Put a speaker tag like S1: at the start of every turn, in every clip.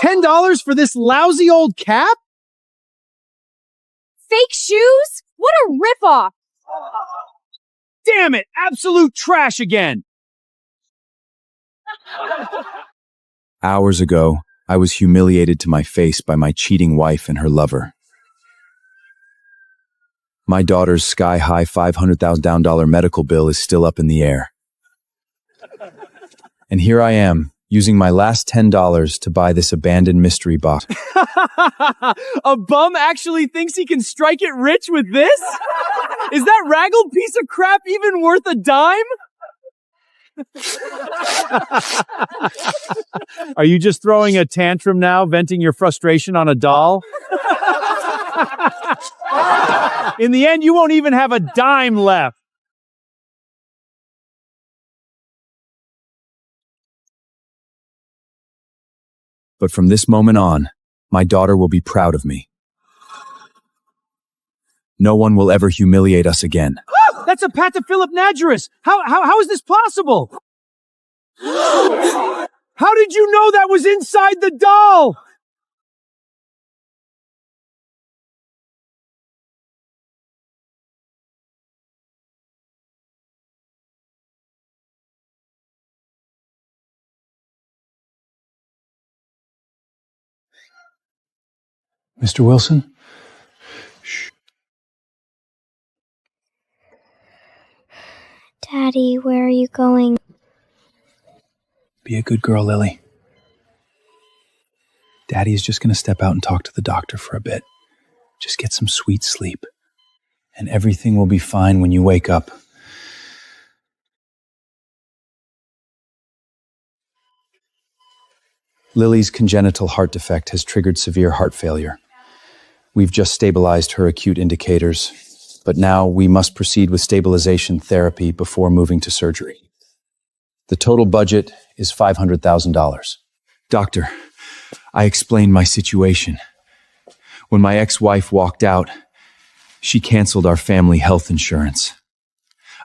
S1: $10 for this lousy old cap?
S2: Fake shoes? What a ripoff!
S1: Damn it! Absolute trash again!
S3: Hours ago, I was humiliated to my face by my cheating wife and her lover. My daughter's sky-high $500,000 medical bill is still up in the air. And here I am, using my last $10 to buy this abandoned mystery box.
S1: A bum actually thinks he can strike it rich with this? Is that raggled piece of crap even worth a dime? Are you just throwing a tantrum now, venting your frustration on a doll? In the end, you won't even have a dime left.
S3: But from this moment on, my daughter will be proud of me. No one will ever humiliate us again.
S1: That's a Pataphyllip How is this possible? How did you know that was inside the doll?
S3: Mr. Wilson? Shh.
S4: Daddy, where are you going?
S3: Be a good girl, Lily. Daddy is just going to step out and talk to the doctor for a bit. Just get some sweet sleep. And everything will be fine when you wake up. Lily's congenital heart defect has triggered severe heart failure. We've just stabilized her acute indicators, but now we must proceed with stabilization therapy before moving to surgery. The total budget is $500,000. Doctor, I explained my situation. When my ex-wife walked out, she canceled our family health insurance.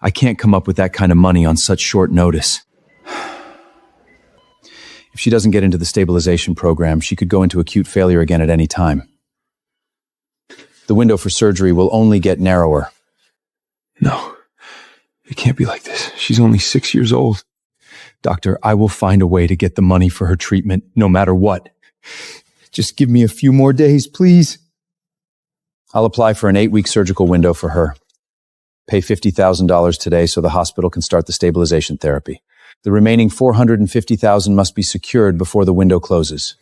S3: I can't come up with that kind of money on such short notice. If she doesn't get into the stabilization program, she could go into acute failure again at any time. The window for surgery will only get narrower. No, it can't be like this. She's only 6 years old. Doctor, I will find a way to get the money for her treatment, no matter what. Just give me a few more days, please. I'll apply for an 8-week surgical window for her. Pay $50,000 today so the hospital can start the stabilization therapy. The remaining $450,000 must be secured before the window closes.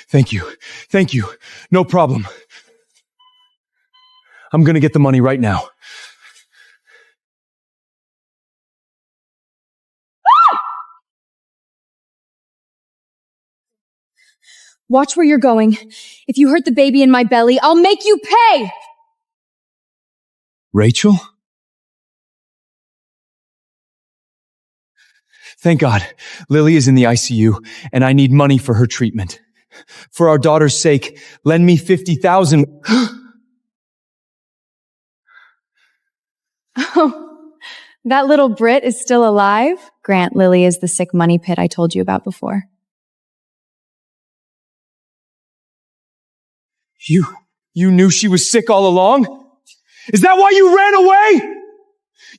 S3: Thank you. Thank you. No problem. I'm going to get the money right now.
S2: Watch where you're going. If you hurt the baby in my belly, I'll make you pay!
S3: Rachel? Thank God, Lily is in the ICU, and I need money for her treatment. For our daughter's sake, lend me $50,000.
S2: Oh, that little Brit is still alive? Grant, Lily is the sick money pit I told you about before.
S3: You knew she was sick all along? Is that why you ran away?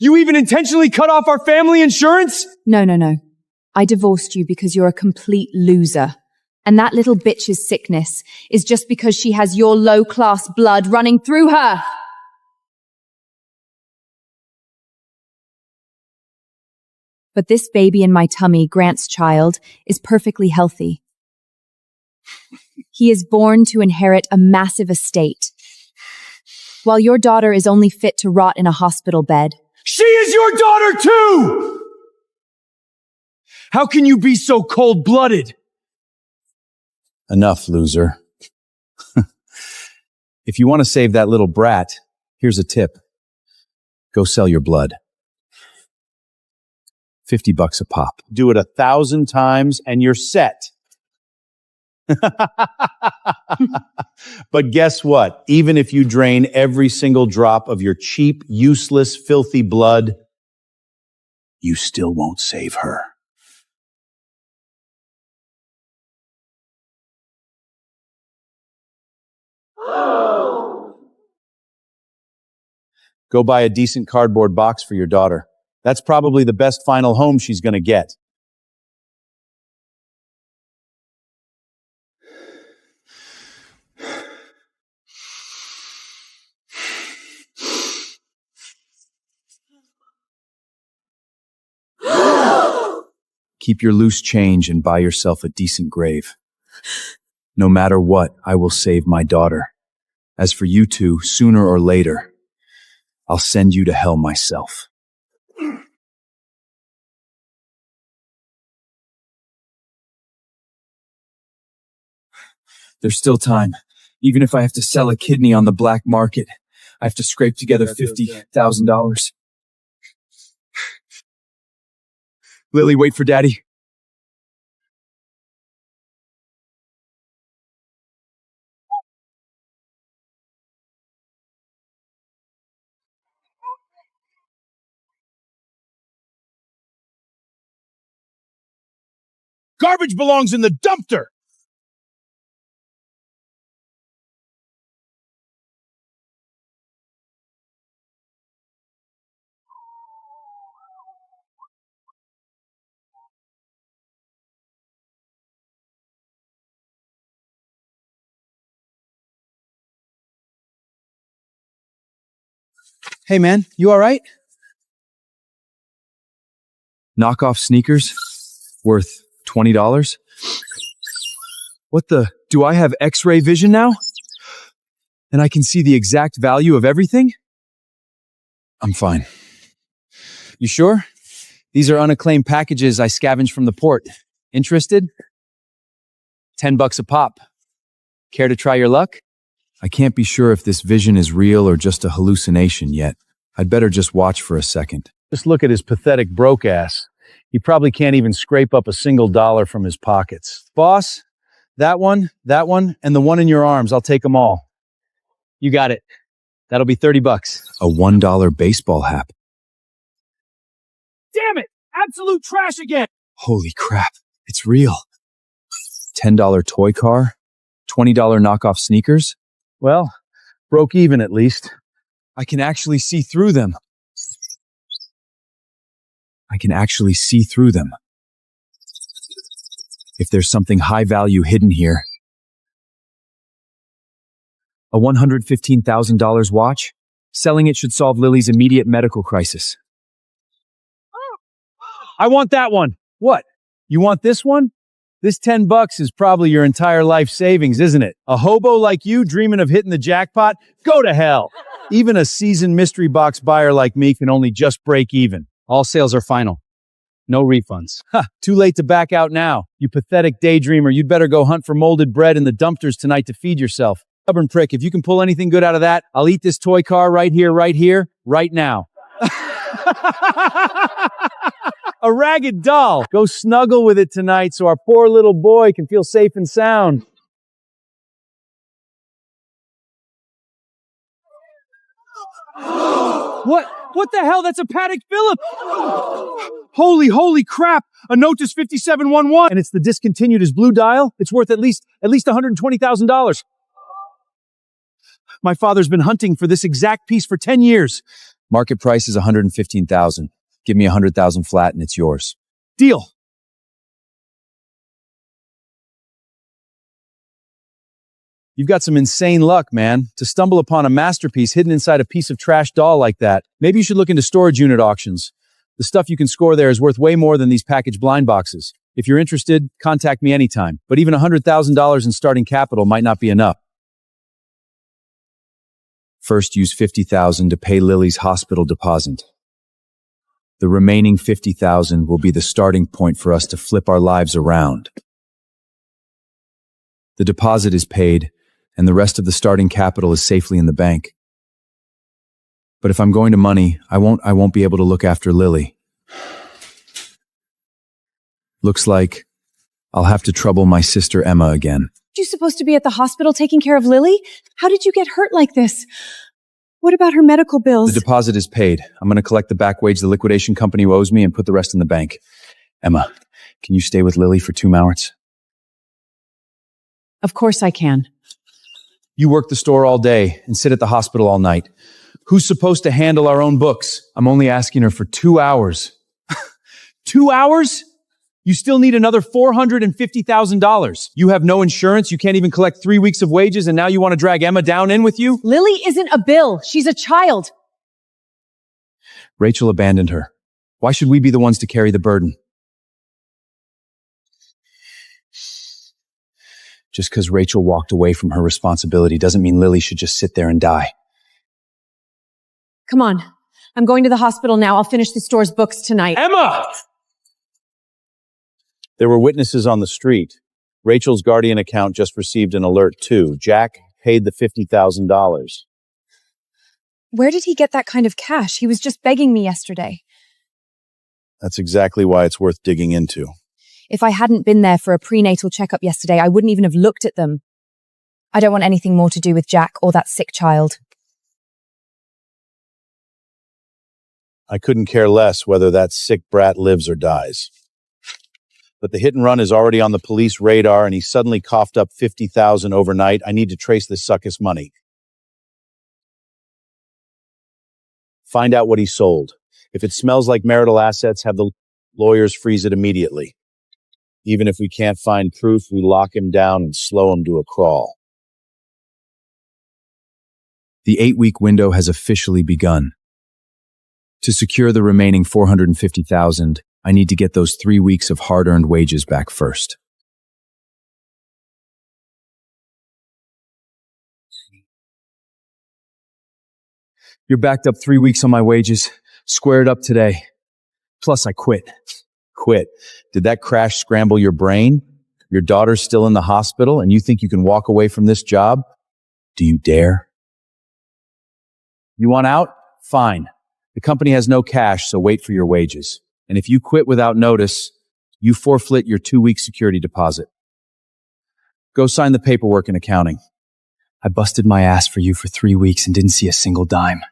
S3: You even intentionally cut off our family insurance?
S2: No. I divorced you because you're a complete loser. And that little bitch's sickness is just because she has your low-class blood running through her. But this baby in my tummy, Grant's child, is perfectly healthy. He is born to inherit a massive estate, while your daughter is only fit to rot in a hospital bed.
S3: She is your daughter too! How can you be so cold-blooded? Enough, loser. If you want to save that little brat, here's a tip. Go sell your blood. $50 a pop.
S1: Do it 1,000 times and you're set. But guess what? Even if you drain every single drop of your cheap, useless, filthy blood, you still won't save her. Go buy a decent cardboard box for your daughter. That's probably the best final home she's gonna get.
S3: Keep your loose change and buy yourself a decent grave. No matter what, I will save my daughter. As for you two, sooner or later, I'll send you to hell myself. There's still time. Even if I have to sell a kidney on the black market, I have to scrape together $50,000. Lily, wait for Daddy.
S1: Garbage belongs in the dumpster!
S3: Hey man, you alright? Knockoff sneakers? Worth $20? What the? Do I have X-ray vision now? And I can see the exact value of everything? I'm fine. You sure? These are unacclaimed packages I scavenged from the port. Interested? $10 a pop. Care to try your luck? I can't be sure if this vision is real or just a hallucination yet. I'd better just watch for a second.
S1: Just look at his pathetic broke ass. He probably can't even scrape up a single dollar from his pockets. Boss, that one, and the one in your arms, I'll take them all. You got it. That'll be $30.
S3: A $1 baseball hat.
S1: Damn it! Absolute trash again!
S3: Holy crap, it's real. $10 toy car? $20 knockoff sneakers?
S1: Well, broke even at least.
S3: I can actually see through them. I can actually see through them. If there's something high value hidden here. A $115,000 watch? Selling it should solve Lily's immediate medical crisis.
S1: I want that one. What? You want this one? This $10 is probably your entire life savings, isn't it? A hobo like you dreaming of hitting the jackpot? Go to hell. Even a seasoned mystery box buyer like me can only just break even. All sales are final. No refunds. Ha! Too late to back out now. You pathetic daydreamer, you'd better go hunt for molded bread in the dumpsters tonight to feed yourself. Stubborn prick, if you can pull anything good out of that, I'll eat this toy car right here, right now. A ragged doll. Go snuggle with it tonight so our poor little boy can feel safe and sound. What the hell? That's a Patek Philippe! Holy crap! A Notice 5711, and it's the discontinued as blue dial. It's worth at least $120,000. My father's been hunting for this exact piece for 10 years.
S3: Market price is $115,000. Give me $100,000 flat and it's yours.
S1: Deal. You've got some insane luck, man, to stumble upon a masterpiece hidden inside a piece of trash doll like that. Maybe you should look into storage unit auctions. The stuff you can score there is worth way more than these packaged blind boxes. If you're interested, contact me anytime. But even $100,000 in starting capital might not be enough.
S3: First, use $50,000 to pay Lily's hospital deposit. The remaining $50,000 will be the starting point for us to flip our lives around. The deposit is paid, and the rest of the starting capital is safely in the bank. But if I'm going to money, I won't be able to look after Lily. Looks like I'll have to trouble my sister Emma again.
S2: You supposed to be at the hospital taking care of Lily? How did you get hurt like this? What about her medical bills?
S3: The deposit is paid. I'm going to collect the back wage the liquidation company owes me and put the rest in the bank. Emma, can you stay with Lily for 2 hours?
S2: Of course I can.
S3: You work the store all day and sit at the hospital all night.
S1: Who's supposed to handle our own books?
S3: I'm only asking her for 2 hours.
S1: 2 hours? You still need another $450,000. You have no insurance, you can't even collect 3 weeks of wages, and now you want to drag Emma down in with you?
S2: Lily isn't a bill. She's a child.
S3: Rachel abandoned her. Why should we be the ones to carry the burden? Just because Rachel walked away from her responsibility doesn't mean Lily should just sit there and die.
S2: Come on. I'm going to the hospital now. I'll finish the store's books tonight.
S1: Emma!
S3: There were witnesses on the street. Rachel's guardian account just received an alert too. Jack paid the $50,000.
S2: Where did he get that kind of cash? He was just begging me yesterday.
S3: That's exactly why it's worth digging into.
S2: If I hadn't been there for a prenatal checkup yesterday, I wouldn't even have looked at them. I don't want anything more to do with Jack or that sick child.
S3: I couldn't care less whether that sick brat lives or dies. But the hit and run is already on the police radar, and he suddenly coughed up $50,000 overnight. I need to trace this suckus money. Find out what he sold. If it smells like marital assets, have the lawyers freeze it immediately. Even if we can't find proof, we lock him down and slow him to a crawl. The 8-week window has officially begun. To secure the remaining $450,000, I need to get those 3 weeks of hard-earned wages back first. You're backed up 3 weeks on my wages. Squared up today. Plus, I quit. Quit? Did that crash scramble your brain? Your daughter's still in the hospital, and you think you can walk away from this job? Do you dare? You want out? Fine. The company has no cash, so wait for your wages. And if you quit without notice, you forfeit your 2-week security deposit. Go sign the paperwork in accounting. I busted my ass for you for 3 weeks and didn't see a single dime.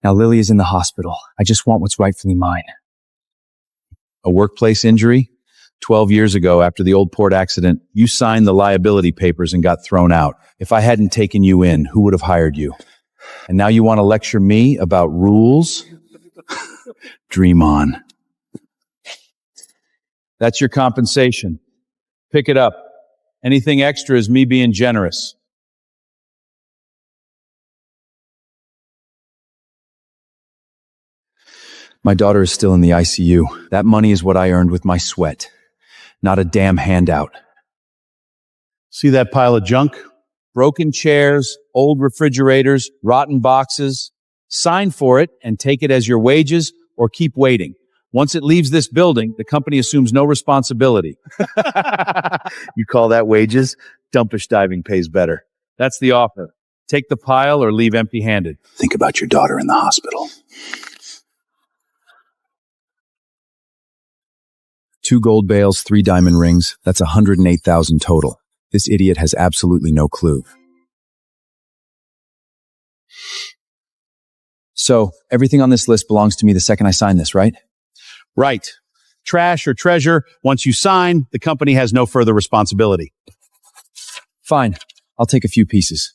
S3: Now Lily is in the hospital. I just want what's rightfully mine. A workplace injury? 12 years ago, after the Old Port accident, you signed the liability papers and got thrown out. If I hadn't taken you in, who would have hired you? And now you want to lecture me about rules? Dream on. That's your compensation. Pick it up. Anything extra is me being generous. My daughter is still in the ICU. That money is what I earned with my sweat. Not a damn handout. See that pile of junk? Broken chairs, old refrigerators, rotten boxes. Sign for it and take it as your wages or keep waiting. Once it leaves this building, the company assumes no responsibility. You call that wages? Dumpish diving pays better. That's the offer. Take the pile or leave empty-handed. Think about your daughter in the hospital. 2 gold bales, 3 diamond rings. That's $108,000 total. This idiot has absolutely no clue. So, everything on this list belongs to me the second I sign this, right?
S1: Right. Trash or treasure, once you sign, the company has no further responsibility.
S3: Fine. I'll take a few pieces.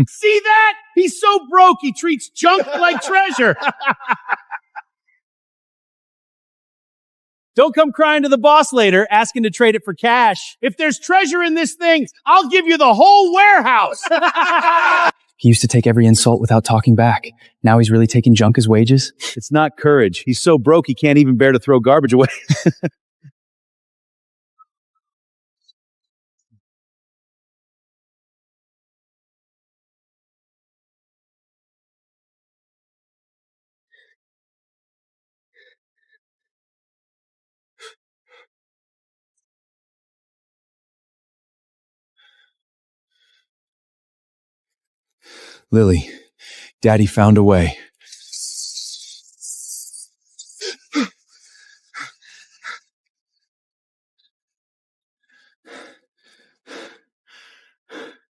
S1: See that? He's so broke, he treats junk like treasure. Don't come crying to the boss later, asking to trade it for cash. If there's treasure in this thing, I'll give you the whole warehouse.
S3: He used to take every insult without talking back. Now he's really taking junk as wages?
S1: It's not courage. He's so broke he can't even bear to throw garbage away.
S3: Lily, Daddy found a way.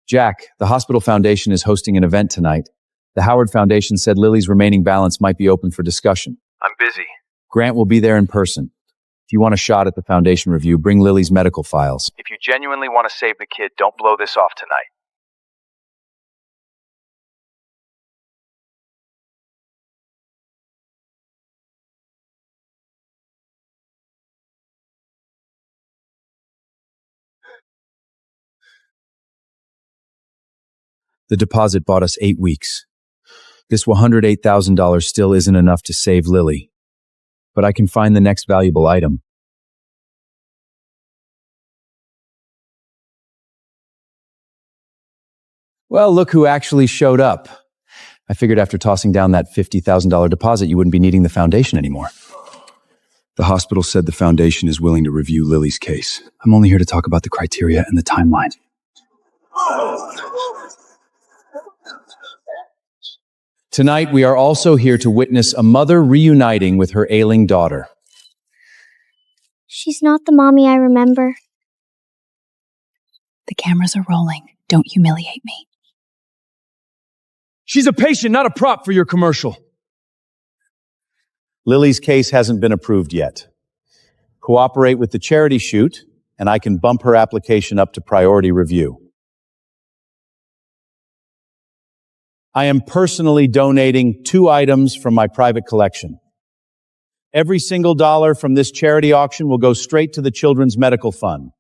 S3: Jack, the Hospital Foundation is hosting an event tonight. The Howard Foundation said Lily's remaining balance might be open for discussion.
S5: I'm busy.
S3: Grant will be there in person. If you want a shot at the Foundation review, bring Lily's medical files.
S5: If you genuinely want to save the kid, don't blow this off tonight.
S3: The deposit bought us 8 weeks. This $108,000 still isn't enough to save Lily, but I can find the next valuable item. Well, look who actually showed up. I figured after tossing down that $50,000 deposit, you wouldn't be needing the foundation anymore. The hospital said the foundation is willing to review Lily's case. I'm only here to talk about the criteria and the timeline. Tonight, we are also here to witness a mother reuniting with her ailing daughter.
S4: She's not the mommy I remember.
S2: The cameras are rolling. Don't humiliate me.
S1: She's a patient, not a prop for your commercial. Lily's case hasn't been approved yet. Cooperate with the charity shoot, and I can bump her application up to priority review. I am personally donating 2 items from my private collection. Every single dollar from this charity auction will go straight to the Children's Medical Fund.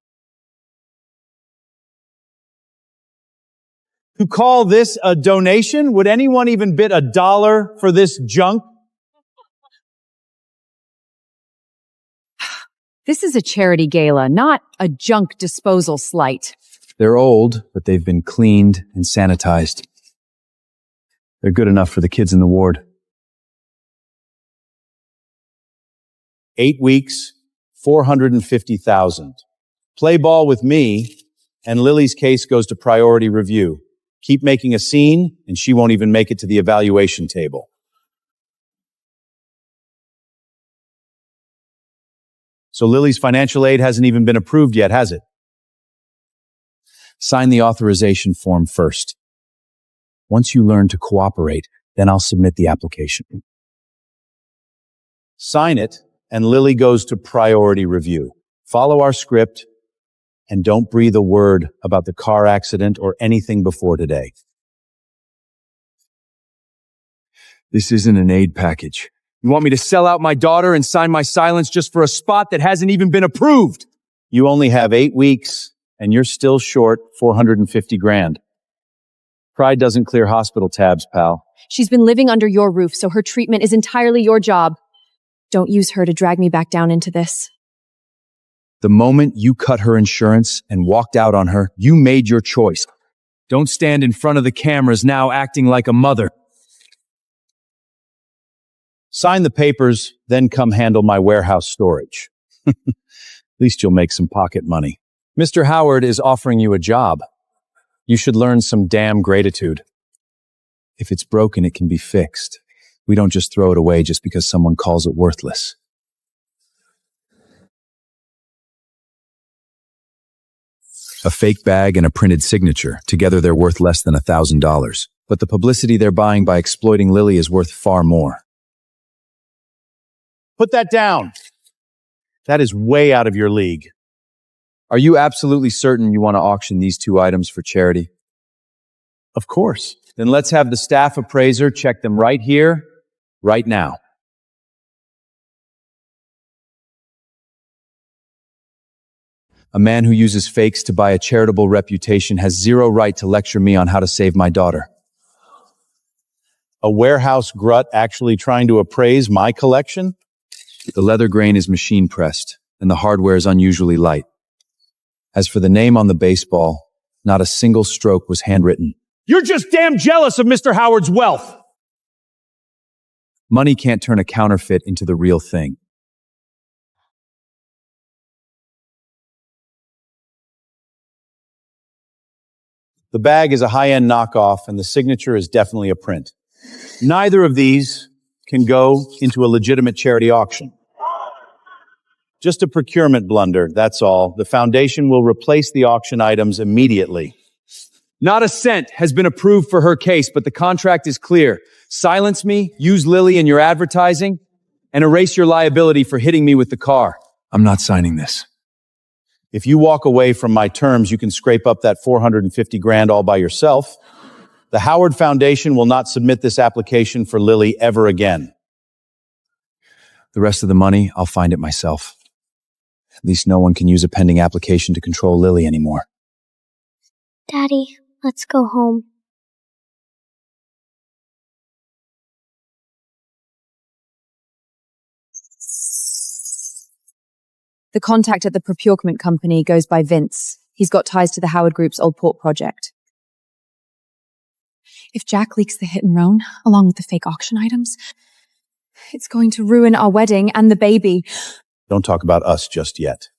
S1: To call this a donation? Would anyone even bid $1 for this junk?
S2: This is a charity gala, not a junk disposal slight.
S3: They're old, but they've been cleaned and sanitized. They're good enough for the kids in the ward.
S1: 8 weeks, $450,000. Play ball with me, and Lily's case goes to priority review. Keep making a scene, and she won't even make it to the evaluation table. So Lily's financial aid hasn't even been approved yet, has it?
S3: Sign the authorization form first. Once you learn to cooperate, then I'll submit the application.
S1: Sign it, and Lily goes to priority review. Follow our script, and don't breathe a word about the car accident or anything before today.
S3: This isn't an aid package.
S1: You want me to sell out my daughter and sign my silence just for a spot that hasn't even been approved? You only have 8 weeks, and you're still short $450,000. Pride doesn't clear hospital tabs, pal.
S2: She's been living under your roof, so her treatment is entirely your job. Don't use her to drag me back down into this.
S3: The moment you cut her insurance and walked out on her, you made your choice. Don't stand in front of the cameras now acting like a mother.
S1: Sign the papers, then come handle my warehouse storage. At least you'll make some pocket money.
S3: Mr. Howard is offering you a job. You should learn some damn gratitude. If it's broken, it can be fixed. We don't just throw it away just because someone calls it worthless. A fake bag and a printed signature. Together, they're worth less than $1,000. But the publicity they're buying by exploiting Lily is worth far more.
S1: Put that down. That is way out of your league.
S3: Are you absolutely certain you want to auction these 2 items for charity?
S1: Of course. Then let's have the staff appraiser check them right here, right now.
S3: A man who uses fakes to buy a charitable reputation has zero right to lecture me on how to save my daughter.
S1: A warehouse grut actually trying to appraise my collection?
S3: The leather grain is machine pressed, and the hardware is unusually light. As for the name on the baseball, not a single stroke was handwritten.
S1: You're just damn jealous of Mr. Howard's wealth.
S3: Money can't turn a counterfeit into the real thing.
S1: The bag is a high-end knockoff, and the signature is definitely a print. Neither of these can go into a legitimate charity auction. Just a procurement blunder, that's all. The foundation will replace the auction items immediately.
S3: Not a cent has been approved for her case, but the contract is clear. Silence me, use Lily in your advertising, and erase your liability for hitting me with the car. I'm not signing this.
S1: If you walk away from my terms, you can scrape up that $450,000 all by yourself. The Howard Foundation will not submit this application for Lily ever again.
S3: The rest of the money, I'll find it myself. At least no one can use a pending application to control Lily anymore.
S4: Daddy, let's go home.
S2: The contact at the procurement company goes by Vince. He's got ties to the Howard Group's old port project. If Jack leaks the hit and run, along with the fake auction items, it's going to ruin our wedding and the baby.
S1: Don't talk about us just yet.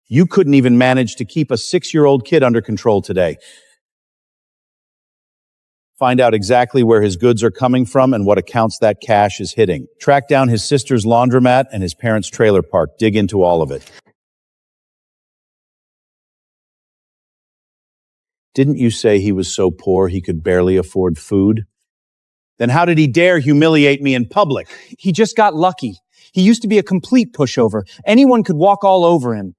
S1: You couldn't even manage to keep a 6-year-old kid under control today. Find out exactly where his goods are coming from and what accounts that cash is hitting. Track down his sister's laundromat and his parents' trailer park. Dig into all of it. Didn't you say he was so poor he could barely afford food? Then how did he dare humiliate me in public?
S5: He just got lucky. He used to be a complete pushover. Anyone could walk all over him.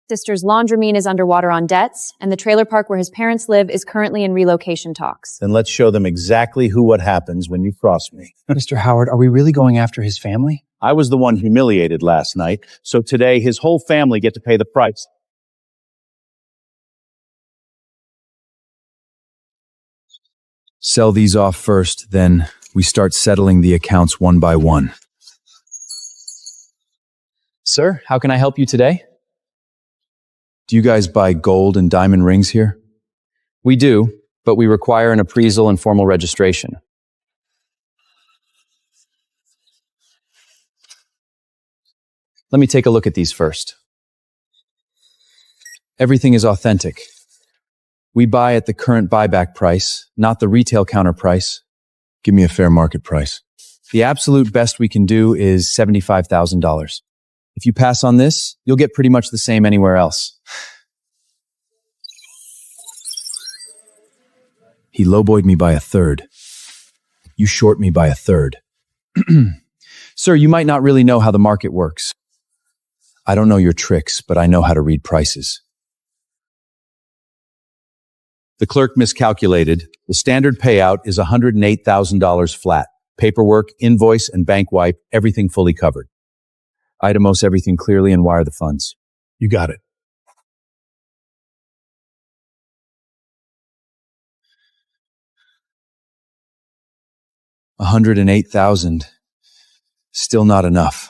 S2: Sister's laundromat is underwater on debts, and the trailer park where his parents live is currently in relocation talks.
S1: Then let's show them exactly what happens when you cross me.
S5: Mr. Howard, are we really going after his family?
S1: I was the one humiliated last night, so today his whole family get to pay the price.
S3: Sell these off first, then we start settling the accounts one by one.
S5: Sir, how can I help you today?
S3: Do you guys buy gold and diamond rings here?
S5: We do, but we require an appraisal and formal registration. Let me take a look at these first.
S3: Everything is authentic. We buy at the current buyback price, not the retail counter price. Give me a fair market price. The absolute best we can do is $75,000. If you pass on this, you'll get pretty much the same anywhere else. He lowboyed me by a third. You short me by a third. Sir, you might not really know how the market works. I don't know your tricks, but I know how to read prices. The clerk miscalculated. The standard payout is $108,000 flat. Paperwork, invoice, and bank wipe, everything fully covered. Itemose everything clearly and wire the funds.
S1: You got it.
S3: $108,000. Still not enough.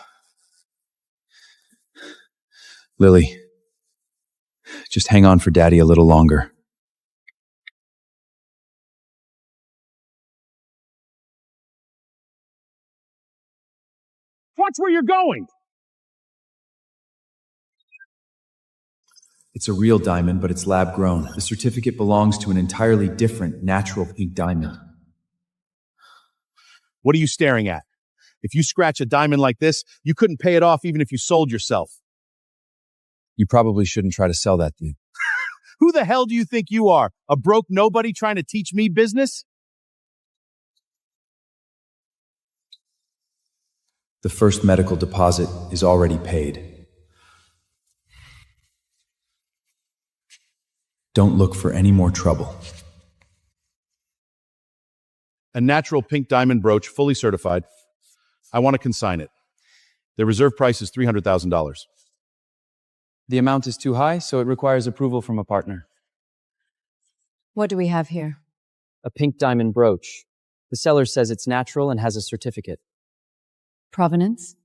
S3: Lily, just hang on for Daddy a little longer.
S1: Watch where you're going!
S3: It's a real diamond, but it's lab-grown. The certificate belongs to an entirely different, natural pink diamond.
S1: What are you staring at? If you scratch a diamond like this, you couldn't pay it off even if you sold yourself.
S3: You probably shouldn't try to sell that, dude.
S1: Who the hell do you think you are? A broke nobody trying to teach me business?
S3: The first medical deposit is already paid. Don't look for any more trouble.
S1: A natural pink diamond brooch, fully certified. I want to consign it. The reserve price is $300,000.
S5: The amount is too high, so it requires approval from a partner.
S2: What do we have here?
S5: A pink diamond brooch. The seller says it's natural and has a certificate.
S2: Provenance?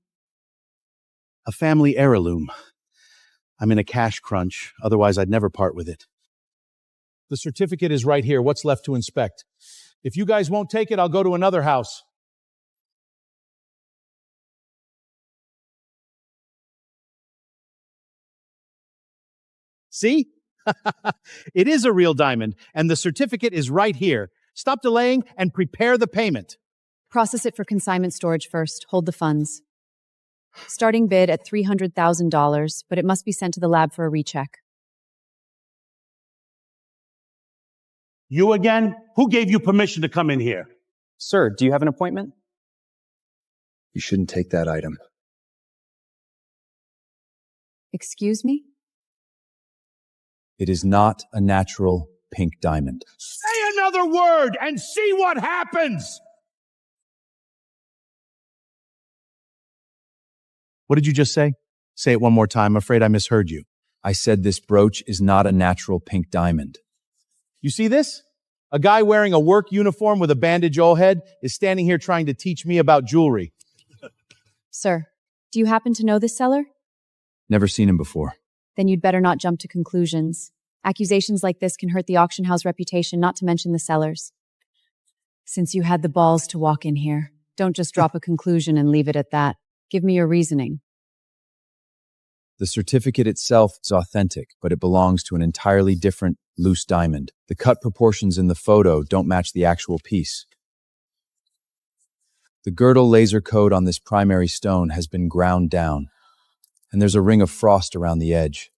S1: A family heirloom. I'm in a cash crunch, otherwise I'd never part with it. The certificate is right here. What's left to inspect? If you guys won't take it, I'll go to another house. See? It is a real diamond, and the certificate is right here. Stop delaying and prepare the payment.
S2: Process it for consignment storage first. Hold the funds. Starting bid at $300,000, but it must be sent to the lab for a recheck.
S1: You again? Who gave you permission to come in here?
S5: Sir, do you have an appointment?
S3: You shouldn't take that item.
S2: Excuse me?
S3: It is not a natural pink diamond.
S1: Say another word and see what happens! What did you just say? Say it one more time. I'm afraid I misheard you.
S3: I said this brooch is not a natural pink diamond.
S1: You see this? A guy wearing a work uniform with a bandage all head is standing here trying to teach me about jewelry.
S2: Sir, do you happen to know this seller?
S3: Never seen him before.
S2: Then you'd better not jump to conclusions. Accusations like this can hurt the auction house reputation, not to mention the sellers. Since you had the balls to walk in here, don't just drop a conclusion and leave it at that. Give me your reasoning.
S3: The certificate itself is authentic, but it belongs to an entirely different loose diamond. The cut proportions in the photo don't match the actual piece. The girdle laser code on this primary stone has been ground down, and there's a ring of frost around the edge.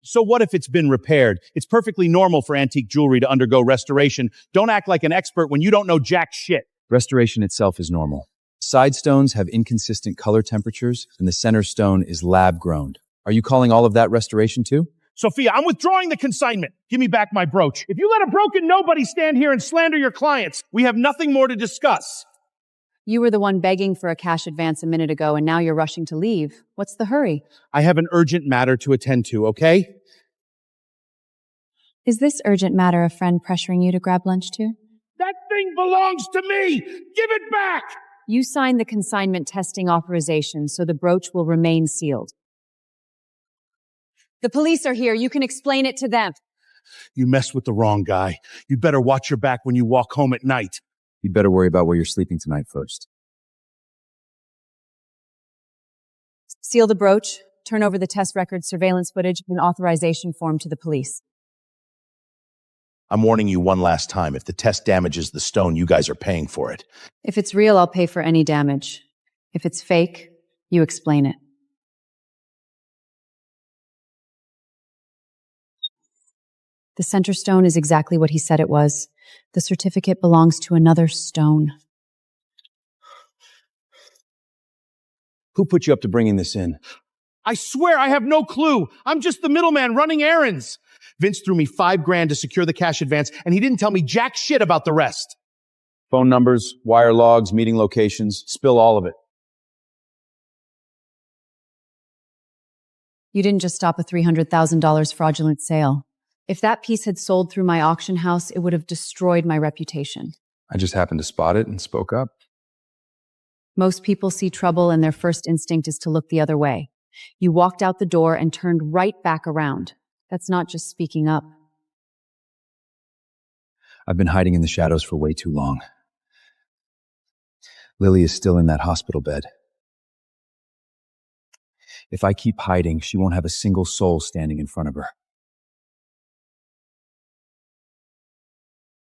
S1: So what if it's been repaired? It's perfectly normal for antique jewelry to undergo restoration. Don't act like an expert when you don't know jack shit.
S3: Restoration itself is normal. Side stones have inconsistent color temperatures, and the center stone is lab-grown. Are you calling all of that restoration too?
S1: Sophia, I'm withdrawing the consignment. Give me back my brooch. If you let a broken nobody stand here and slander your clients, we have nothing more to discuss.
S2: You were the one begging for a cash advance a minute ago, and now you're rushing to leave. What's the hurry?
S1: I have an urgent matter to attend to, okay?
S2: Is this urgent matter a friend pressuring you to grab lunch too?
S1: That thing belongs to me! Give it back!
S2: You signed the consignment testing authorization, so the brooch will remain sealed. The police are here. You can explain it to them.
S1: You messed with the wrong guy. You'd better watch your back when you walk home at night.
S3: You'd better worry about where you're sleeping tonight first.
S2: Seal the brooch, turn over the test record, surveillance footage, and authorization form to the police.
S1: I'm warning you one last time. If the test damages the stone, you guys are paying for it.
S2: If it's real, I'll pay for any damage. If it's fake, you explain it. The center stone is exactly what he said it was. The certificate belongs to another stone.
S3: Who put you up to bringing this in?
S1: I swear I have no clue. I'm just the middleman running errands. Vince threw me $5,000 to secure the cash advance, and he didn't tell me jack shit about the rest.
S3: Phone numbers, wire logs, meeting locations, spill all of it.
S2: You didn't just stop a $300,000 fraudulent sale. If that piece had sold through my auction house, it would have destroyed my reputation.
S3: I just happened to spot it and spoke up.
S2: Most people see trouble and their first instinct is to look the other way. You walked out the door and turned right back around. That's not just speaking up.
S3: I've been hiding in the shadows for way too long. Lily is still in that hospital bed. If I keep hiding, she won't have a single soul standing in front of her.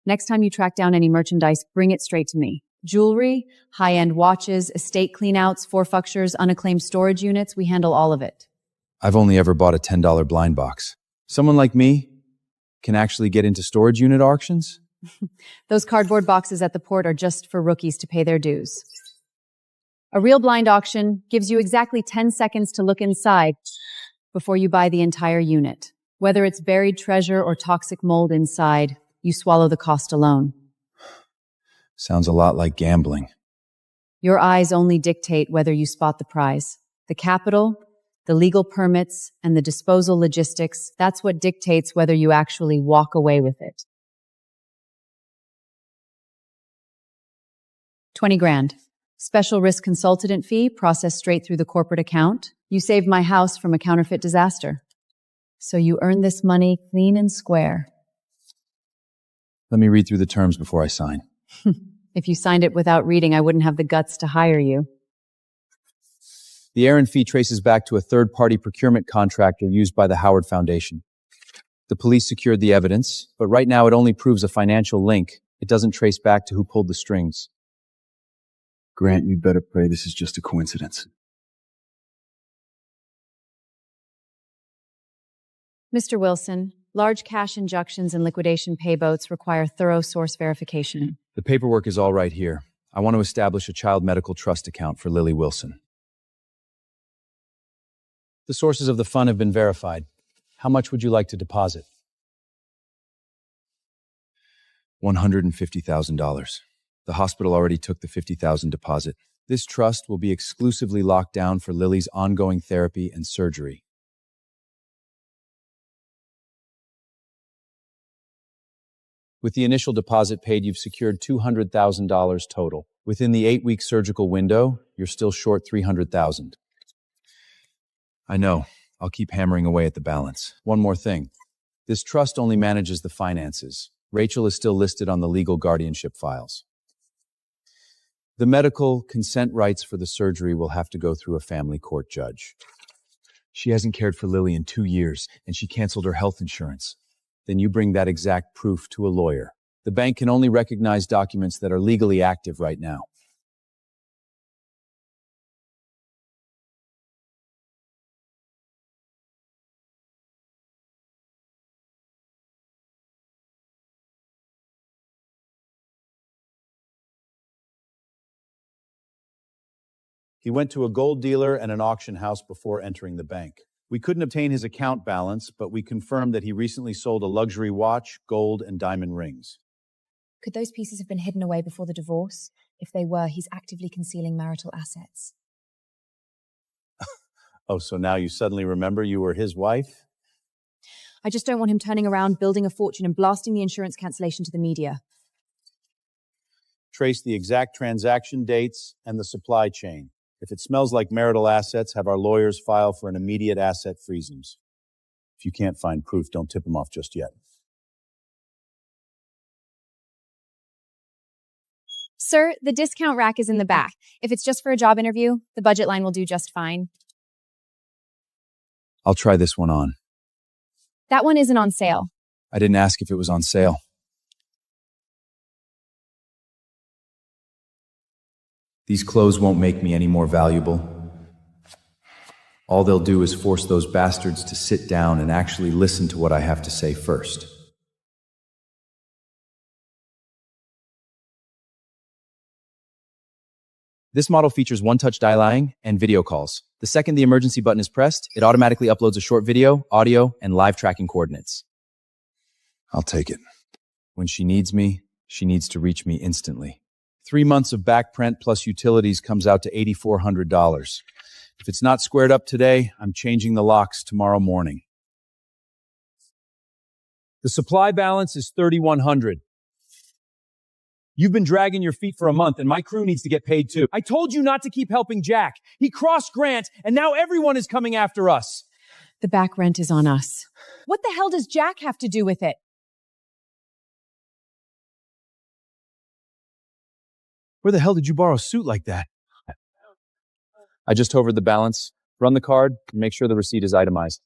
S2: Next time you track down any merchandise, bring it straight to me. Jewelry, high-end watches, estate cleanouts, forfeitures, unacclaimed storage units, we handle all of it.
S3: I've only ever bought a $10 blind box. Someone like me can actually get into storage unit auctions?
S2: Those cardboard boxes at the port are just for rookies to pay their dues. A real blind auction gives you exactly 10 seconds to look inside before you buy the entire unit. Whether it's buried treasure or toxic mold inside, you swallow the cost alone.
S3: Sounds a lot like gambling.
S2: Your eyes only dictate whether you spot the prize. The capital, the legal permits, and the disposal logistics, that's what dictates whether you actually walk away with it. 20 grand. Special risk consultant fee processed straight through the corporate account. You saved my house from a counterfeit disaster. So you earned this money clean and square.
S3: Let me read through the terms before I sign.
S2: If you signed it without reading, I wouldn't have the guts to hire you.
S3: The errand fee traces back to a third-party procurement contractor used by the Howard Foundation. The police secured the evidence, but right now it only proves a financial link. It doesn't trace back to who pulled the strings.
S6: Grant, you'd better pray this is just a coincidence.
S2: Mr. Wilson, large cash injections and liquidation payboats require thorough source verification.
S3: The paperwork is all right here. I want to establish a child medical trust account for Lily Wilson. The sources of the fund have been verified. How much would you like to deposit? $150,000. The hospital already took the $50,000 deposit. This trust will be exclusively locked down for Lily's ongoing therapy and surgery. With the initial deposit paid, you've secured $200,000 total. Within the 8-week surgical window, you're still short $300,000. I know. I'll keep hammering away at the balance. One more thing. This trust only manages the finances. Rachel is still listed on the legal guardianship files. The medical consent rights for the surgery will have to go through a family court judge. She hasn't cared for Lily in 2 years, and she canceled her health insurance. Then you bring that exact proof to a lawyer. The bank can only recognize documents that are legally active right now. He went to a gold dealer and an auction house before entering the bank. We couldn't obtain his account balance, but we confirmed that he recently sold a luxury watch, gold, and diamond rings.
S7: Could those pieces have been hidden away before the divorce? If they were, he's actively concealing marital assets.
S3: Oh, so now you suddenly remember you were his wife?
S7: I just don't want him turning around, building a fortune, and blasting the insurance cancellation to the media.
S3: Trace the exact transaction dates and the supply chain. If it smells like marital assets, have our lawyers file for an immediate asset freezes. If you can't find proof, don't tip them off just yet.
S7: Sir, the discount rack is in the back. If it's just for a job interview, the budget line will do just fine.
S3: I'll try this one on.
S7: That one isn't on sale.
S3: I didn't ask if it was on sale. These clothes won't make me any more valuable. All they'll do is force those bastards to sit down and actually listen to what I have to say first. This model features one-touch dialing and video calls. The second the emergency button is pressed, it automatically uploads a short video, audio, and live tracking coordinates. I'll take it. When she needs me, she needs to reach me instantly. 3 months of back print plus utilities comes out to $8,400. If it's not squared up today, I'm changing the locks tomorrow morning.
S1: The supply balance is $3,100. You've been dragging your feet for a month, and my crew needs to get paid too. I told you not to keep helping Jack. He crossed Grant, and now everyone is coming after us.
S2: The back rent is on us.
S7: What the hell does Jack have to do with it?
S1: Where the hell did you borrow a suit like that?
S3: I just hovered the balance, run the card, and make sure the receipt is itemized.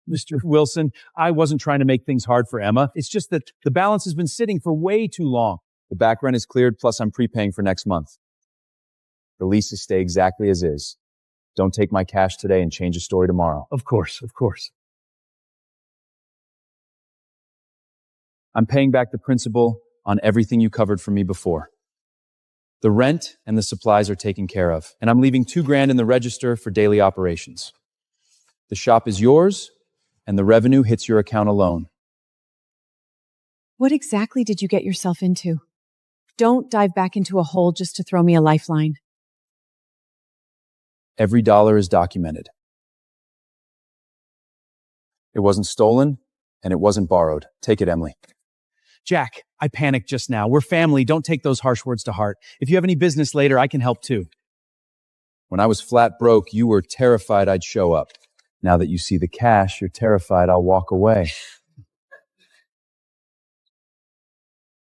S1: Mr. Wilson, I wasn't trying to make things hard for Emma. It's just that the balance has been sitting for way too long.
S3: The back rent is cleared, plus I'm prepaying for next month. The leases stay exactly as is. Don't take my cash today and change the story tomorrow.
S1: Of course, of course.
S3: I'm paying back the principal on everything you covered for me before. The rent and the supplies are taken care of, and I'm leaving $2,000 in the register for daily operations. The shop is yours, and the revenue hits your account alone.
S2: What exactly did you get yourself into? Don't dive back into a hole just to throw me a lifeline.
S3: Every dollar is documented. It wasn't stolen, and it wasn't borrowed. Take it, Emily.
S1: Jack, I panicked just now. We're family. Don't take those harsh words to heart. If you have any business later, I can help too.
S3: When I was flat broke, you were terrified I'd show up. Now that you see the cash, you're terrified I'll walk away.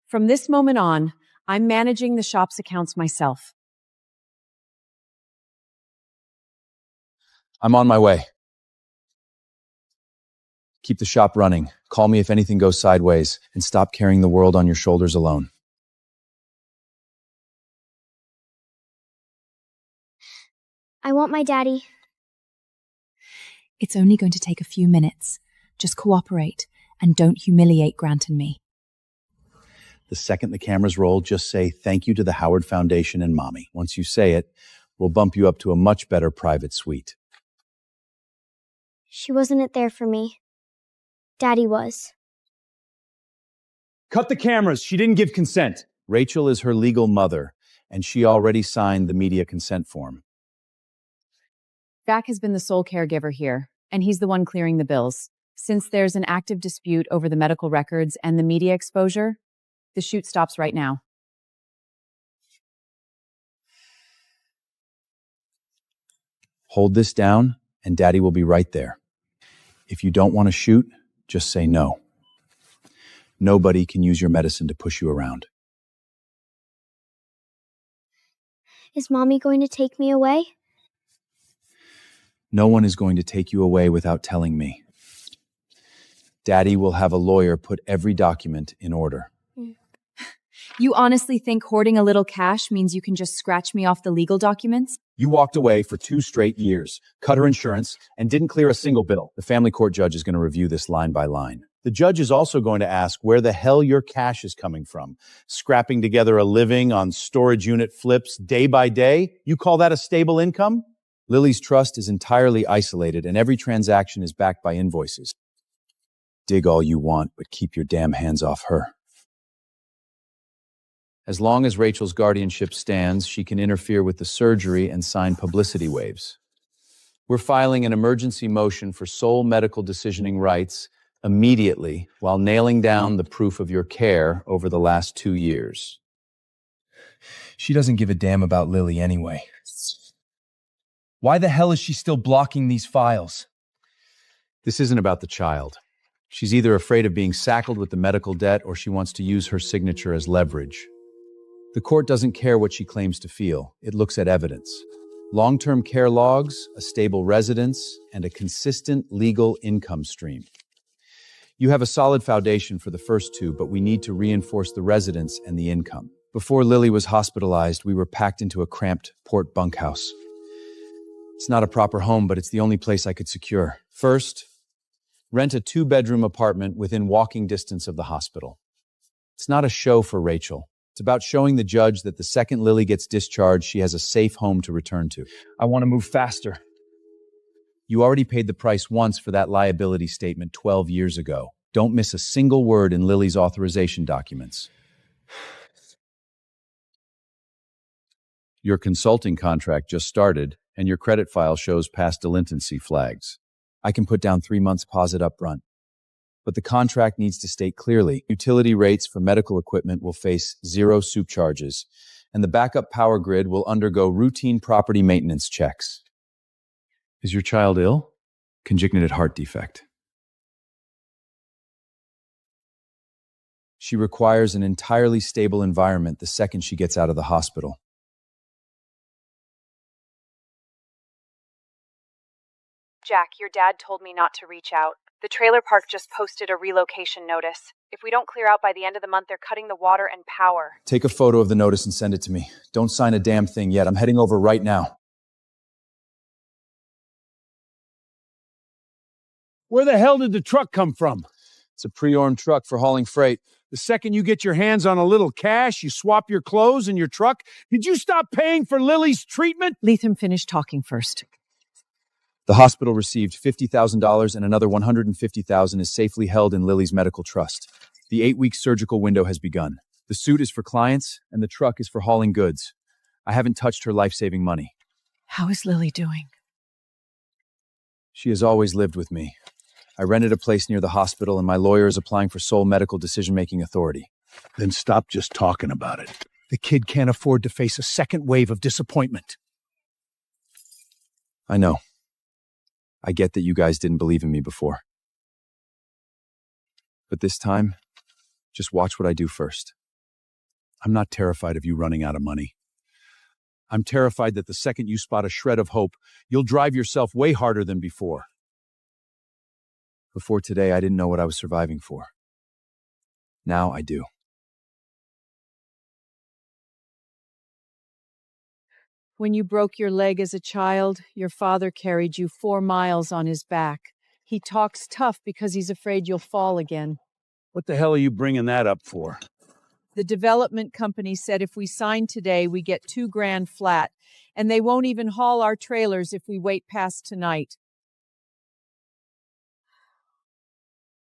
S2: From this moment on, I'm managing the shop's accounts myself.
S3: I'm on my way. Keep the shop running. Call me if anything goes sideways, and stop carrying the world on your shoulders alone.
S4: I want my daddy.
S7: It's only going to take a few minutes. Just cooperate and don't humiliate Grant and me.
S3: The second the cameras roll, just say thank you to the Howard Foundation and Mommy. Once you say it, we'll bump you up to a much better private suite.
S4: She wasn't there for me. Daddy was.
S1: Cut the cameras. She didn't give consent.
S3: Rachel is her legal mother, and she already signed the media consent form.
S2: Jack has been the sole caregiver here, and he's the one clearing the bills. Since there's an active dispute over the medical records and the media exposure, the shoot stops right now.
S3: Hold this down, and Daddy will be right there. If you don't want to shoot, just say no. Nobody can use your medicine to push you around.
S4: Is Mommy going to take me away?
S3: No one is going to take you away without telling me. Daddy will have a lawyer put every document in order.
S7: You honestly think hoarding a little cash means you can just scratch me off the legal documents?
S3: You walked away for 2 straight years, cut her insurance, and didn't clear a single bill. The family court judge is going to review this line by line. The judge is also going to ask where the hell your cash is coming from. Scrapping together a living on storage unit flips day by day? You call that a stable income? Lily's trust is entirely isolated, and every transaction is backed by invoices. Dig all you want, but keep your damn hands off her. As long as Rachel's guardianship stands, she can interfere with the surgery and sign publicity waves. We're filing an emergency motion for sole medical decisioning rights immediately while nailing down the proof of your care over the last 2 years.
S5: She doesn't give a damn about Lily anyway. Why the hell is she still blocking these files?
S3: This isn't about the child. She's either afraid of being sackled with the medical debt or she wants to use her signature as leverage. The court doesn't care what she claims to feel. It looks at evidence. Long-term care logs, a stable residence, and a consistent legal income stream. You have a solid foundation for the first 2, but we need to reinforce the residence and the income. Before Lily was hospitalized, we were packed into a cramped port bunkhouse. It's not a proper home, but it's the only place I could secure. First, rent a 2-bedroom apartment within walking distance of the hospital. It's not a show for Rachel. It's about showing the judge that the second Lily gets discharged, she has a safe home to return to.
S5: I want to move faster.
S3: You already paid the price once for that liability statement 12 years ago. Don't miss a single word in Lily's authorization documents. Your consulting contract just started, and your credit file shows past delinquency flags. I can put down 3 months deposit up front. But the contract needs to state clearly, utility rates for medical equipment will face 0 soup charges, and the backup power grid will undergo routine property maintenance checks. Is your child ill? Congenital heart defect. She requires an entirely stable environment the second she gets out of the hospital.
S8: Jack, your dad told me not to reach out. The trailer park just posted a relocation notice. If we don't clear out by the end of the month, they're cutting the water and power.
S3: Take a photo of the notice and send it to me. Don't sign a damn thing yet. I'm heading over right now.
S1: Where the hell did the truck come from?
S3: It's a pre-armed truck for hauling freight.
S1: The second you get your hands on a little cash, you swap your clothes and your truck. Did you stop paying for Lily's treatment?
S2: Leatham, finish talking first.
S3: The hospital received $50,000 and another $150,000 is safely held in Lily's medical trust. The 8-week surgical window has begun. The suit is for clients and the truck is for hauling goods. I haven't touched her life-saving money.
S2: How is Lily doing?
S3: She has always lived with me. I rented a place near the hospital and my lawyer is applying for sole medical decision-making authority.
S1: Then stop just talking about it. The kid can't afford to face a second wave of disappointment.
S3: I know. I get that you guys didn't believe in me before. But this time, just watch what I do first.
S1: I'm not terrified of you running out of money. I'm terrified that the second you spot a shred of hope, you'll drive yourself way harder than before.
S3: Before today, I didn't know what I was surviving for. Now I do.
S9: When you broke your leg as a child, your father carried you 4 miles on his back. He talks tough because he's afraid you'll fall again.
S1: What the hell are you bringing that up for?
S9: The development company said if we sign today, we get $2,000 flat, and they won't even haul our trailers if we wait past tonight.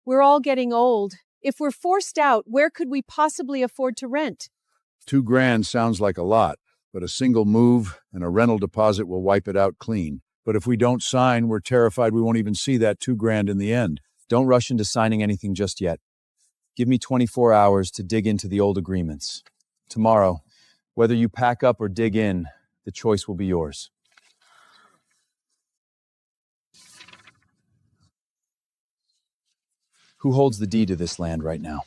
S9: We're all getting old. If we're forced out, where could we possibly afford to rent?
S10: $2,000 sounds like a lot, but a single move and a rental deposit will wipe it out clean. But if we don't sign, we're terrified we won't even see that $2,000 in the end.
S3: Don't rush into signing anything just yet. Give me 24 hours to dig into the old agreements. Tomorrow, whether you pack up or dig in, the choice will be yours. Who holds the deed to this land right now?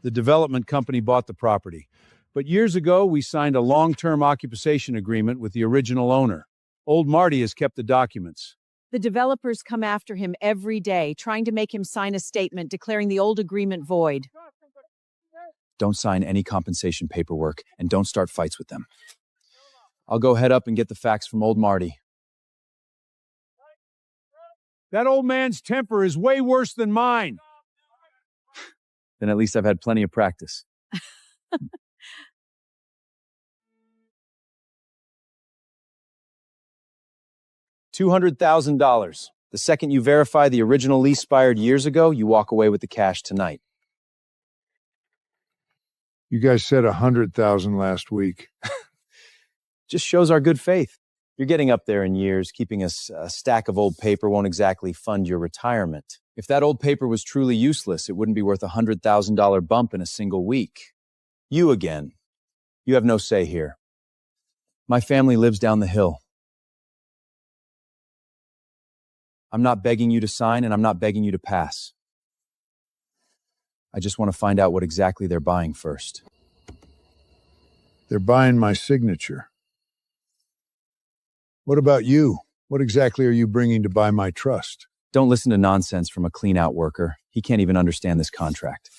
S10: The development company bought the property. But years ago, we signed a long-term occupation agreement with the original owner. Old Marty has kept the documents.
S9: The developers come after him every day, trying to make him sign a statement declaring the old agreement void.
S3: Don't sign any compensation paperwork, and don't start fights with them. I'll go head up and get the facts from old Marty.
S10: That old man's temper is way worse than mine.
S3: Then at least I've had plenty of practice. $200,000. The second you verify the original lease expired years ago, you walk away with the cash tonight.
S10: You guys said 100,000 last week.
S3: Just shows our good faith. You're getting up there in years. Keeping a stack of old paper won't exactly fund your retirement. If that old paper was truly useless, it wouldn't be worth a $100,000 bump in a single week. You again. You have no say here. My family lives down the hill. I'm not begging you to sign, and I'm not begging you to pass. I just want to find out what exactly they're buying first.
S10: They're buying my signature. What about you? What exactly are you bringing to buy my trust?
S3: Don't listen to nonsense from a clean-out worker. He can't even understand this contract.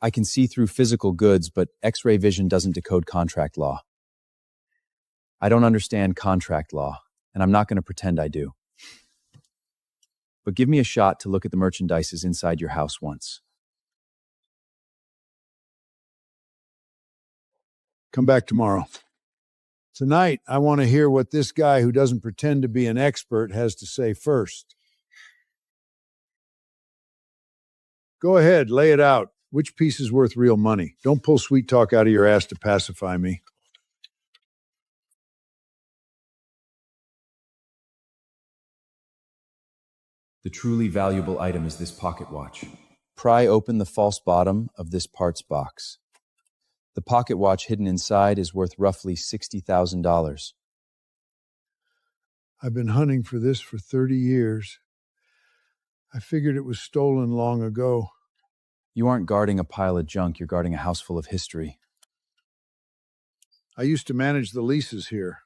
S3: I can see through physical goods, but X-ray vision doesn't decode contract law. I don't understand contract law, and I'm not going to pretend I do. But give me a shot to look at the merchandises inside your house once.
S10: Come back tomorrow. Tonight, I want to hear what this guy who doesn't pretend to be an expert has to say first. Go ahead, lay it out. Which piece is worth real money? Don't pull sweet talk out of your ass to pacify me.
S3: The truly valuable item is this pocket watch. Pry open the false bottom of this parts box. The pocket watch hidden inside is worth roughly $60,000.
S10: I've been hunting for this for 30 years. I figured it was stolen long ago.
S3: You aren't guarding a pile of junk, you're guarding a house full of history.
S10: I used to manage the leases here.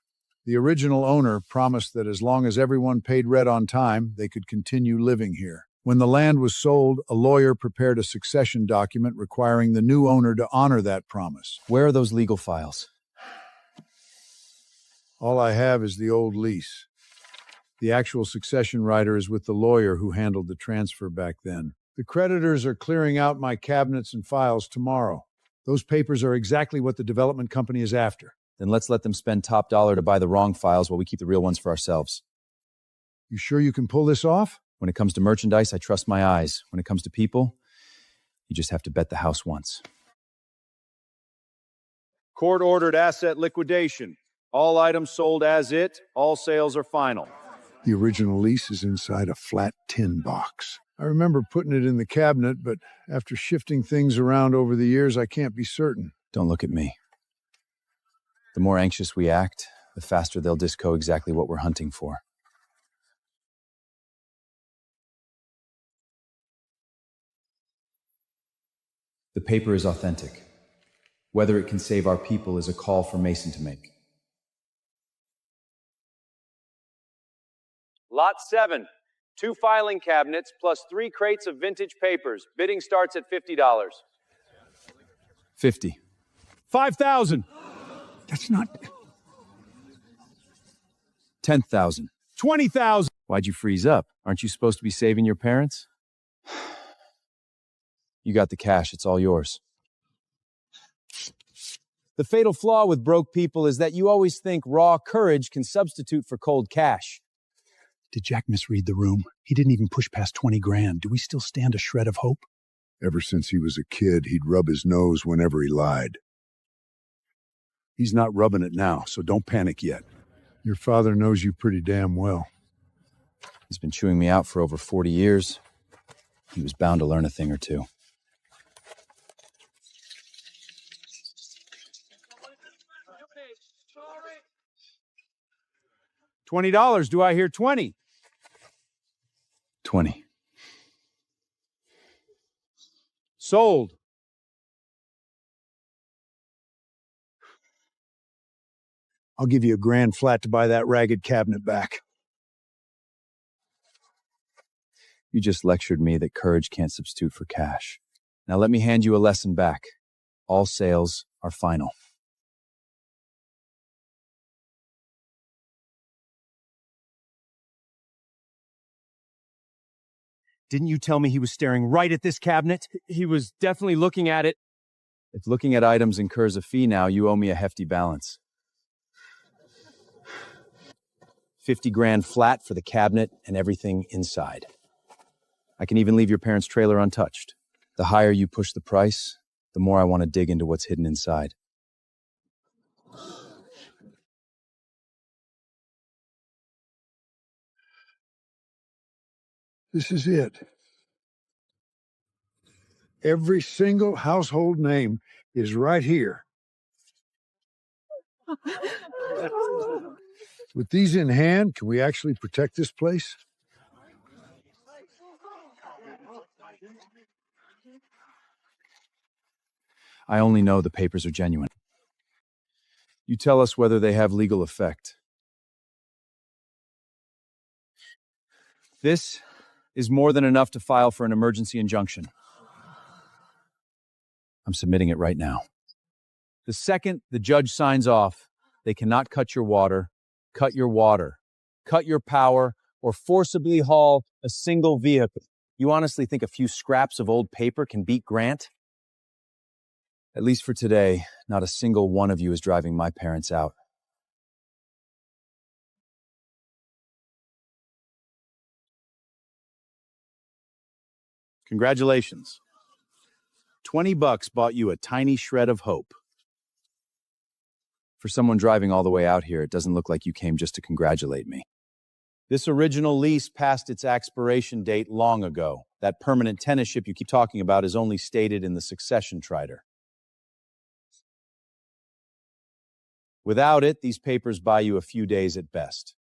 S10: The original owner promised that as long as everyone paid rent on time, they could continue living here. When the land was sold, a lawyer prepared a succession document requiring the new owner to honor that promise.
S3: Where are those legal files?
S10: All I have is the old lease. The actual succession rider is with the lawyer who handled the transfer back then. The creditors are clearing out my cabinets and files tomorrow. Those papers are exactly what the development company is after.
S3: Then let's let them spend top dollar to buy the wrong files while we keep the real ones for ourselves.
S10: You sure you can pull this off?
S3: When it comes to merchandise, I trust my eyes. When it comes to people, you just have to bet the house once.
S10: Court-ordered asset liquidation. All items sold as it. All sales are final. The original lease is inside a flat tin box. I remember putting it in the cabinet, but after shifting things around over the years, I can't be certain.
S3: Don't look at me. The more anxious we act, the faster they'll disco exactly what we're hunting for. The paper is authentic. Whether it can save our people is a call for Mason to make.
S1: Lot 7. 2 filing cabinets plus 3 crates of vintage papers. Bidding starts at $50.
S3: 50.
S10: 5,000. That's not...
S3: 10,000.
S10: 20,000.
S3: Why'd you freeze up? Aren't you supposed to be saving your parents? You got the cash, it's all yours.
S1: The fatal flaw with broke people is that you always think raw courage can substitute for cold cash.
S6: Did Jack misread the room? He didn't even push past 20 grand. Do we still stand a shred of hope?
S10: Ever since he was a kid, he'd rub his nose whenever he lied. He's not rubbing it now, so don't panic yet. Your father knows you pretty damn well.
S3: He's been chewing me out for over 40 years. He was bound to learn a thing or two.
S10: $20, do I hear 20?
S3: 20.
S1: Sold.
S6: I'll give you $1,000 flat to buy that ragged cabinet back.
S3: You just lectured me that courage can't substitute for cash. Now let me hand you a lesson back. All sales are final.
S1: Didn't you tell me he was staring right at this cabinet? He was definitely looking at it.
S3: If looking at items incurs a fee now, you owe me a hefty balance. $50,000 flat for the cabinet and everything inside. I can even leave your parents' trailer untouched. The higher you push the price, the more I want to dig into what's hidden inside.
S6: This is it. Every single household name is right here. With these in hand, can we actually protect this place?
S3: I only know the papers are genuine. You tell us whether they have legal effect.
S1: This is more than enough to file for an emergency injunction.
S3: I'm submitting it right now.
S1: The second the judge signs off, they cannot cut your water, cut your power, or forcibly haul a single vehicle. You honestly think a few scraps of old paper can beat Grant?
S3: At least for today, not a single one of you is driving my parents out.
S1: Congratulations. $20 bought you a tiny shred of hope.
S3: For someone driving all the way out here, it doesn't look like you came just to congratulate me.
S1: This original lease passed its expiration date long ago. That permanent tenantship you keep talking about is only stated in the succession trider. Without it, these papers buy you a few days at best.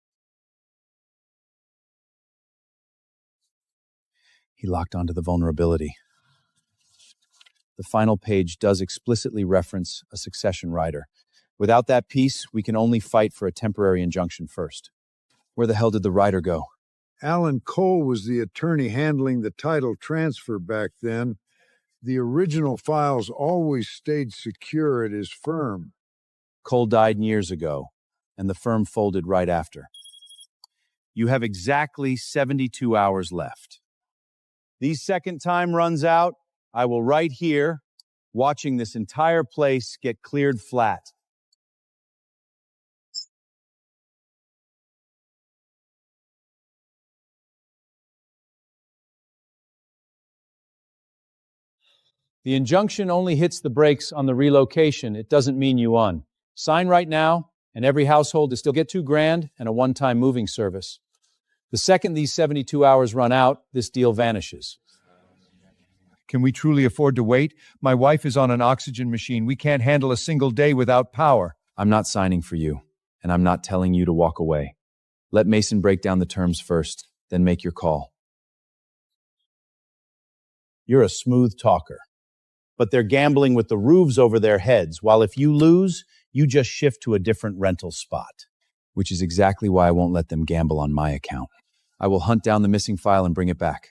S3: He locked onto the vulnerability. The final page does explicitly reference a succession rider. Without that piece, we can only fight for a temporary injunction first. Where the hell did the rider go?
S6: Alan Cole was the attorney handling the title transfer back then. The original files always stayed secure at his firm.
S1: Cole died years ago, and the firm folded right after. You have exactly 72 hours left. These second time runs out, I will right here, watching this entire place get cleared flat. The injunction only hits the brakes on the relocation. It doesn't mean you won. Sign right now, and every household to still get $2,000 and a one-time moving service. The second these 72 hours run out, this deal vanishes.
S10: Can we truly afford to wait? My wife is on an oxygen machine. We can't handle a single day without power.
S3: I'm not signing for you, and I'm not telling you to walk away. Let Mason break down the terms first, then make your call.
S1: You're a smooth talker. But they're gambling with the roofs over their heads, while if you lose, you just shift to a different rental spot.
S3: Which is exactly why I won't let them gamble on my account. I will hunt down the missing file and bring it back.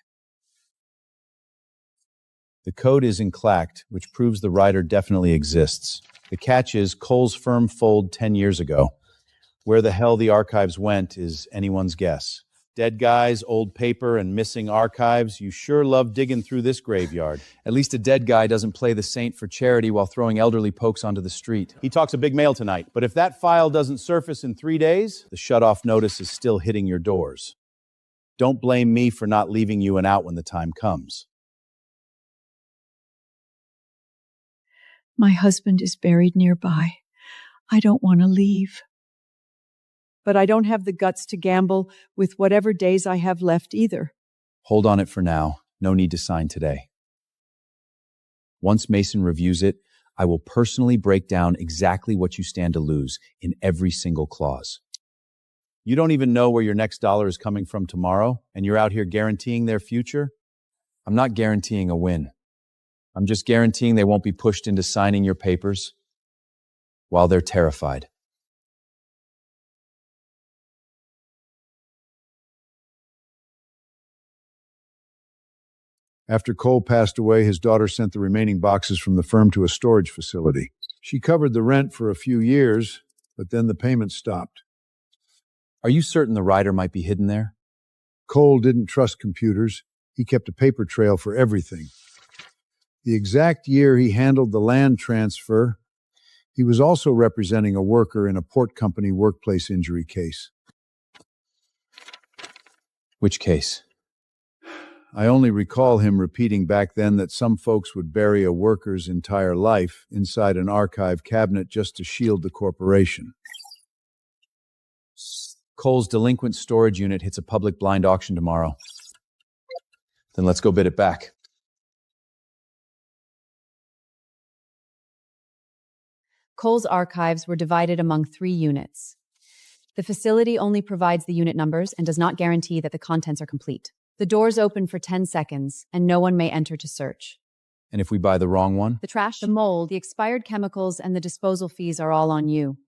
S1: The code is enclacked, which proves the rider definitely exists. The catch is Cole's firm folded 10 years ago. Where the hell the archives went is anyone's guess. Dead guys, old paper, and missing archives. You sure love digging through this graveyard.
S3: At least a dead guy doesn't play the saint for charity while throwing elderly pokes onto the street.
S1: He talks a big mail tonight, but if that file doesn't surface in 3 days, the shut-off notice is still hitting your doors. Don't blame me for not leaving you an out when the time comes.
S9: My husband is buried nearby. I don't want to leave. But I don't have the guts to gamble with whatever days I have left either.
S3: Hold on it for now. No need to sign today. Once Mason reviews it, I will personally break down exactly what you stand to lose in every single clause.
S1: You don't even know where your next dollar is coming from tomorrow, and you're out here guaranteeing their future?
S3: I'm not guaranteeing a win. I'm just guaranteeing they won't be pushed into signing your papers while they're terrified.
S6: After Cole passed away, his daughter sent the remaining boxes from the firm to a storage facility. She covered the rent for a few years, but then the payment stopped.
S3: Are you certain the rider might be hidden there?
S6: Cole didn't trust computers. He kept a paper trail for everything. The exact year he handled the land transfer, he was also representing a worker in a port company workplace injury case.
S3: Which case?
S6: I only recall him repeating back then that some folks would bury a worker's entire life inside an archive cabinet just to shield the corporation.
S3: Cole's delinquent storage unit hits a public blind auction tomorrow. Then let's go bid it back.
S2: Cole's archives were divided among 3 units. The facility only provides the unit numbers and does not guarantee that the contents are complete. The doors open for 10 seconds, and no one may enter to search.
S3: And if we buy the wrong one?
S2: The trash, the mold, the expired chemicals, and the disposal fees are all on you.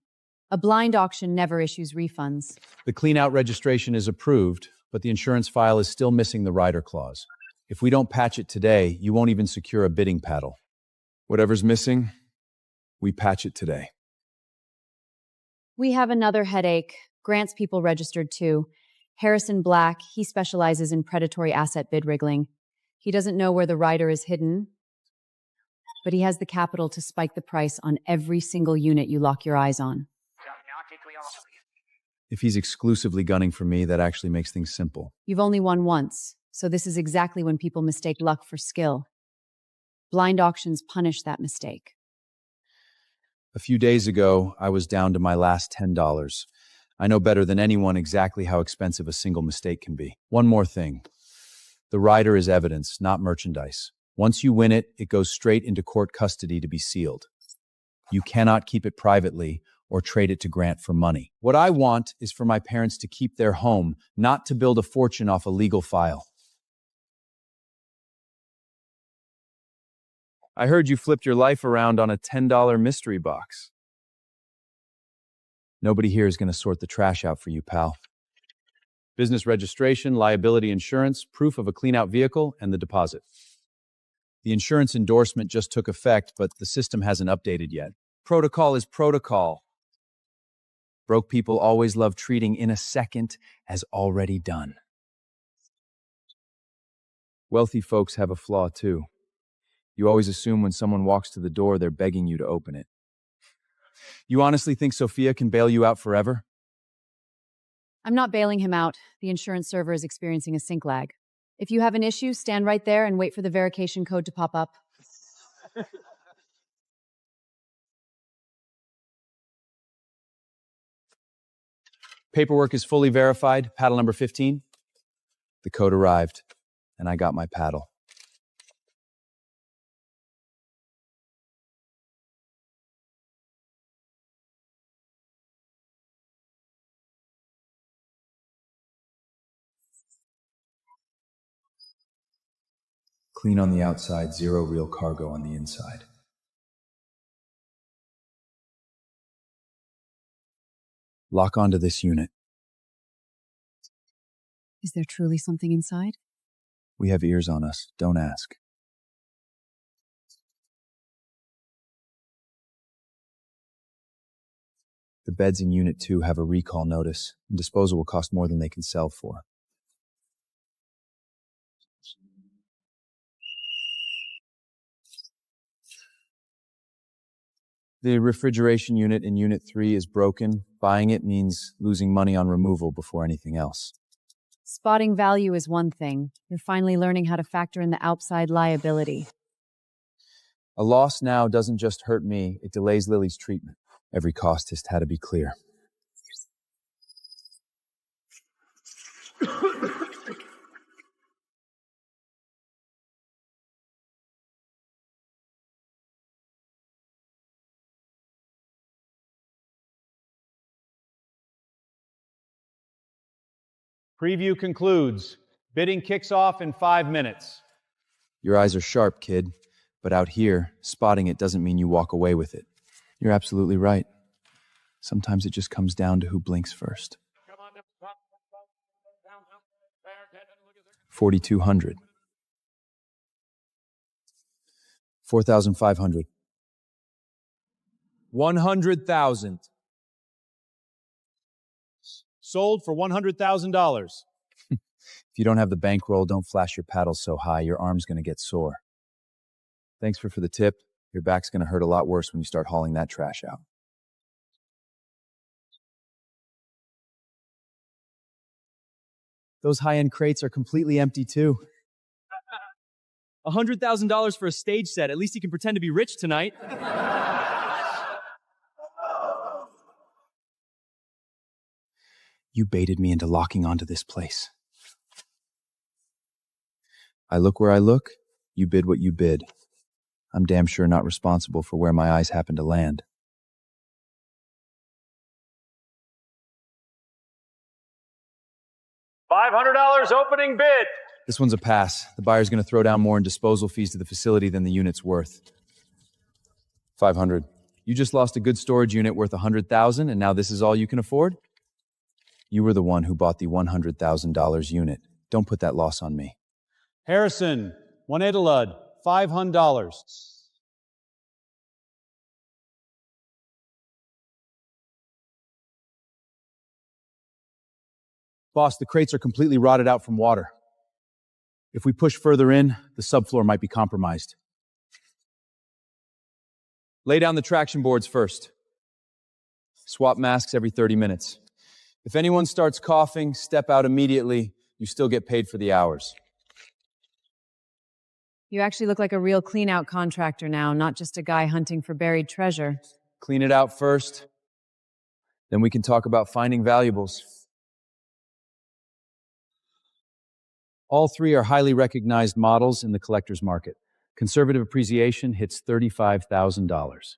S2: A blind auction never issues refunds.
S3: The clean-out registration is approved, but the insurance file is still missing the rider clause. If we don't patch it today, you won't even secure a bidding paddle. Whatever's missing, we patch it today.
S2: We have another headache. Grant's people registered too. Harrison Black, he specializes in predatory asset bid wriggling. He doesn't know where the rider is hidden, but he has the capital to spike the price on every single unit you lock your eyes on.
S3: If he's exclusively gunning for me, that actually makes things simple.
S2: You've only won once, so this is exactly when people mistake luck for skill. Blind auctions punish that mistake.
S3: A few days ago, I was down to my last $10. I know better than anyone exactly how expensive a single mistake can be. One more thing. The rider is evidence, not merchandise. Once you win it, it goes straight into court custody to be sealed. You cannot keep it privately or trade it to Grant for money. What I want is for my parents to keep their home, not to build a fortune off a legal file.
S1: I heard you flipped your life around on a $10 mystery box.
S3: Nobody here is going to sort the trash out for you, pal.
S1: Business registration, liability insurance, proof of a clean-out vehicle, and the deposit.
S3: The insurance endorsement just took effect, but the system hasn't updated yet. Protocol is protocol. Broke people always love treating in a second as already done.
S1: Wealthy folks have a flaw, too. You always assume when someone walks to the door, they're begging you to open it.
S3: You honestly think Sophia can bail you out forever?
S2: I'm not bailing him out. The insurance server is experiencing a sync lag. If you have an issue, stand right there and wait for the verification code to pop up.
S3: Paperwork is fully verified. Paddle number 15. The code arrived, and I got my paddle. Clean on the outside, zero real cargo on the inside. Lock onto this unit.
S2: Is there truly something inside?
S3: We have ears on us. Don't ask. The beds in Unit 2 have a recall notice, and disposal will cost more than they can sell for. The refrigeration unit in Unit 3 is broken. Buying it means losing money on removal before anything else.
S2: Spotting value is one thing. You're finally learning how to factor in the outside liability.
S3: A loss now doesn't just hurt me, it delays Lily's treatment. Every cost has had to be clear.
S1: Preview concludes. Bidding kicks off in 5 minutes.
S3: Your eyes are sharp, kid. But out here, spotting it doesn't mean you walk away with it. You're absolutely right. Sometimes it just comes down to who blinks first. 4,200. 4,500.
S1: 100,000. Sold for $100,000.
S3: If you don't have the bankroll, don't flash your paddles so high, your arm's gonna get sore. Thanks for the tip. Your back's gonna hurt a lot worse when you start hauling that trash out. Those high-end crates are completely empty too.
S11: $100,000 for a stage set. At least he can pretend to be rich tonight.
S3: You baited me into locking onto this place. I look where I look, you bid what you bid. I'm damn sure not responsible for where my eyes happen to land.
S1: $500 opening bid.
S3: This one's a pass. The buyer's going to throw down more in disposal fees to the facility than the unit's worth. 500. You just lost a good storage unit worth 100,000, and now this is all you can afford? You were the one who bought the $100,000 unit. Don't put that loss on me.
S1: Harrison, one Edelud, $500.
S3: Boss, the crates are completely rotted out from water. If we push further in, the subfloor might be compromised. Lay down the traction boards first. Swap masks every 30 minutes. If anyone starts coughing, step out immediately. You still get paid for the hours.
S2: You actually look like a real clean-out contractor now, not just a guy hunting for buried treasure.
S3: Clean it out first. Then we can talk about finding valuables. All three are highly recognized models in the collector's market. Conservative appreciation hits $35,000.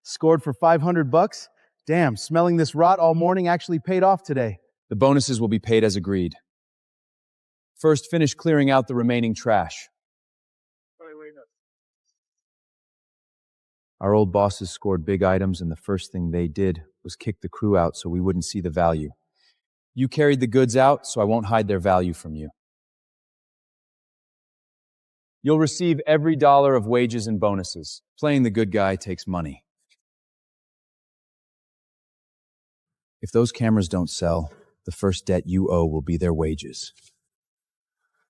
S1: Scored for $500? Damn, smelling this rot all morning actually paid off today.
S3: The bonuses will be paid as agreed. First, finish clearing out the remaining trash. Our old bosses scored big items, and the first thing they did was kick the crew out so we wouldn't see the value. You carried the goods out, so I won't hide their value from you. You'll receive every dollar of wages and bonuses. Playing the good guy takes money. If those cameras don't sell, the first debt you owe will be their wages.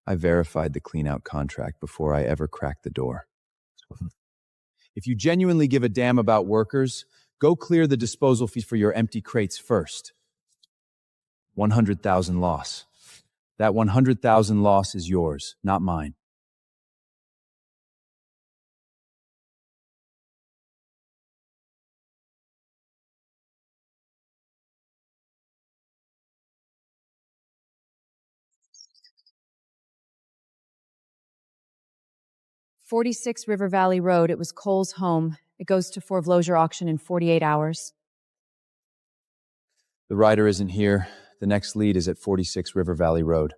S3: I verified the clean-out contract before I ever cracked the door. If you genuinely give a damn about workers, go clear the disposal fees for your empty crates first. 100,000 loss. That 100,000 loss is yours, not mine.
S2: "46 River Valley Road. It was Cole's home. It goes to foreclosure auction in 48 hours.
S3: The rider isn't here. The next lead is at 46 River Valley Road.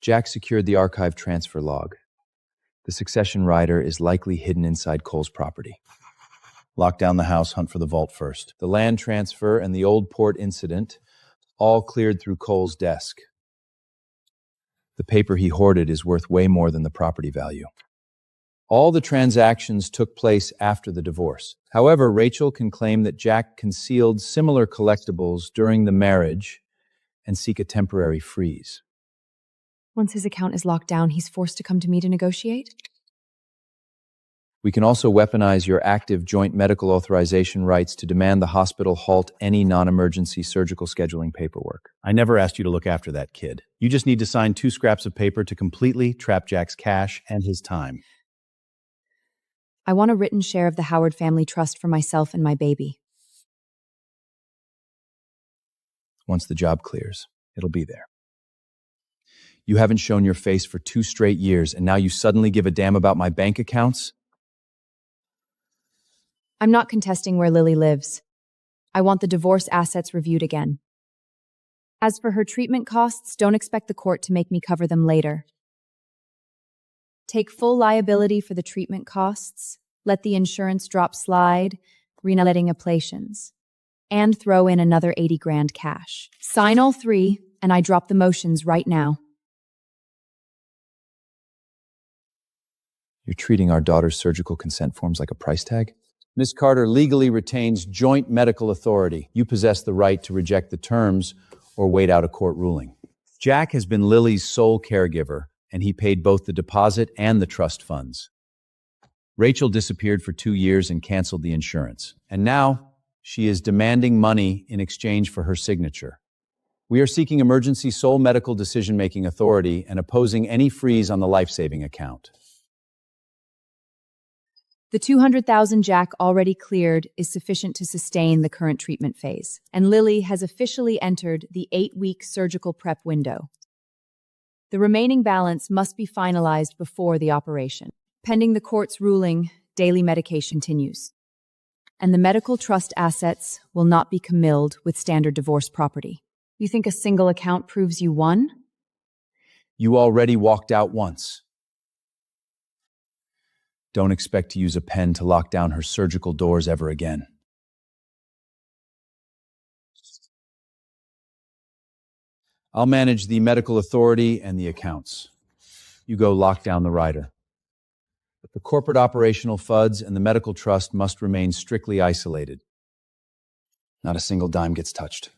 S3: Jack secured the archive transfer log. The succession rider is likely hidden inside Cole's property. Lock down the house, hunt for the vault first. The land transfer and the old port incident all cleared through Cole's desk. The paper he hoarded is worth way more than the property value. All the transactions took place after the divorce. However, Rachel can claim that Jack concealed similar collectibles during the marriage and seek a temporary freeze.
S7: Once his account is locked down, he's forced to come to me to negotiate?
S3: We can also weaponize your active joint medical authorization rights to demand the hospital halt any non-emergency surgical scheduling paperwork.
S1: I never asked you to look after that kid. You just need to sign 2 scraps of paper to completely trap Jack's cash and his time.
S7: I want a written share of the Howard family trust for myself and my baby.
S3: Once the job clears, it'll be there. You haven't shown your face for 2 straight years, and now you suddenly give a damn about my bank accounts?
S2: I'm not contesting where Lily lives. I want the divorce assets reviewed again. As for her treatment costs, don't expect the court to make me cover them later. Take full liability for the treatment costs, let the insurance drop slide, letting applations, and throw in another 80 grand cash. Sign all three, and I drop the motions right now.
S3: You're treating our daughter's surgical consent forms like a price tag? Ms. Carter legally retains joint medical authority. You possess the right to reject the terms or wait out a court ruling. Jack has been Lily's sole caregiver, and he paid both the deposit and the trust funds. Rachel disappeared for 2 years and canceled the insurance. And now, she is demanding money in exchange for her signature. We are seeking emergency sole medical decision-making authority and opposing any freeze on the life-saving account.
S2: The $200,000 Jack already cleared is sufficient to sustain the current treatment phase, and Lily has officially entered the 8-week surgical prep window. The remaining balance must be finalized before the operation. Pending the court's ruling, daily medication continues, and the medical trust assets will not be commilled with standard divorce property. You think a single account proves you won?
S3: You already walked out once. Don't expect to use a pen to lock down her surgical doors ever again. I'll manage the medical authority and the accounts. You go lock down the rider. But the corporate operational FUDs and the medical trust must remain strictly isolated. Not a single dime gets touched.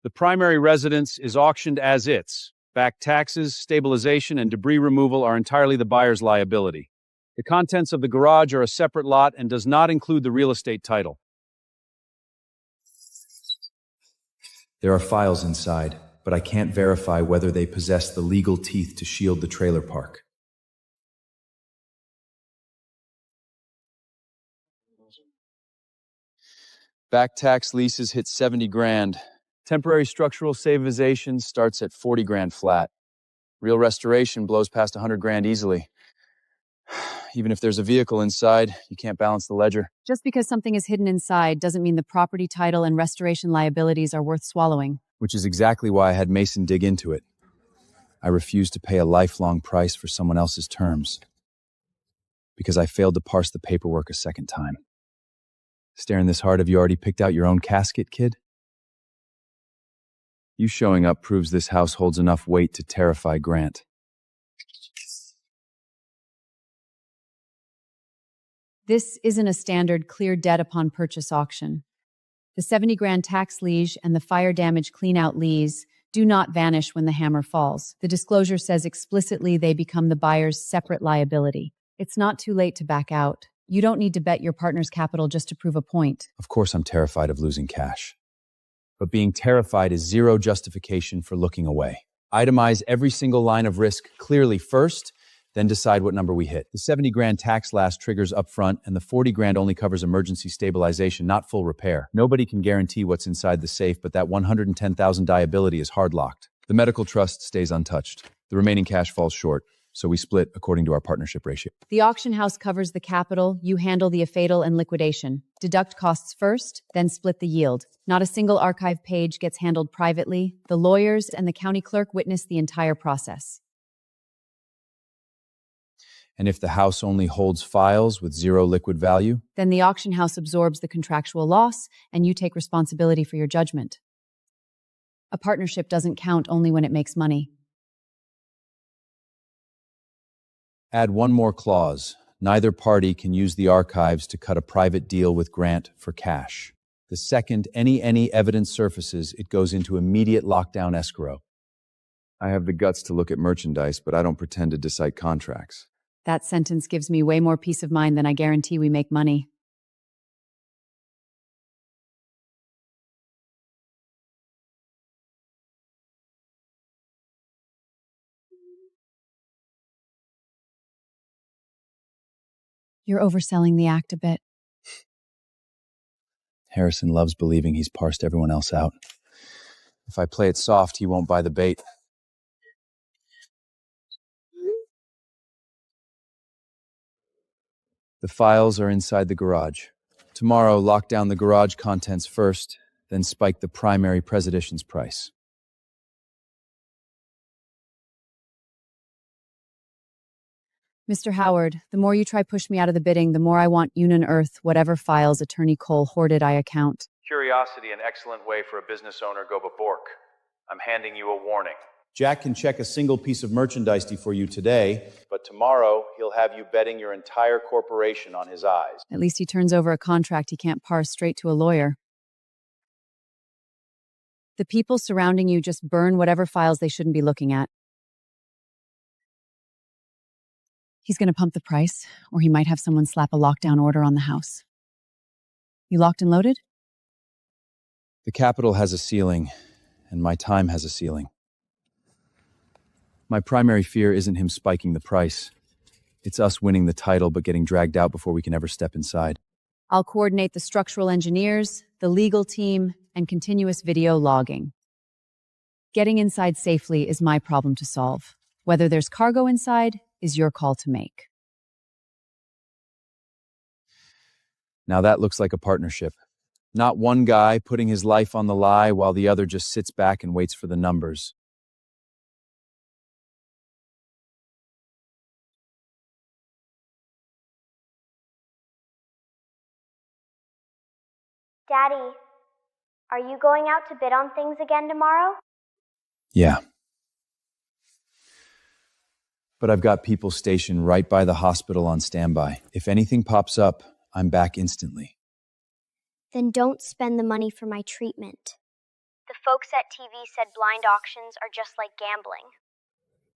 S1: The primary residence is auctioned as is. Back taxes, stabilization, and debris removal are entirely the buyer's liability. The contents of the garage are a separate lot and does not include the real estate title.
S3: There are files inside, but I can't verify whether they possess the legal teeth to shield the trailer park.
S1: Back tax leases hit 70 grand. Temporary structural stabilization starts at 40 grand flat. Real restoration blows past 100 grand easily. Even if there's a vehicle inside, you can't balance the ledger.
S2: Just because something is hidden inside doesn't mean the property title and restoration liabilities are worth swallowing.
S3: Which is exactly why I had Mason dig into it. I refused to pay a lifelong price for someone else's terms. Because I failed to parse the paperwork a second time. Staring this hard, have you already picked out your own casket, kid? You showing up proves this house holds enough weight to terrify Grant.
S2: This isn't a standard clear debt upon purchase auction. The 70 grand tax liege and the fire damage clean-out lease do not vanish when the hammer falls. The disclosure says explicitly they become the buyer's separate liability. It's not too late to back out. You don't need to bet your partner's capital just to prove a point.
S3: Of course I'm terrified of losing cash. But being terrified is zero justification for looking away. Itemize every single line of risk clearly first, then decide what number we hit. The 70 grand tax last triggers upfront, and the 40 grand only covers emergency stabilization, not full repair. Nobody can guarantee what's inside the safe, but that $110,000 liability is hard-locked. The medical trust stays untouched. The remaining cash falls short, so we split according to our partnership ratio.
S2: The auction house covers the capital, you handle the fatal and liquidation. Deduct costs first, then split the yield. Not a single archive page gets handled privately. The lawyers and the county clerk witness the entire process.
S3: And if the house only holds files with zero liquid value?
S2: Then the auction house absorbs the contractual loss, and you take responsibility for your judgment. A partnership doesn't count only when it makes money.
S3: Add one more clause. Neither party can use the archives to cut a private deal with Grant for cash. The second any evidence surfaces, it goes into immediate lockdown escrow. I have the guts to look at merchandise, but I don't pretend to decide contracts.
S2: That sentence gives me way more peace of mind than I guarantee we make money. You're overselling the act a bit.
S3: Harrison loves believing he's parsed everyone else out. If I play it soft, he won't buy the bait. The files are inside the garage. Tomorrow, lock down the garage contents first, then spike the primary pres edition's price.
S2: Mr. Howard, the more you try push me out of the bidding, the more I want unearth whatever files Attorney Cole hoarded I account.
S10: Curiosity, an excellent way for a business owner go bork. I'm handing you a warning.
S1: Jack can check a single piece of merchandise for you today, but tomorrow he'll have you betting your entire corporation on his eyes.
S2: At least he turns over a contract he can't parse straight to a lawyer. The people surrounding you just burn whatever files they shouldn't be looking at. He's going to pump the price, or he might have someone slap a lockdown order on the house. You locked and loaded?
S3: The Capitol has a ceiling, and my time has a ceiling. My primary fear isn't him spiking the price. It's us winning the title but getting dragged out before we can ever step inside.
S2: I'll coordinate the structural engineers, the legal team, and continuous video logging. Getting inside safely is my problem to solve. Whether there's cargo inside is your call to make.
S3: Now that looks like a partnership. Not one guy putting his life on the lie while the other just sits back and waits for the numbers.
S4: Daddy, are you going out to bid on things again tomorrow?
S3: Yeah. But I've got people stationed right by the hospital on standby. If anything pops up, I'm back instantly.
S4: Then don't spend the money for my treatment. The folks at TV said blind auctions are just like gambling.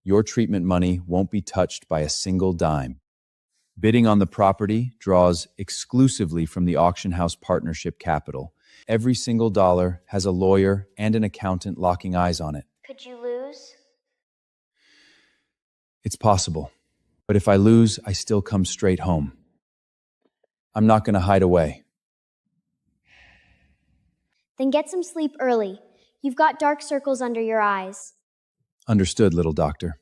S3: Your treatment money won't be touched by a single dime. Bidding on the property draws exclusively from the auction house partnership capital. Every single dollar has a lawyer and an accountant locking eyes on it.
S4: Could you lose?
S3: It's possible. But if I lose, I still come straight home. I'm not going to hide away.
S4: Then get some sleep early. You've got dark circles under your eyes.
S3: Understood, little doctor.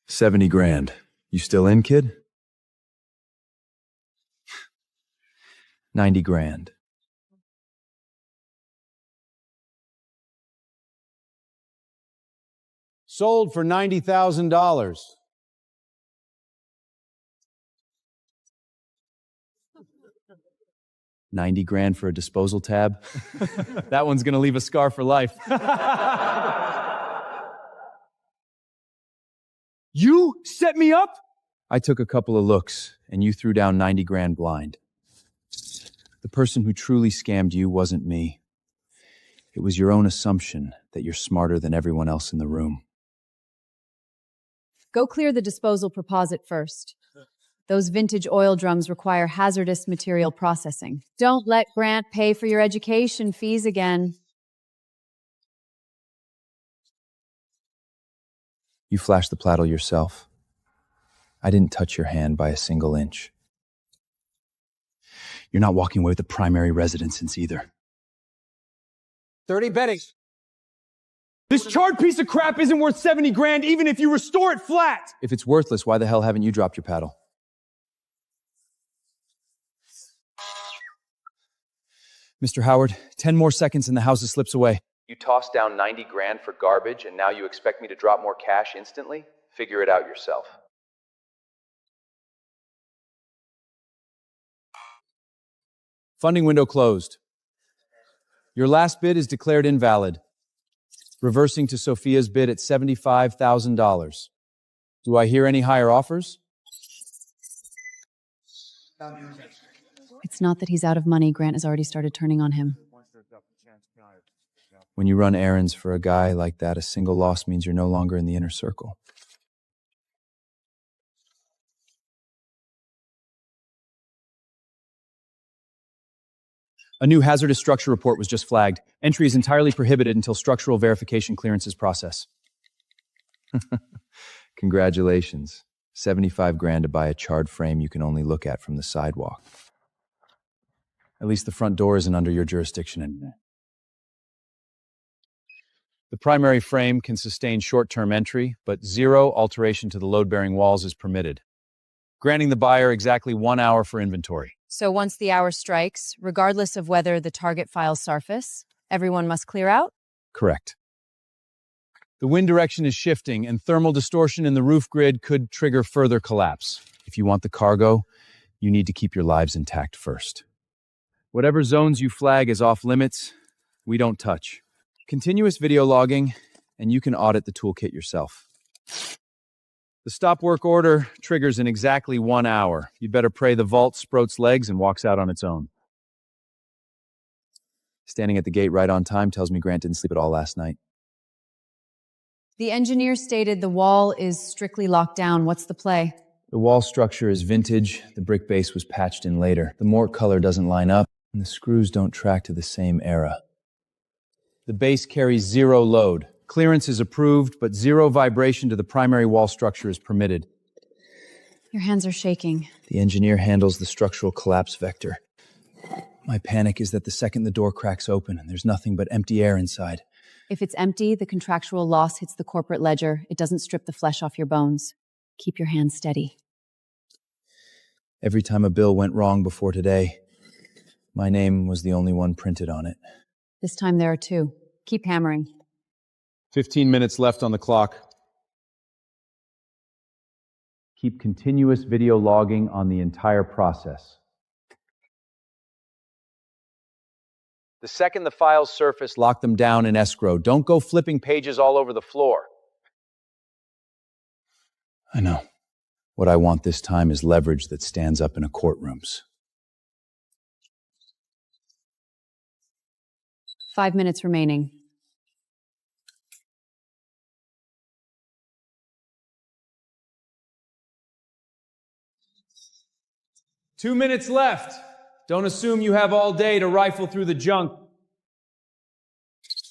S3: $70,000. You still in, kid? $90,000.
S1: Sold for $90,000.
S3: $90,000 for a disposal tab?
S11: That one's gonna leave a scar for life.
S5: You set me up?
S3: I took a couple of looks, and you threw down $90,000 blind. The person who truly scammed you wasn't me. It was your own assumption that you're smarter than everyone else in the room.
S2: Go clear the disposal proposite first. Those vintage oil drums require hazardous material processing. Don't let Grant pay for your education fees again.
S3: You flashed the platel yourself. I didn't touch your hand by a single inch. You're not walking away with the primary residence either.
S11: 30 betting. This charred piece of crap isn't worth $70,000 even if you restore it flat.
S3: If it's worthless, why the hell haven't you dropped your paddle? Mr. Howard, 10 more seconds and the house slips away.
S10: You tossed down $90,000 for garbage and now you expect me to drop more cash instantly? Figure it out yourself.
S3: Funding window closed. Your last bid is declared invalid. Reversing to Sophia's bid at $75,000. Do I hear any higher offers?
S2: It's not that he's out of money. Grant has already started turning on him.
S3: When you run errands for a guy like that, a single loss means you're no longer in the inner circle.
S11: A new hazardous structure report was just flagged. Entry is entirely prohibited until structural verification clearance is processed.
S3: Congratulations. $75,000 to buy a charred frame you can only look at from the sidewalk. At least the front door isn't under your jurisdiction anymore.
S1: The primary frame can sustain short-term entry, but 0 alteration to the load-bearing walls is permitted, granting the buyer exactly 1 hour for inventory.
S2: So once the hour strikes, regardless of whether the target files surface, everyone must clear out?
S1: Correct. The wind direction is shifting, and thermal distortion in the roof grid could trigger further collapse. If you want the cargo, you need to keep your lives intact first. Whatever zones you flag as off-limits, we don't touch. Continuous video logging, and you can audit the toolkit yourself. The stop work order triggers in exactly 1 hour. You'd better pray the vault sprouts legs and walks out on its own. Standing at the gate right on time tells me Grant didn't sleep at all last night.
S2: The engineer stated the wall is strictly locked down. What's the play?
S3: The wall structure is vintage. The brick base was patched in later. The mort color doesn't line up, and the screws don't track to the same era.
S1: The base carries 0 load. Clearance is approved, but 0 vibration to the primary wall structure is permitted.
S2: Your hands are shaking.
S3: The engineer handles the structural collapse vector. My panic is that the second the door cracks open and there's nothing but empty air inside.
S2: If it's empty, the contractual loss hits the corporate ledger. It doesn't strip the flesh off your bones. Keep your hands steady.
S3: Every time a bill went wrong before today, my name was the only one printed on it.
S2: This time there are 2. Keep hammering.
S1: 15 minutes left on the clock. Keep continuous video logging on the entire process. The second the files surface, lock them down in escrow. Don't go flipping pages all over the floor.
S3: I know. What I want this time is leverage that stands up in a courtrooms.
S2: 5 minutes remaining.
S1: Two minutes left. Don't assume you have all day to rifle through the junk.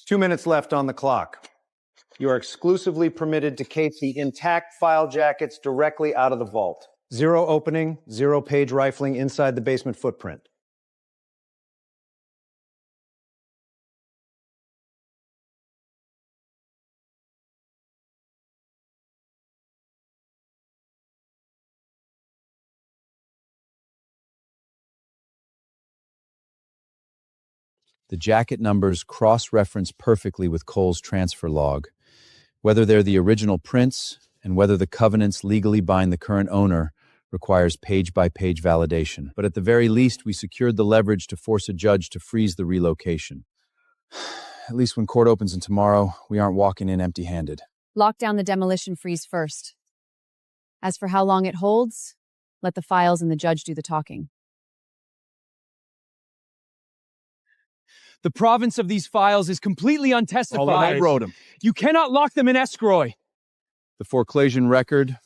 S10: 2 minutes left on the clock. You are exclusively permitted to cape the intact file jackets directly out of the vault. 0 opening, 0 page rifling inside the basement footprint.
S1: The jacket numbers cross-reference perfectly with Cole's transfer log. Whether they're the original prints and whether the covenants legally bind the current owner requires page-by-page validation. But at the very least, we secured the leverage to force a judge to freeze the relocation. At least when court opens in tomorrow, we aren't walking in empty-handed.
S2: Lock down the demolition freeze first. As for how long it holds, let the files and the judge do the talking.
S11: The province of these files is completely untestified.
S1: I wrote them.
S11: You cannot lock them in escrow.
S1: The foreclosure record,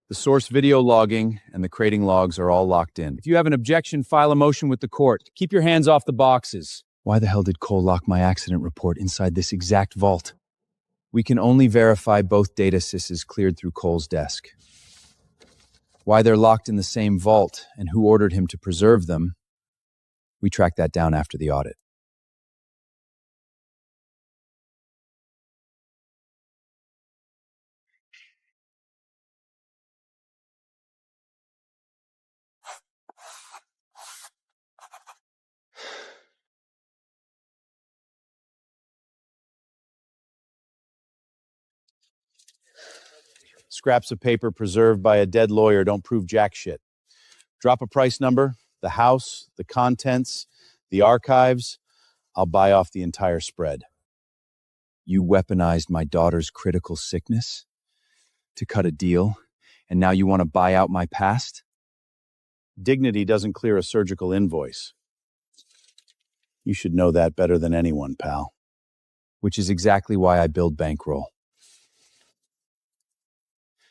S1: the source video logging, and the crating logs are all locked in. If you have an objection, file a motion with the court. Keep your hands off the boxes.
S3: Why the hell did Cole lock my accident report inside this exact vault? We can only verify both data sys's cleared through Cole's desk. Why they're locked in the same vault and who ordered him to preserve them, we track that down after the audit.
S1: Scraps of paper preserved by a dead lawyer don't prove jack shit. Drop a price number, the house, the contents, the archives, I'll buy off the entire spread.
S3: You weaponized my daughter's critical sickness to cut a deal, and now you want to buy out my past?
S1: Dignity doesn't clear a surgical invoice. You should know that better than anyone, pal.
S3: Which is exactly why I build Bankroll.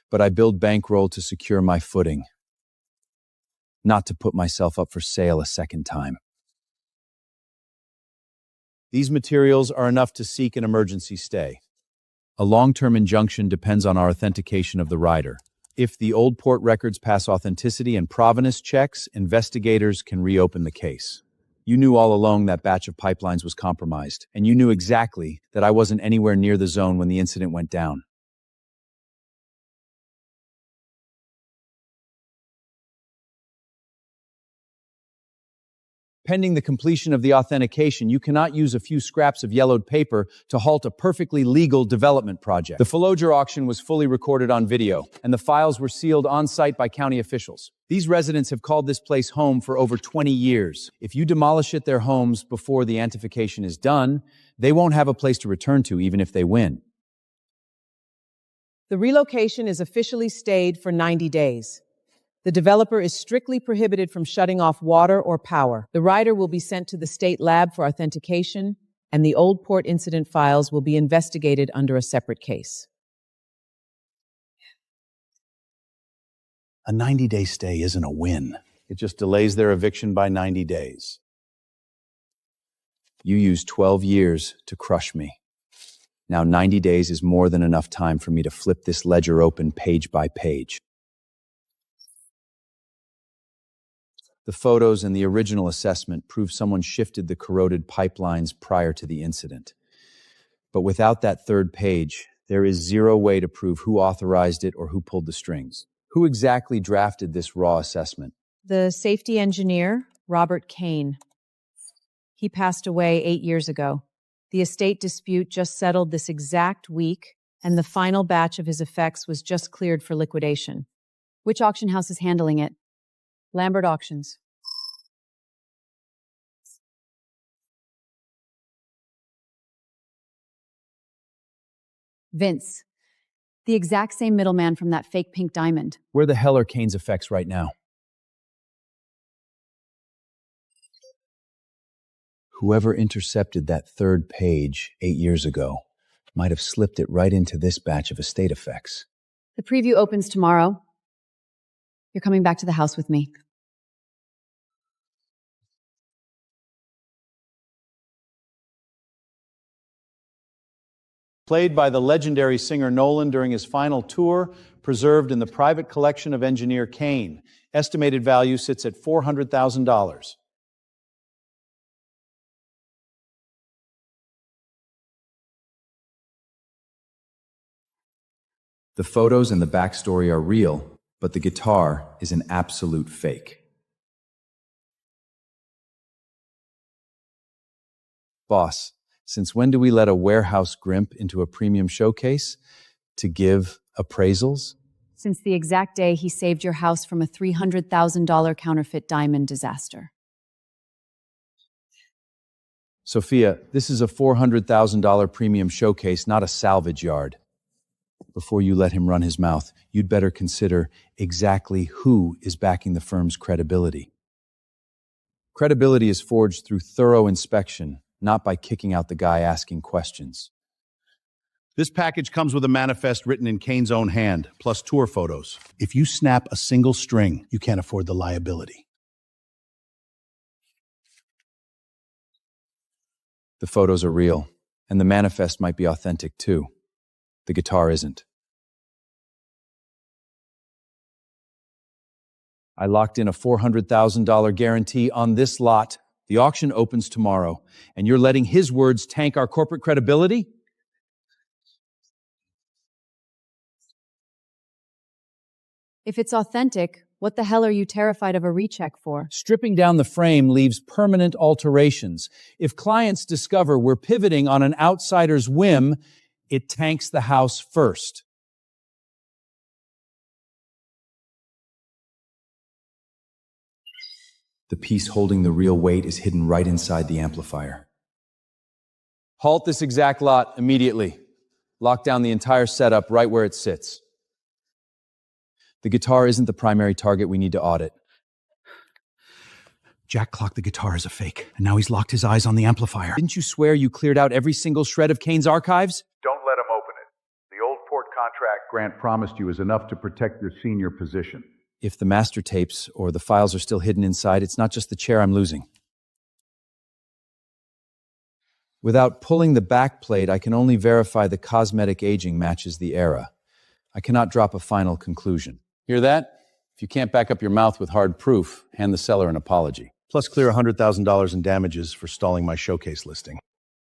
S3: But I build Bankroll to secure my footing, not to put myself up for sale a second time.
S1: These materials are enough to seek an emergency stay. A long-term injunction depends on our authentication of the rider. If the old port records pass authenticity and provenance checks, investigators can reopen the case.
S3: You knew all along that batch of pipelines was compromised, and you knew exactly that I wasn't anywhere near the zone when the incident went down. Pending the completion of the authentication, you cannot use a few scraps of yellowed paper to halt a perfectly legal development project. The Followger auction was fully recorded on video, and the files were sealed on-site by county officials. These residents have called this place home for over 20 years. If you demolish their homes before the authentication is done, they won't have a place to return to even if they win.
S12: The relocation is officially stayed for 90 days. The developer is strictly prohibited from shutting off water or power. The rider will be sent to the state lab for authentication, and the old port incident files will be investigated under a separate case.
S1: A 90-day stay isn't a win. It just delays their eviction by 90 days.
S3: You used 12 years to crush me. Now 90 days is more than enough time for me to flip this ledger open page by page. The photos and the original assessment prove someone shifted the corroded pipelines prior to the incident. But without that third page, there is zero way to prove who authorized it or who pulled the strings. Who exactly drafted this raw assessment?
S2: The safety engineer, Robert Kane. He passed away 8 years ago. The estate dispute just settled this exact week, and the final batch of his effects was just cleared for liquidation. Which auction house is handling it? Lambert Auctions. Vince. The exact same middleman from that fake pink diamond.
S3: Where the hell are Kane's effects right now? Whoever intercepted that third page 8 years ago might have slipped it right into this batch of estate effects.
S2: The preview opens tomorrow. You're coming back to the house with me.
S1: Played by the legendary singer Nolan during his final tour, preserved in the private collection of engineer Kane. Estimated value sits at $400,000.
S3: The photos and the backstory are real, but the guitar is an absolute fake. Boss, since when do we let a warehouse grimp into a premium showcase to give appraisals?
S2: Since the exact day he saved your house from a $300,000 counterfeit diamond disaster.
S3: Sophia, this is a $400,000 premium showcase, not a salvage yard. Before you let him run his mouth, you'd better consider exactly who is backing the firm's credibility. Credibility is forged through thorough inspection, not by kicking out the guy asking questions.
S1: This package comes with a manifest written in Kane's own hand, plus tour photos. If you snap a single string, you can't afford the liability.
S3: The photos are real, and the manifest might be authentic too. The guitar isn't. I locked in a $400,000 guarantee on this lot. The auction opens tomorrow, and you're letting his words tank our corporate credibility?
S2: If it's authentic, what the hell are you terrified of a recheck for?
S1: Stripping down the frame leaves permanent alterations. If clients discover we're pivoting on an outsider's whim, it tanks the house first.
S3: The piece holding the real weight is hidden right inside the amplifier.
S1: Halt this exact lot immediately. Lock down the entire setup right where it sits.
S3: The guitar isn't the primary target we need to audit.
S1: Jack clocked the guitar as a fake, and now he's locked his eyes on the amplifier.
S3: Didn't you swear you cleared out every single shred of Kane's archives?
S10: Don't let him open it. The old port contract Grant promised you is enough to protect your senior position.
S3: If the master tapes or the files are still hidden inside, it's not just the chair I'm losing. Without pulling the back plate, I can only verify the cosmetic aging matches the era. I cannot drop a final conclusion.
S1: Hear that? If you can't back up your mouth with hard proof, hand the seller an apology.
S10: Plus clear $100,000 in damages for stalling my showcase listing.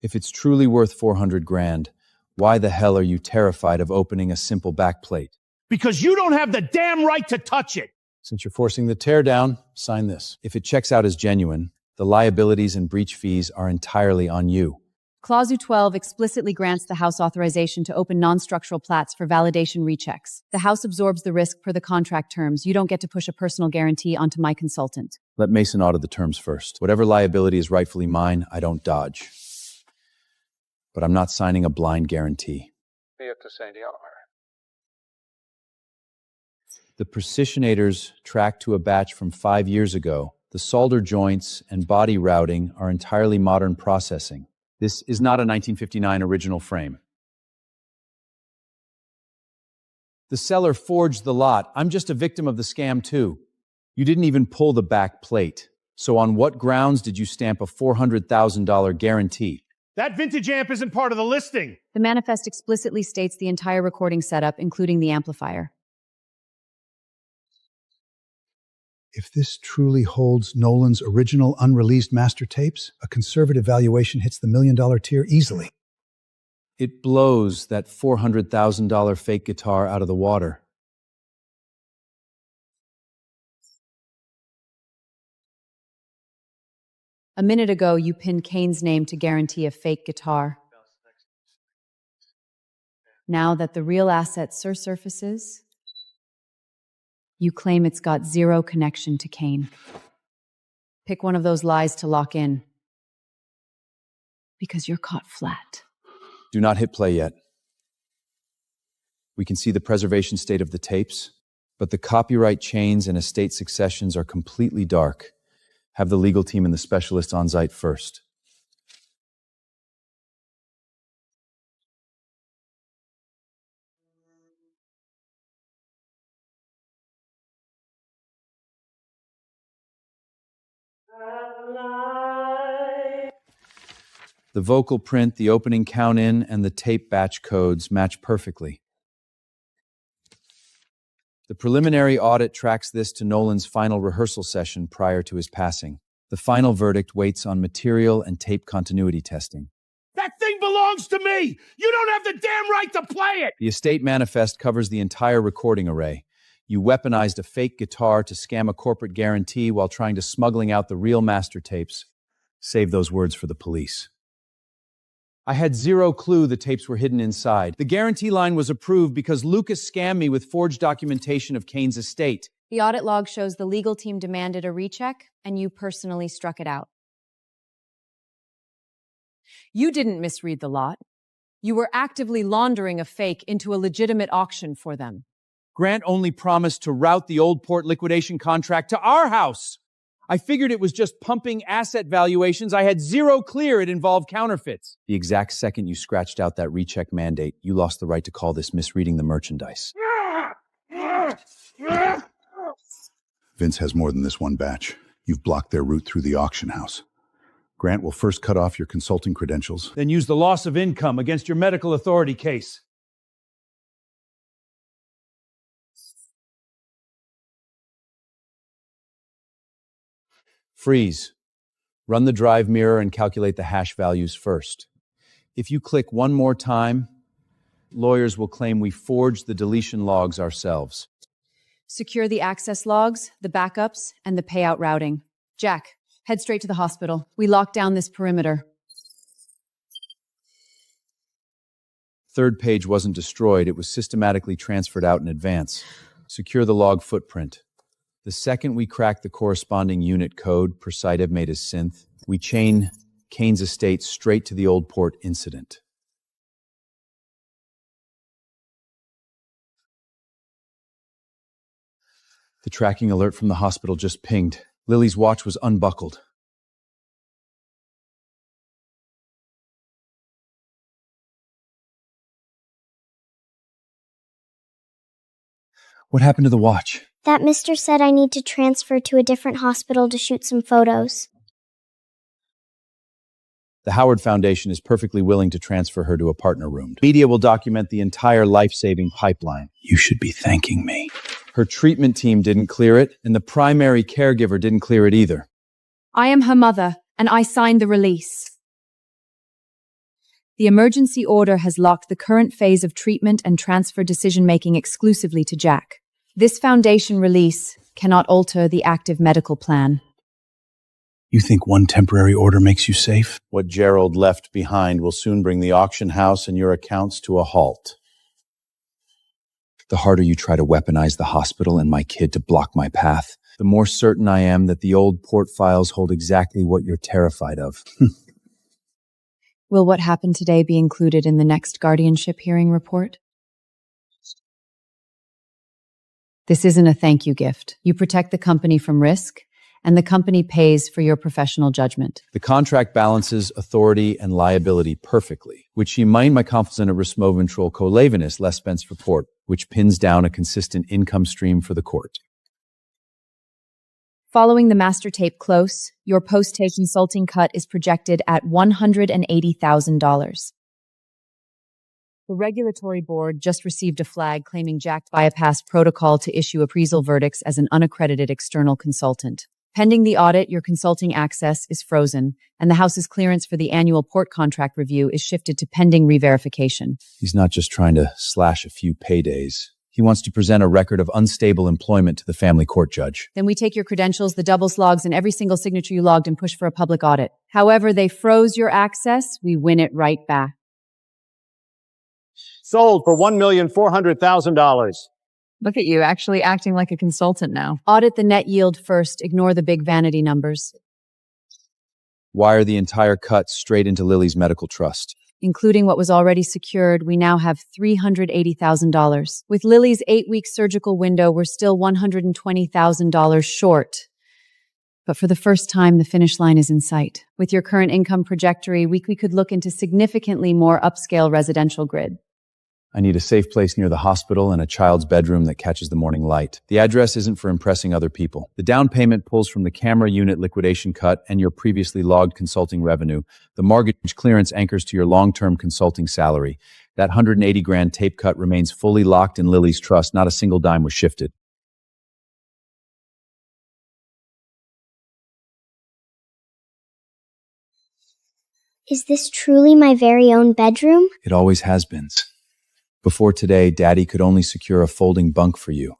S3: If it's truly worth 400 grand, why the hell are you terrified of opening a simple backplate?
S1: Because you don't have the damn right to touch it!
S3: Since you're forcing the teardown, sign this. If it checks out as genuine, the liabilities and breach fees are entirely on you.
S2: Clause 12 explicitly grants the House authorization to open non-structural plats for validation rechecks. The House absorbs the risk per the contract terms. You don't get to push a personal guarantee onto my consultant.
S3: Let Mason audit the terms first. Whatever liability is rightfully mine, I don't dodge. But I'm not signing a blind guarantee. The precisionators tracked to a batch from 5 years ago. The solder joints and body routing are entirely modern processing. This is not a 1959 original frame. The seller forged the lot. I'm just a victim of the scam too. You didn't even pull the back plate. So on what grounds did you stamp a $400,000 guarantee?
S1: That vintage amp isn't part of the listing!
S2: The manifest explicitly states the entire recording setup, including the amplifier.
S6: If this truly holds Nolan's original unreleased master tapes, a conservative valuation hits the $1 million tier easily.
S3: It blows that $400,000 fake guitar out of the water.
S2: A minute ago, you pinned Kane's name to guarantee a fake guitar. Now that the real asset surfaces, you claim it's got zero connection to Kane. Pick one of those lies to lock in. Because you're caught flat.
S3: Do not hit play yet. We can see the preservation state of the tapes, but the copyright chains and estate successions are completely dark. Have the legal team and the specialists on site first. The vocal print, the opening count-in, and the tape batch codes match perfectly. The preliminary audit tracks this to Nolan's final rehearsal session prior to his passing. The final verdict waits on material and tape continuity testing.
S1: That thing belongs to me! You don't have the damn right to play it!
S3: The estate manifest covers the entire recording array. You weaponized a fake guitar to scam a corporate guarantee while trying to smuggling out the real master tapes. Save those words for the police. I had zero clue the tapes were hidden inside. The guarantee line was approved because Lucas scammed me with forged documentation of Kane's estate.
S2: The audit log shows the legal team demanded a recheck, and you personally struck it out. You didn't misread the lot. You were actively laundering a fake into a legitimate auction for them.
S1: Grant only promised to route the Old Port liquidation contract to our house. I figured it was just pumping asset valuations. I had zero clear it involved counterfeits.
S3: The exact second you scratched out that recheck mandate, you lost the right to call this misreading the merchandise.
S6: Vince has more than this one batch. You've blocked their route through the auction house. Grant will first cut off your consulting credentials.
S1: Then use the loss of income against your medical authority case.
S3: Freeze. Run the drive mirror and calculate the hash values first. If you click one more time, lawyers will claim we forged the deletion logs ourselves.
S2: Secure the access logs, the backups, and the payout routing. Jack, head straight to the hospital. We locked down this perimeter.
S3: Third page wasn't destroyed. It was systematically transferred out in advance. Secure the log footprint. The second we crack the corresponding unit code, Perseidev made his synth, we chain Kane's estate straight to the Old Port incident. The tracking alert from the hospital just pinged. Lily's watch was unbuckled. What happened to the watch?
S4: That mister said I need to transfer to a different hospital to shoot some photos.
S3: The Howard Foundation is perfectly willing to transfer her to a partner room. Media will document the entire life-saving pipeline. You should be thanking me. Her treatment team didn't clear it, and the primary caregiver didn't clear it either.
S2: I am her mother, and I signed the release. The emergency order has locked the current phase of treatment and transfer decision-making exclusively to Jack. This foundation release cannot alter the active medical plan.
S3: You think one temporary order makes you safe? What Gerald left behind will soon bring the auction house and your accounts to a halt. The harder you try to weaponize the hospital and my kid to block my path, the more certain I am that the old port files hold exactly what you're terrified of.
S2: Will what happened today be included in the next guardianship hearing report? This isn't a thank you gift. You protect the company from risk, and the company pays for your professional judgment.
S3: The contract balances authority and liability perfectly, which she mind my confidence in Rismoventrol Colevinus less Spence report, which pins down a consistent income stream for the court.
S2: Following the master tape close, your post-tape consulting cut is projected at $180,000. The regulatory board just received a flag claiming Jack bypassed protocol to issue appraisal verdicts as an unaccredited external consultant. Pending the audit, your consulting access is frozen, and the House's clearance for the annual port contract review is shifted to pending re-verification.
S3: He's not just trying to slash a few paydays. He wants to present a record of unstable employment to the family court judge.
S2: Then we take your credentials, the doubles logs, and every single signature you logged and push for a public audit. However, they froze your access, we win it right back.
S13: Sold for $1,400,000.
S2: Look at you, actually acting like a consultant now. Audit the net yield first, ignore the big vanity numbers.
S3: Wire the entire cut straight into Lily's medical trust.
S2: Including what was already secured, we now have $380,000. With Lily's 8-week surgical window, we're still $120,000 short. But for the first time, the finish line is in sight. With your current income trajectory, we could look into significantly more upscale residential grid.
S3: I need a safe place near the hospital and a child's bedroom that catches the morning light. The address isn't for impressing other people. The down payment pulls from the camera unit liquidation cut and your previously logged consulting revenue. The mortgage clearance anchors to your long-term consulting salary. That $180,000 tape cut remains fully locked in Lily's trust. Not a single dime was shifted.
S4: Is this truly my very own bedroom?
S3: It always has been. Before today, Daddy could only secure a folding bunk for you.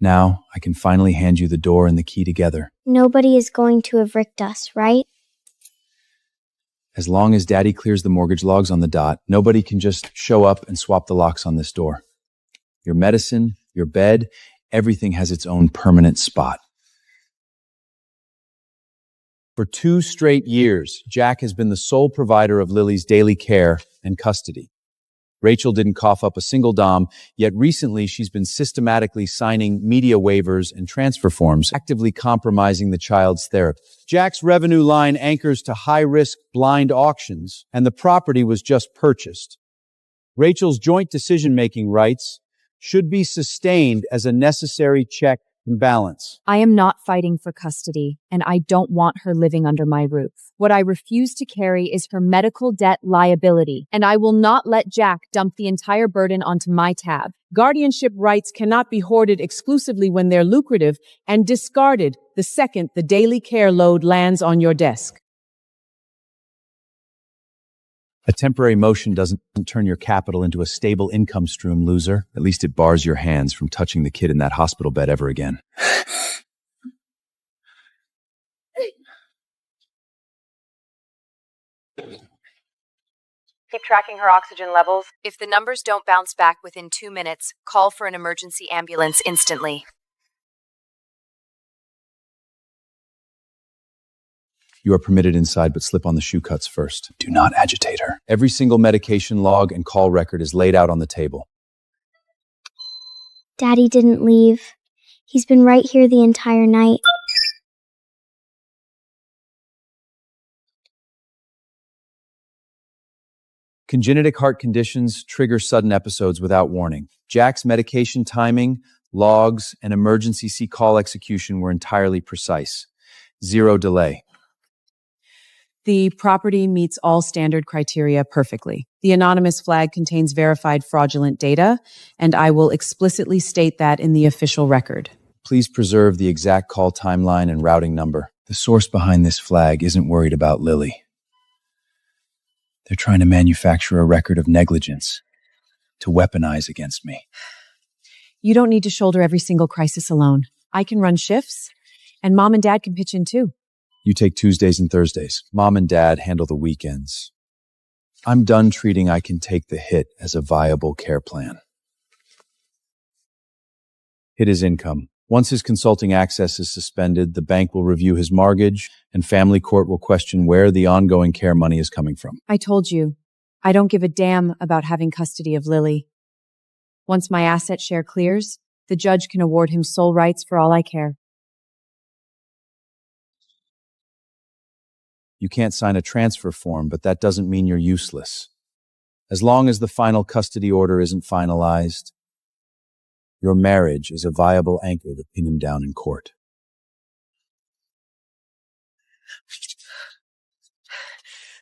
S3: Now, I can finally hand you the door and the key together.
S4: Nobody is going to evict us, right?
S3: As long as Daddy clears the mortgage logs on the dot, nobody can just show up and swap the locks on this door. Your medicine, your bed, everything has its own permanent spot. For 2 straight years, Jack has been the sole provider of Lily's daily care and custody. Rachel didn't cough up a single dime, yet recently she's been systematically signing media waivers and transfer forms, actively compromising the child's therapy. Jack's revenue line anchors to high-risk blind auctions, and the property was just purchased. Rachel's joint decision-making rights should be sustained as a necessary check and balance.
S2: I am not fighting for custody, and I don't want her living under my roof. What I refuse to carry is her medical debt liability, and I will not let Jack dump the entire burden onto my tab.
S12: Guardianship rights cannot be hoarded exclusively when they're lucrative and discarded the second the daily care load lands on your desk.
S3: A temporary motion doesn't turn your capital into a stable income stream, loser. At least it bars your hands from touching the kid in that hospital bed ever again.
S8: Keep tracking her oxygen levels. If the numbers don't bounce back within 2 minutes, call for an emergency ambulance instantly.
S3: You are permitted inside, but slip on the shoe cuts first. Do not agitate her. Every single medication log and call record is laid out on the table.
S4: Daddy didn't leave. He's been right here the entire night.
S3: Congenital heart conditions trigger sudden episodes without warning. Jack's medication timing, logs, and emergency call execution were entirely precise. 0 delay.
S12: The property meets all standard criteria perfectly. The anonymous flag contains verified fraudulent data, and I will explicitly state that in the official record.
S3: Please preserve the exact call timeline and routing number. The source behind this flag isn't worried about Lily. They're trying to manufacture a record of negligence to weaponize against me.
S2: You don't need to shoulder every single crisis alone. I can run shifts, and Mom and Dad can pitch in too.
S3: You take Tuesdays and Thursdays. Mom and Dad handle the weekends. I'm done treating I can take the hit as a viable care plan. Hit his income. Once his consulting access is suspended, the bank will review his mortgage, and family court will question where the ongoing care money is coming from.
S2: I told you, I don't give a damn about having custody of Lily. Once my asset share clears, the judge can award him sole rights for all I care.
S3: You can't sign a transfer form, but that doesn't mean you're useless. As long as the final custody order isn't finalized, your marriage is a viable anchor to pin him down in court.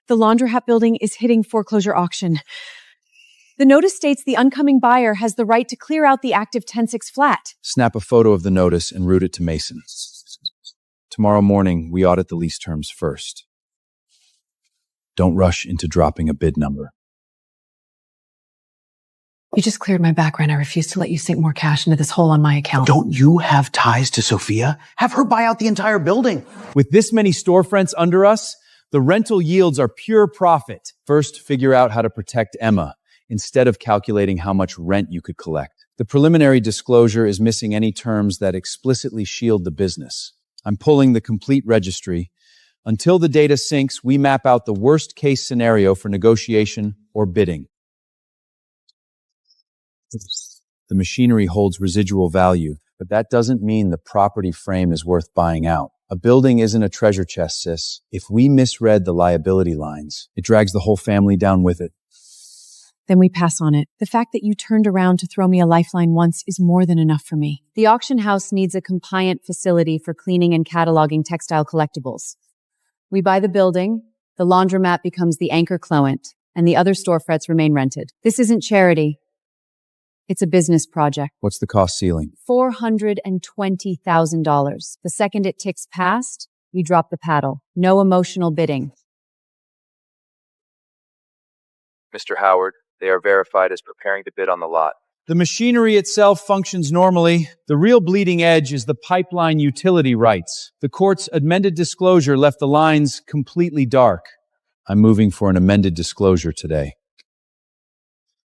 S2: The Laundromat building is hitting foreclosure auction. The notice states the oncoming buyer has the right to clear out the active 10-6 flat.
S3: Snap a photo of the notice and route it to Mason. Tomorrow morning, we audit the lease terms first. Don't rush into dropping a bid number.
S14: You just cleared my back rent. I refuse to let you sink more cash into this hole on my account.
S15: Don't you have ties to Sophia? Have her buy out the entire building.
S1: With this many storefronts under us, the rental yields are pure profit.
S3: First, figure out how to protect Emma instead of calculating how much rent you could collect. The preliminary disclosure is missing any terms that explicitly shield the business. I'm pulling the complete registry. Until the data syncs, we map out the worst case scenario for negotiation or bidding. The machinery holds residual value, but that doesn't mean the property frame is worth buying out. A building isn't a treasure chest, sis. If we misread the liability lines, it drags the whole family down with it.
S2: Then we pass on it. The fact that you turned around to throw me a lifeline once is more than enough for me. The auction house needs a compliant facility for cleaning and cataloging textile collectibles. We buy the building, the laundromat becomes the anchor client, and the other storefronts remain rented. This isn't charity. It's a business project.
S3: What's the cost ceiling?
S2: $420,000. The second it ticks past, you drop the paddle. No emotional bidding.
S3: Mr. Howard, they are verified as preparing to bid on the lot.
S1: The machinery itself functions normally. The real bleeding edge is the pipeline utility rights. The court's amended disclosure left the lines completely dark.
S3: I'm moving for an amended disclosure today.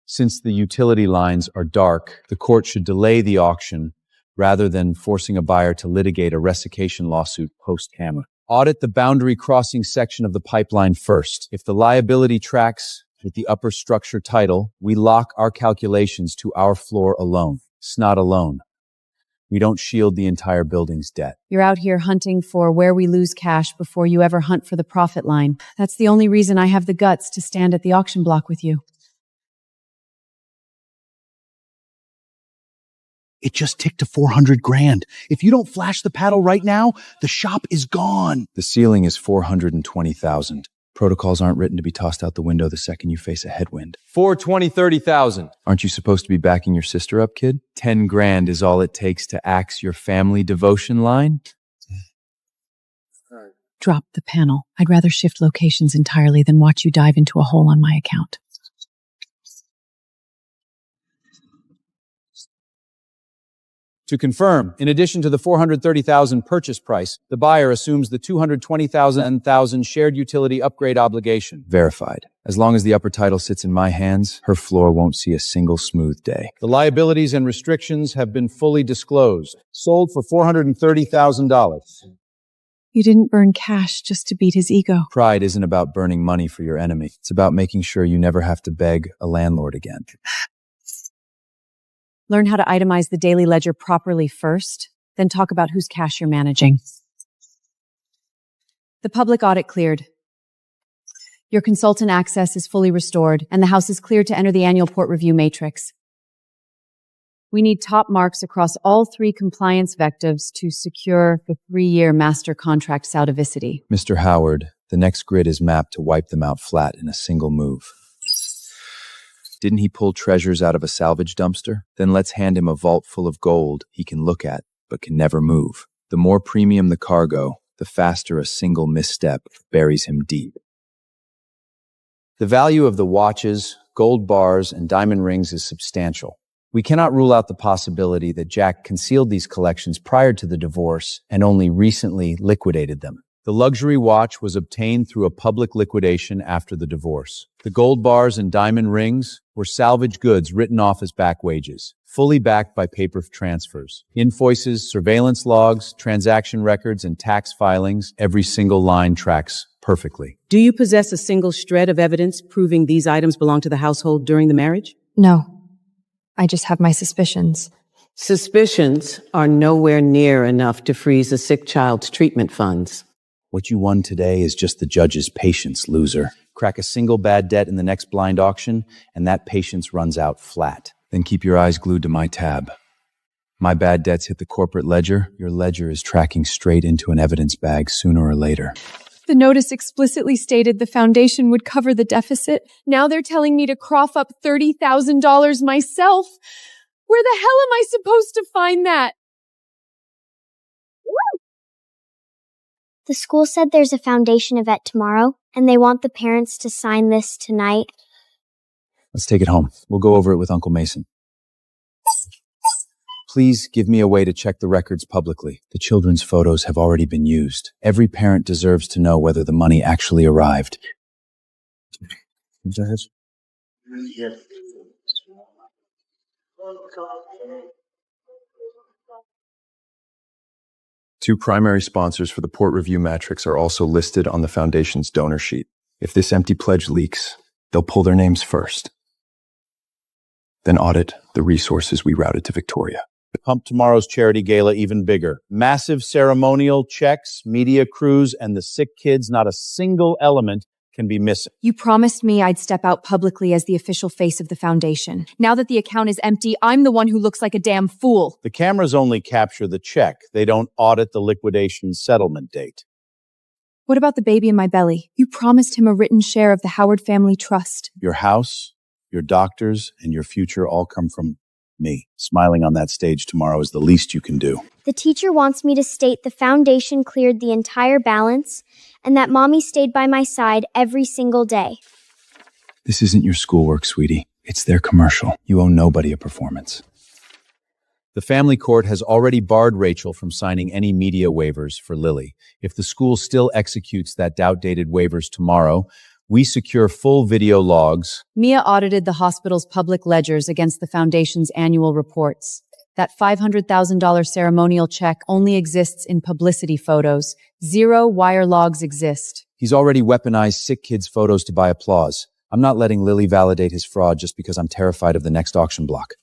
S3: Since the utility lines are dark, the court should delay the auction rather than forcing a buyer to litigate a rescission lawsuit post-HAMA. Audit the boundary crossing section of the pipeline first. If the liability tracks with the upper structure title, we lock our calculations to our floor alone. It's not alone. We don't shield the entire building's debt.
S2: You're out here hunting for where we lose cash before you ever hunt for the profit line. That's the only reason I have the guts to stand at the auction block with you.
S15: It just ticked to 400 grand. If you don't flash the paddle right now, the shop is gone.
S3: The ceiling is 420,000. Protocols aren't written to be tossed out the window the second you face a headwind.
S1: 420,30,000.
S3: Aren't you supposed to be backing your sister up, kid? 10 grand is all it takes to axe your family devotion line?
S14: Drop the panel. I'd rather shift locations entirely than watch you dive into a hole on my account.
S1: To confirm, in addition to the $430,000 purchase price, the buyer assumes the $220,000 shared utility upgrade obligation.
S3: Verified. As long as the upper title sits in my hands, her floor won't see a single smooth day.
S1: The liabilities and restrictions have been fully disclosed. Sold for $430,000.
S14: You didn't burn cash just to beat his ego.
S3: Pride isn't about burning money for your enemy. It's about making sure you never have to beg a landlord again.
S2: Learn how to itemize the daily ledger properly first, then talk about whose cash you're managing. The public audit cleared. Your consultant access is fully restored, and the house is cleared to enter the annual port review matrix. We need top marks across all 3 compliance vectives to secure the 3-year master contract saldificity.
S3: Mr. Howard, the next grid is mapped to wipe them out flat in a single move. Didn't he pull treasures out of a salvage dumpster? Then let's hand him a vault full of gold he can look at, but can never move. The more premium the cargo, the faster a single misstep buries him deep. The value of the watches, gold bars, and diamond rings is substantial. We cannot rule out the possibility that Jack concealed these collections prior to the divorce and only recently liquidated them. The luxury watch was obtained through a public liquidation after the divorce. The gold bars and diamond rings were salvage goods written off as back wages, fully backed by paper transfers. Invoices, surveillance logs, transaction records, and tax filings, every single line tracks perfectly.
S12: Do you possess a single shred of evidence proving these items belong to the household during the marriage?
S7: No. I just have my suspicions.
S12: Suspicions are nowhere near enough to freeze a sick child's treatment funds.
S3: What you won today is just the judge's patience, loser. Crack a single bad debt in the next blind auction, and that patience runs out flat. Then keep your eyes glued to my tab. My bad debts hit the corporate ledger. Your ledger is tracking straight into an evidence bag sooner or later.
S14: The notice explicitly stated the foundation would cover the deficit. Now they're telling me to cough up $30,000 myself. Where the hell am I supposed to find that?
S4: The school said there's a foundation event tomorrow, and they want the parents to sign this tonight.
S3: Let's take it home. We'll go over it with Uncle Mason. Please give me a way to check the records publicly. The children's photos have already been used. Every parent deserves to know whether the money actually arrived.
S5: Two primary sponsors for the port review matrix are also listed on the Foundation's donor sheet. If this empty pledge leaks, they'll pull their names first. Then audit the resources we routed to Victoria.
S1: Pump tomorrow's charity gala even bigger. Massive ceremonial, checks, media crews, and the sick kids. Not a single element can be missing.
S2: You promised me I'd step out publicly as the official face of the foundation. Now that the account is empty, I'm the one who looks like a damn fool.
S1: The cameras only capture the check. They don't audit the liquidation settlement date.
S2: What about the baby in my belly? You promised him a written share of the Howard family trust.
S1: Your house, your doctors, and your future all come from me. Smiling on that stage tomorrow is the least you can do.
S4: The teacher wants me to state the foundation cleared the entire balance and that Mommy stayed by my side every single day.
S3: This isn't your schoolwork, sweetie. It's their commercial. You owe nobody a performance.
S1: The family court has already barred Rachel from signing any media waivers for Lily. If the school still executes that outdated waivers tomorrow, we secure full video logs.
S2: Mia audited the hospital's public ledgers against the foundation's annual reports. That $500,000 ceremonial check only exists in publicity photos. 0 wire logs exist.
S3: He's already weaponized sick kids' photos to buy applause. I'm not letting Lily validate his fraud just because I'm terrified of the next auction block.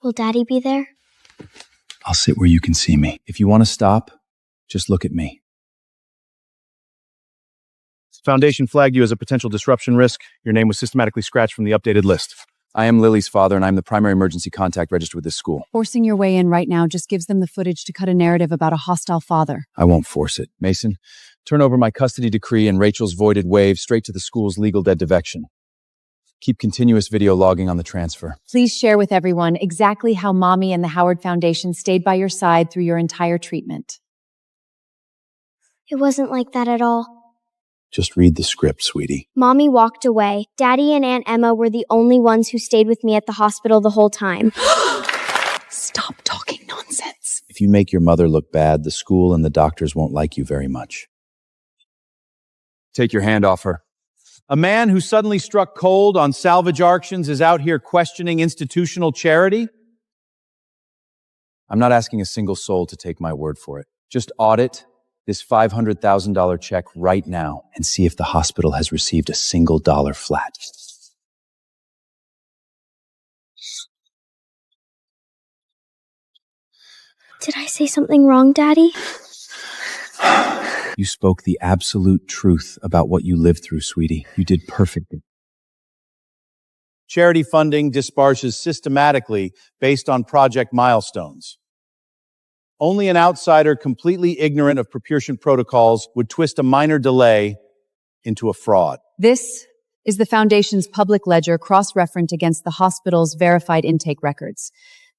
S4: Will Daddy be there?
S3: I'll sit where you can see me. If you want to stop, just look at me.
S1: Foundation flagged you as a potential disruption risk. Your name was systematically scratched from the updated list.
S3: I am Lily's father, and I'm the primary emergency contact registered with this school.
S2: Forcing your way in right now just gives them the footage to cut a narrative about a hostile father.
S3: I won't force it. Mason, turn over my custody decree and Rachel's voided waive straight to the school's legal dead defection. Keep continuous video logging on the transfer.
S2: Please share with everyone exactly how Mommy and the Howard Foundation stayed by your side through your entire treatment.
S4: It wasn't like that at all.
S3: Just read the script, sweetie.
S4: Mommy walked away. Daddy and Aunt Emma were the only ones who stayed with me at the hospital the whole time.
S14: Stop talking nonsense.
S3: If you make your mother look bad, the school and the doctors won't like you very much.
S1: Take your hand off her. A man who suddenly struck cold on salvage auctions is out here questioning institutional charity?
S3: I'm not asking a single soul to take my word for it. Just audit this $500,000 check right now and see if the hospital has received a single dollar flat.
S4: Did I say something wrong, Daddy?
S3: You spoke the absolute truth about what you lived through, sweetie. You did perfectly.
S1: Charity funding disbarges systematically based on project milestones. Only an outsider completely ignorant of proportion protocols would twist a minor delay into a fraud.
S2: This is the Foundation's public ledger cross-referenced against the hospital's verified intake records.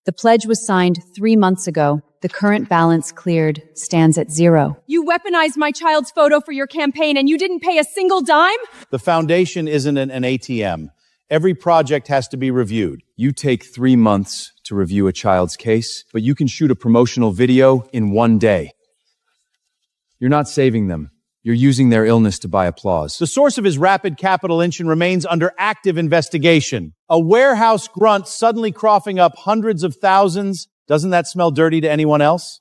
S2: The pledge was signed 3 months ago. The current balance cleared stands at 0.
S14: You weaponized my child's photo for your campaign and you didn't pay a single dime?
S1: The foundation isn't an ATM. Every project has to be reviewed.
S3: You take 3 months to review a child's case, but you can shoot a promotional video in 1 day. You're not saving them. You're using their illness to buy applause.
S1: The source of his rapid capital inch remains under active investigation. A warehouse grunt suddenly coughing up hundreds of thousands. Doesn't that smell dirty to anyone else?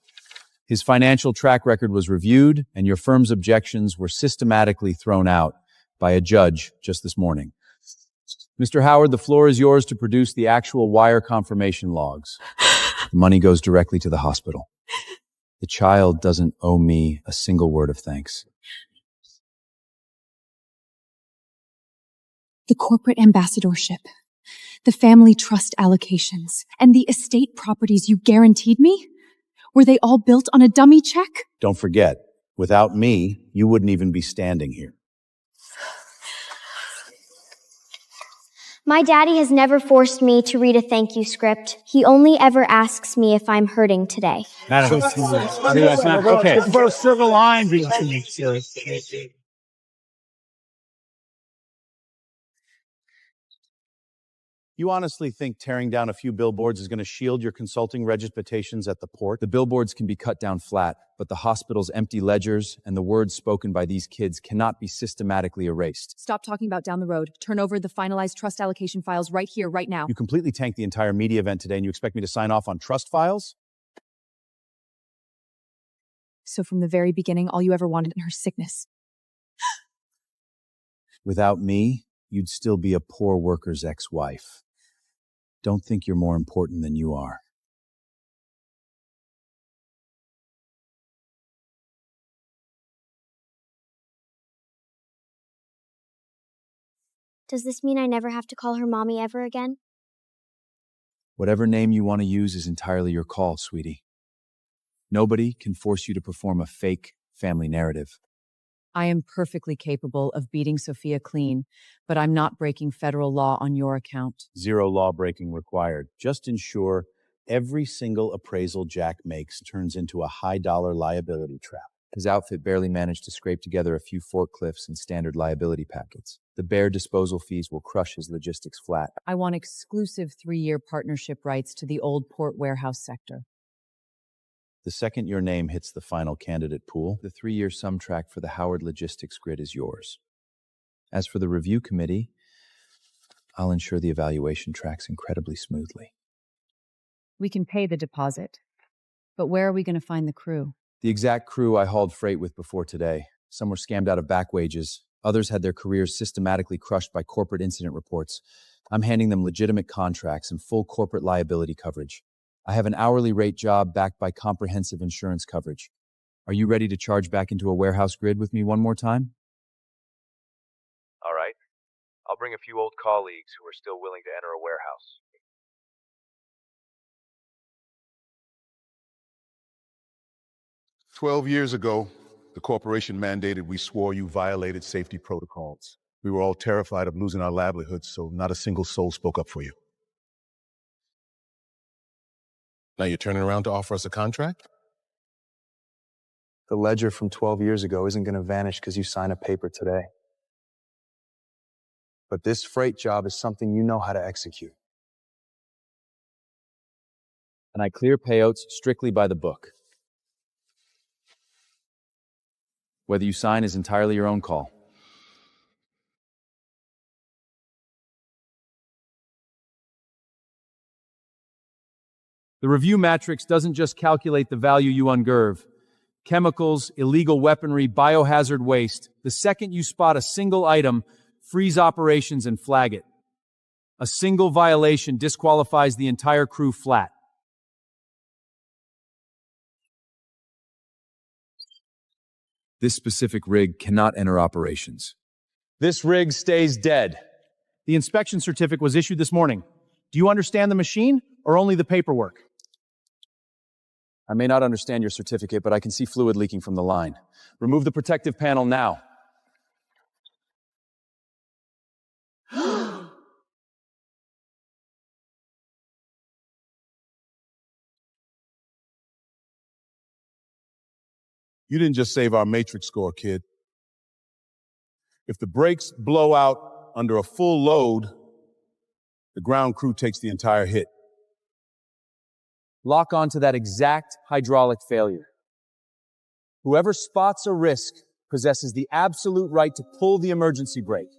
S3: His financial track record was reviewed, and your firm's objections were systematically thrown out by a judge just this morning. Mr. Howard, the floor is yours to produce the actual wire confirmation logs. The money goes directly to the hospital. The child doesn't owe me a single word of thanks.
S14: The corporate ambassadorship, the family trust allocations, and the estate properties you guaranteed me? Were they all built on a dummy check?
S1: Don't forget, without me, you wouldn't even be standing here.
S4: My daddy has never forced me to read a thank you script. He only ever asks me if I'm hurting today.
S13: Okay. Put a circle line between these.
S1: You honestly think tearing down a few billboards is going to shield your consulting reputations at the port?
S3: The billboards can be cut down flat, but the hospital's empty ledgers and the words spoken by these kids cannot be systematically erased.
S2: Stop talking about down the road. Turn over the finalized trust allocation files right here, right now.
S1: You completely tanked the entire media event today, and you expect me to sign off on trust files?
S14: So from the very beginning, all you ever wanted in her sickness.
S3: Without me, you'd still be a poor worker's ex-wife. Don't think you're more important than you are.
S4: Does this mean I never have to call her mommy ever again?
S3: Whatever name you want to use is entirely your call, sweetie. Nobody can force you to perform a fake family narrative.
S2: I am perfectly capable of beating Sophia clean, but I'm not breaking federal law on your account.
S1: 0 law breaking required. Just ensure every single appraisal Jack makes turns into a high-dollar liability trap.
S3: His outfit barely managed to scrape together a few forklifts and standard liability packets. The bare disposal fees will crush his logistics flat.
S2: I want exclusive 3-year partnership rights to the old port warehouse sector.
S1: The second your name hits the final candidate pool,
S3: the 3-year sum track for the Howard Logistics Grid is yours. As for the review committee, I'll ensure the evaluation tracks incredibly smoothly.
S2: We can pay the deposit, but where are we going to find the crew?
S3: The exact crew I hauled freight with before today. Some were scammed out of back wages. Others had their careers systematically crushed by corporate incident reports. I'm handing them legitimate contracts and full corporate liability coverage. I have an hourly rate job backed by comprehensive insurance coverage. Are you ready to charge back into a warehouse grid with me one more time?
S16: All right. I'll bring a few old colleagues who are still willing to enter a warehouse.
S17: "12 years ago, the corporation mandated we swore you violated safety protocols. We were all terrified of losing our livelihoods, so not a single soul spoke up for you. Now you're turning around to offer us a contract?"
S5: The ledger from 12 years ago isn't going to vanish because you sign a paper today. But this freight job is something you know how to execute.
S3: And I clear payouts strictly by the book. Whether you sign is entirely your own call.
S1: The review matrix doesn't just calculate the value you ungerve. Chemicals, illegal weaponry, biohazard waste. The second you spot a single item, freeze operations and flag it. A single violation disqualifies the entire crew flat.
S3: This specific rig cannot enter operations.
S1: This rig stays dead. The inspection certificate was issued this morning. Do you understand the machine or only the paperwork?
S3: I may not understand your certificate, but I can see fluid leaking from the line. Remove the protective panel now.
S17: You didn't just save our matrix score, kid. If the brakes blow out under a full load, the ground crew takes the entire hit.
S3: Lock onto that exact hydraulic failure. Whoever spots a risk possesses the absolute right to pull the emergency brake.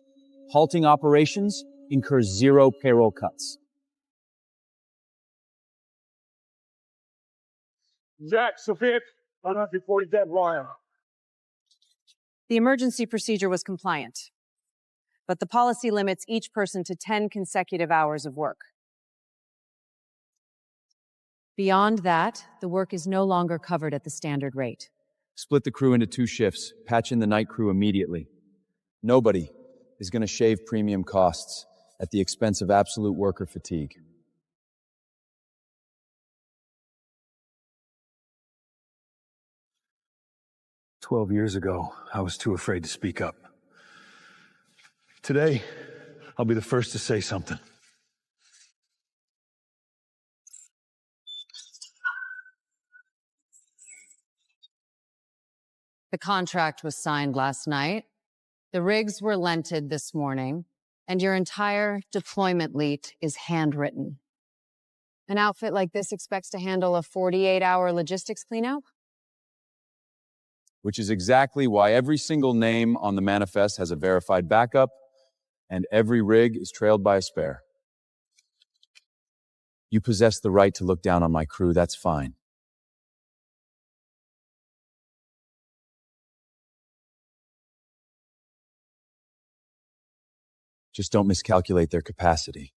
S3: Halting operations incurs 0 payroll cuts.
S13: Jack, Sophia, I'm not reporting that line.
S2: The emergency procedure was compliant, but the policy limits each person to 10 consecutive hours of work. Beyond that, the work is no longer covered at the standard rate.
S3: Split the crew into 2 shifts. Patch in the night crew immediately. Nobody is going to shave premium costs at the expense of absolute worker fatigue.
S6: "12 years ago, I was too afraid to speak up. Today, I'll be the first to say something."
S2: The contract was signed last night. The rigs were lented this morning, and your entire deployment lead is handwritten. An outfit like this expects to handle a 48-hour logistics cleanout?
S3: Which is exactly why every single name on the manifest has a verified backup, and every rig is trailed by a spare. You possess the right to look down on my crew, that's fine. Just don't miscalculate their capacity.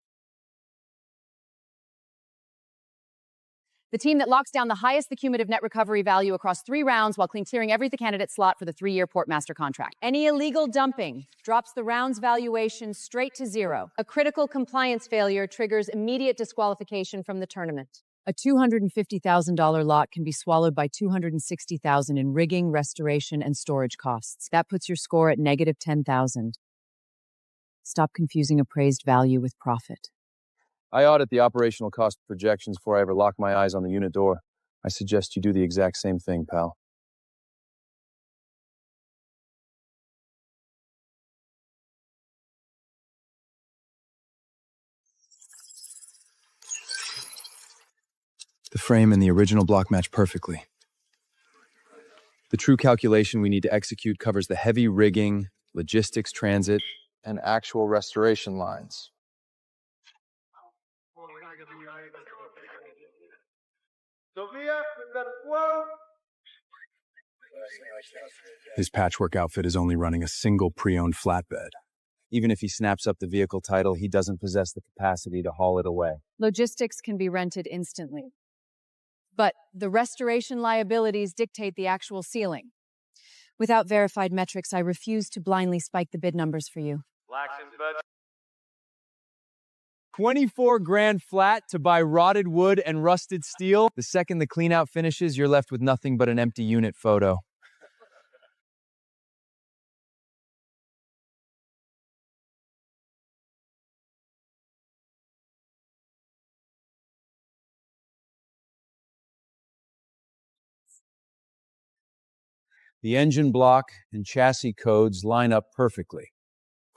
S2: The team that locks down the highest cumulative net recovery value across 3 rounds while clearing every candidate slot for the 3-year Portmaster contract. Any illegal dumping drops the round's valuation straight to 0. A critical compliance failure triggers immediate disqualification from the tournament. A $250,000 lot can be swallowed by $260,000 in rigging, restoration, and storage costs. That puts your score at negative 10,000. Stop confusing appraised value with profit.
S3: I audit the operational cost projections before I ever lock my eyes on the unit door. I suggest you do the exact same thing, pal. The frame and the original block match perfectly. The true calculation we need to execute covers the heavy rigging, logistics transit, and actual restoration lines.
S5: His patchwork outfit is only running a single pre-owned flatbed.
S3: Even if he snaps up the vehicle title, he doesn't possess the capacity to haul it away.
S2: Logistics can be rented instantly, but the restoration liabilities dictate the actual ceiling. Without verified metrics, I refuse to blindly spike the bid numbers for you.
S3: 24 grand flat to buy rotted wood and rusted steel. The second the cleanout finishes, you're left with nothing but an empty unit photo. The engine block and chassis codes line up perfectly.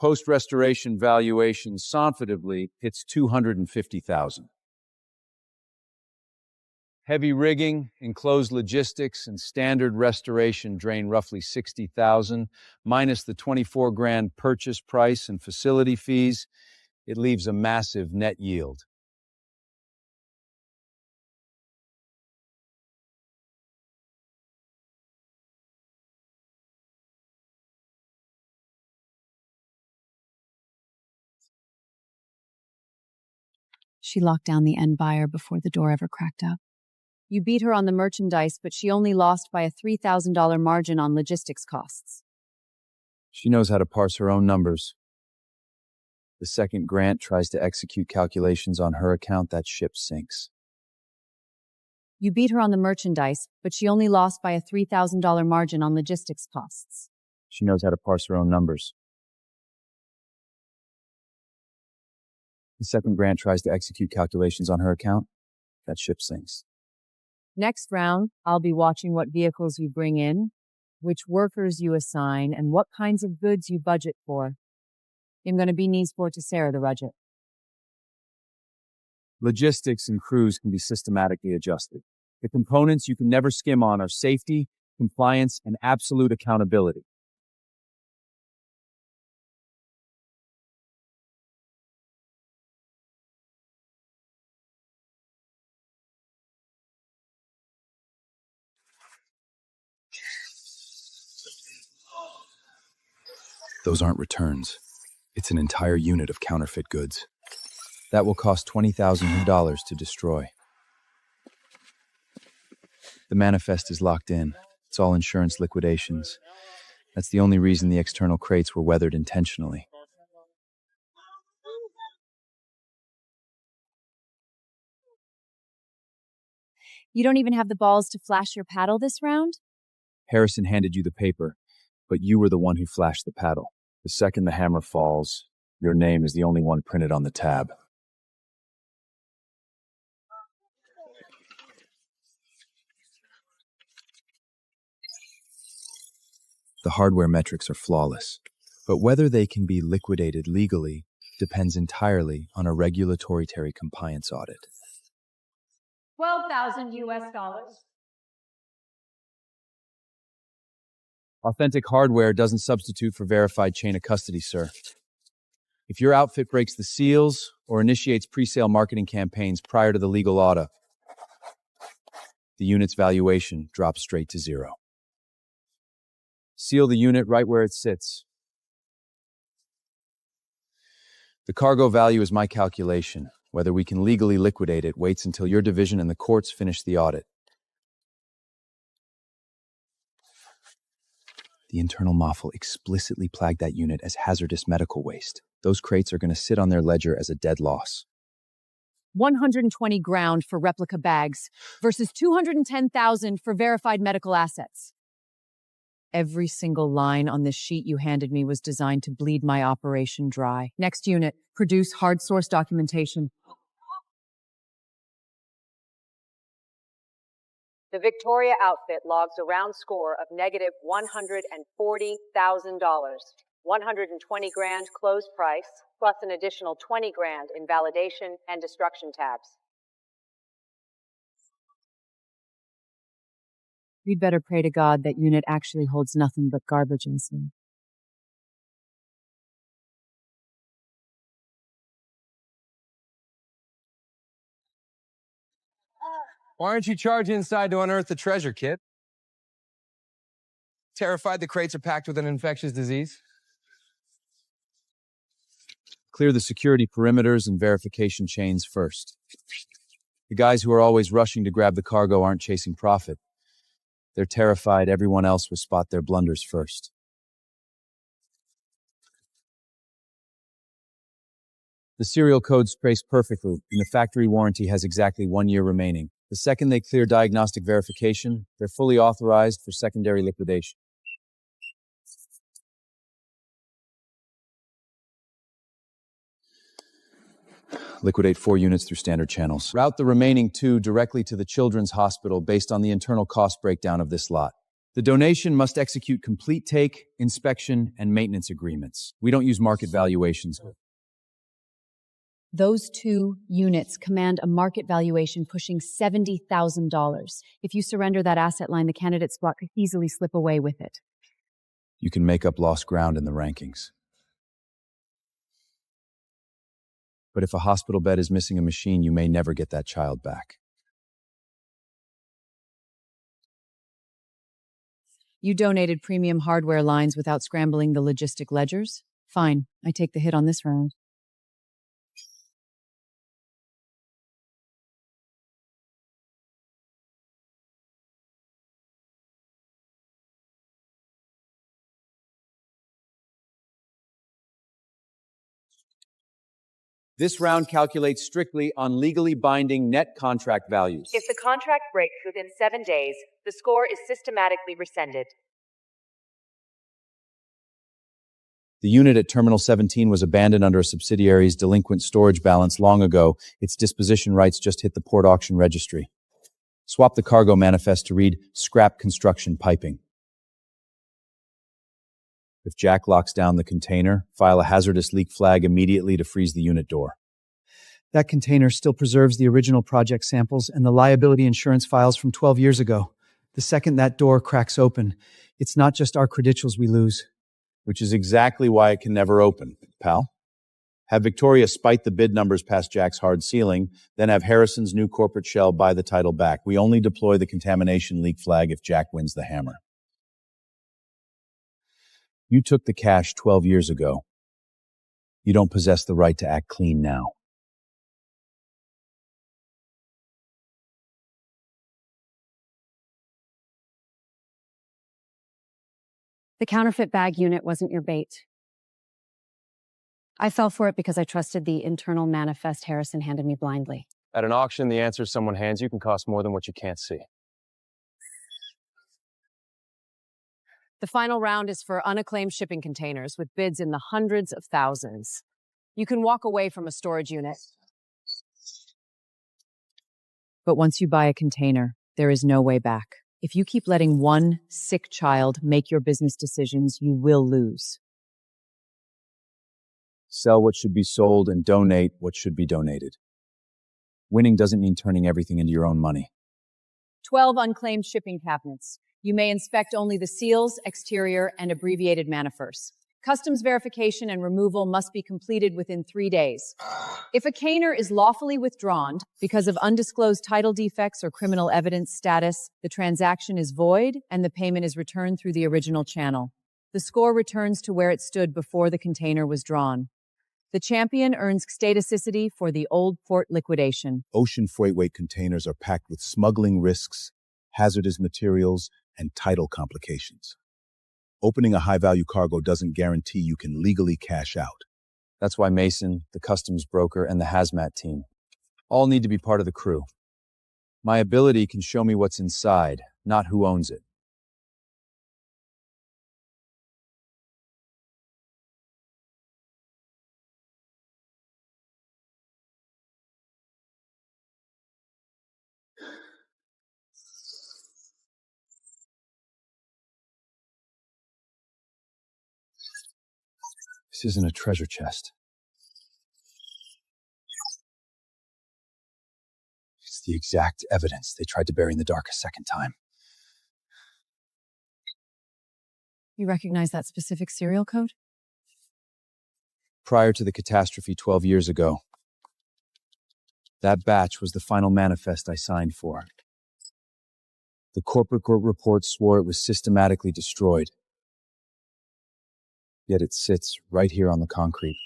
S3: Post-restoration valuation confidently hits $250,000. Heavy rigging, enclosed logistics, and standard restoration drain roughly $60,000, minus the 24 grand purchase price and facility fees. It leaves a massive net yield.
S2: She locked down the end buyer before the door ever cracked up. You beat her on the merchandise, but she only lost by a $3,000 margin on logistics costs.
S3: She knows how to parse her own numbers. The second Grant tries to execute calculations on her account, that ship sinks.
S2: You beat her on the merchandise, but she only lost by a $3,000 margin on logistics costs.
S3: She knows how to parse her own numbers. The second Grant tries to execute calculations on her account, that ship sinks.
S2: Next round, I'll be watching what vehicles you bring in which workers you assign, and what kinds of goods you budget for. I'm going to be needs for to Sarah the budget.
S1: Logistics and crews can be systematically adjusted. The components you can never skim on are safety, compliance, and absolute accountability.
S3: Those aren't returns. It's an entire unit of counterfeit goods. That will cost $20,000 to destroy. The manifest is locked in. It's all insurance liquidations. That's the only reason the external crates were weathered intentionally.
S2: You don't even have the balls to flash your paddle this round?
S1: Harrison handed you the paper, but you were the one who flashed the paddle. The second the hammer falls, your name is the only one printed on the tab.
S3: The hardware metrics are flawless, but whether they can be liquidated legally depends entirely on a regulatory compliance audit.
S2: $12,000.
S1: Authentic hardware doesn't substitute for verified chain of custody, sir. If your outfit breaks the seals or initiates pre-sale marketing campaigns prior to the legal audit, the unit's valuation drops straight to zero. Seal the unit right where it sits. The cargo value is my calculation. Whether we can legally liquidate it waits until your division and the courts finish the audit. The internal moffle explicitly flagged that unit as hazardous medical waste. Those crates are going to sit on their ledger as a dead loss.
S2: 120 grand for replica bags versus 210,000 for verified medical assets. Every single line on this sheet you handed me was designed to bleed my operation dry. Next unit, produce hard source documentation.
S18: The Victoria outfit logs a round score of negative $140,000. 120 grand closed price, plus an additional 20 grand in validation and destruction tabs.
S2: We'd better pray to God that unit actually holds nothing but garbage inside.
S11: Why aren't you charging inside to unearth the treasure, kid? Terrified the crates are packed with an infectious disease?
S1: Clear the security perimeters and verification chains first. The guys who are always rushing to grab the cargo aren't chasing profit. They're terrified everyone else will spot their blunders first. The serial codes trace perfectly, and the factory warranty has exactly 1 year remaining. The second they clear diagnostic verification, they're fully authorized for secondary liquidation.
S3: Liquidate 4 units through standard channels.
S1: Route the remaining 2 directly to the Children's Hospital based on the internal cost breakdown of this lot. The donation must execute complete take, inspection, and maintenance agreements. We don't use market valuations.
S2: Those 2 units command a market valuation pushing $70,000. If you surrender that asset line, the candidate spot could easily slip away with it.
S3: You can make up lost ground in the rankings. But if a hospital bed is missing a machine, you may never get that child back.
S2: You donated premium hardware lines without scrambling the logistic ledgers? Fine, I take the hit on this round.
S1: This round calculates strictly on legally binding net contract values.
S18: If the contract breaks within 7 days, the score is systematically rescinded.
S1: The unit at Terminal 17 was abandoned under a subsidiary's delinquent storage balance long ago. Its disposition rights just hit the port auction registry. Swap the cargo manifest to read scrap construction piping.
S3: If Jack locks down the container, file a hazardous leak flag immediately to freeze the unit door.
S19: That container still preserves the original project samples and the liability insurance files from 12 years ago. The second that door cracks open, it's not just our credentials we lose.
S3: Which is exactly why it can never open, pal. Have Victoria spite the bid numbers past Jack's hard ceiling, then have Harrison's new corporate shell buy the title back. We only deploy the contamination leak flag if Jack wins the hammer. You took the cash 12 years ago. You don't possess the right to act clean now.
S2: The counterfeit bag unit wasn't your bait. I fell for it because I trusted the internal manifest Harrison handed me blindly.
S16: At an auction, the answers someone hands you can cost more than what you can't see.
S18: The final round is for unacclaimed shipping containers with bids in the hundreds of thousands. You can walk away from a storage unit.
S2: But once you buy a container, there is no way back. If you keep letting one sick child make your business decisions, you will lose.
S3: Sell what should be sold and donate what should be donated. Winning doesn't mean turning everything into your own money.
S18: 12 unclaimed shipping cabinets. You may inspect only the seals, exterior, and abbreviated manifers. Customs verification and removal must be completed within 3 days. If a container is lawfully withdrawn because of undisclosed title defects or criminal evidence status, the transaction is void and the payment is returned through the original channel. The score returns to where it stood before the container was drawn. The champion earns statusicity for the old port liquidation.
S5: Ocean freight weight containers are packed with smuggling risks, hazardous materials, and title complications. Opening a high-value cargo doesn't guarantee you can legally cash out.
S3: That's why Mason, the customs broker, and the hazmat team all need to be part of the crew. My ability can show me what's inside, not who owns it. This isn't a treasure chest. It's the exact evidence they tried to bury in the dark a second time.
S2: You recognize that specific serial code?
S3: Prior to the catastrophe 12 years ago, that batch was the final manifest I signed for. The corporate court report swore it was systematically destroyed. Yet it sits right here on the concrete.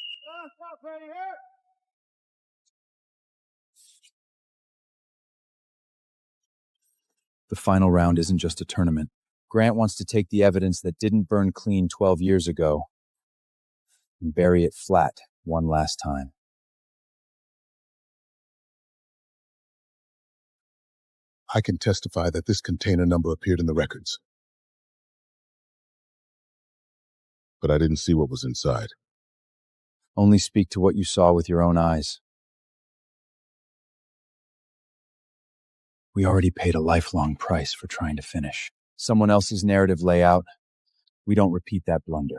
S3: The final round isn't just a tournament. Grant wants to take the evidence that didn't burn clean 12 years ago and bury it flat one last time.
S17: I can testify that this container number appeared in the records. But I didn't see what was inside.
S3: Only speak to what you saw with your own eyes. We already paid a lifelong price for trying to finish someone else's narrative layout. We don't repeat that blunder.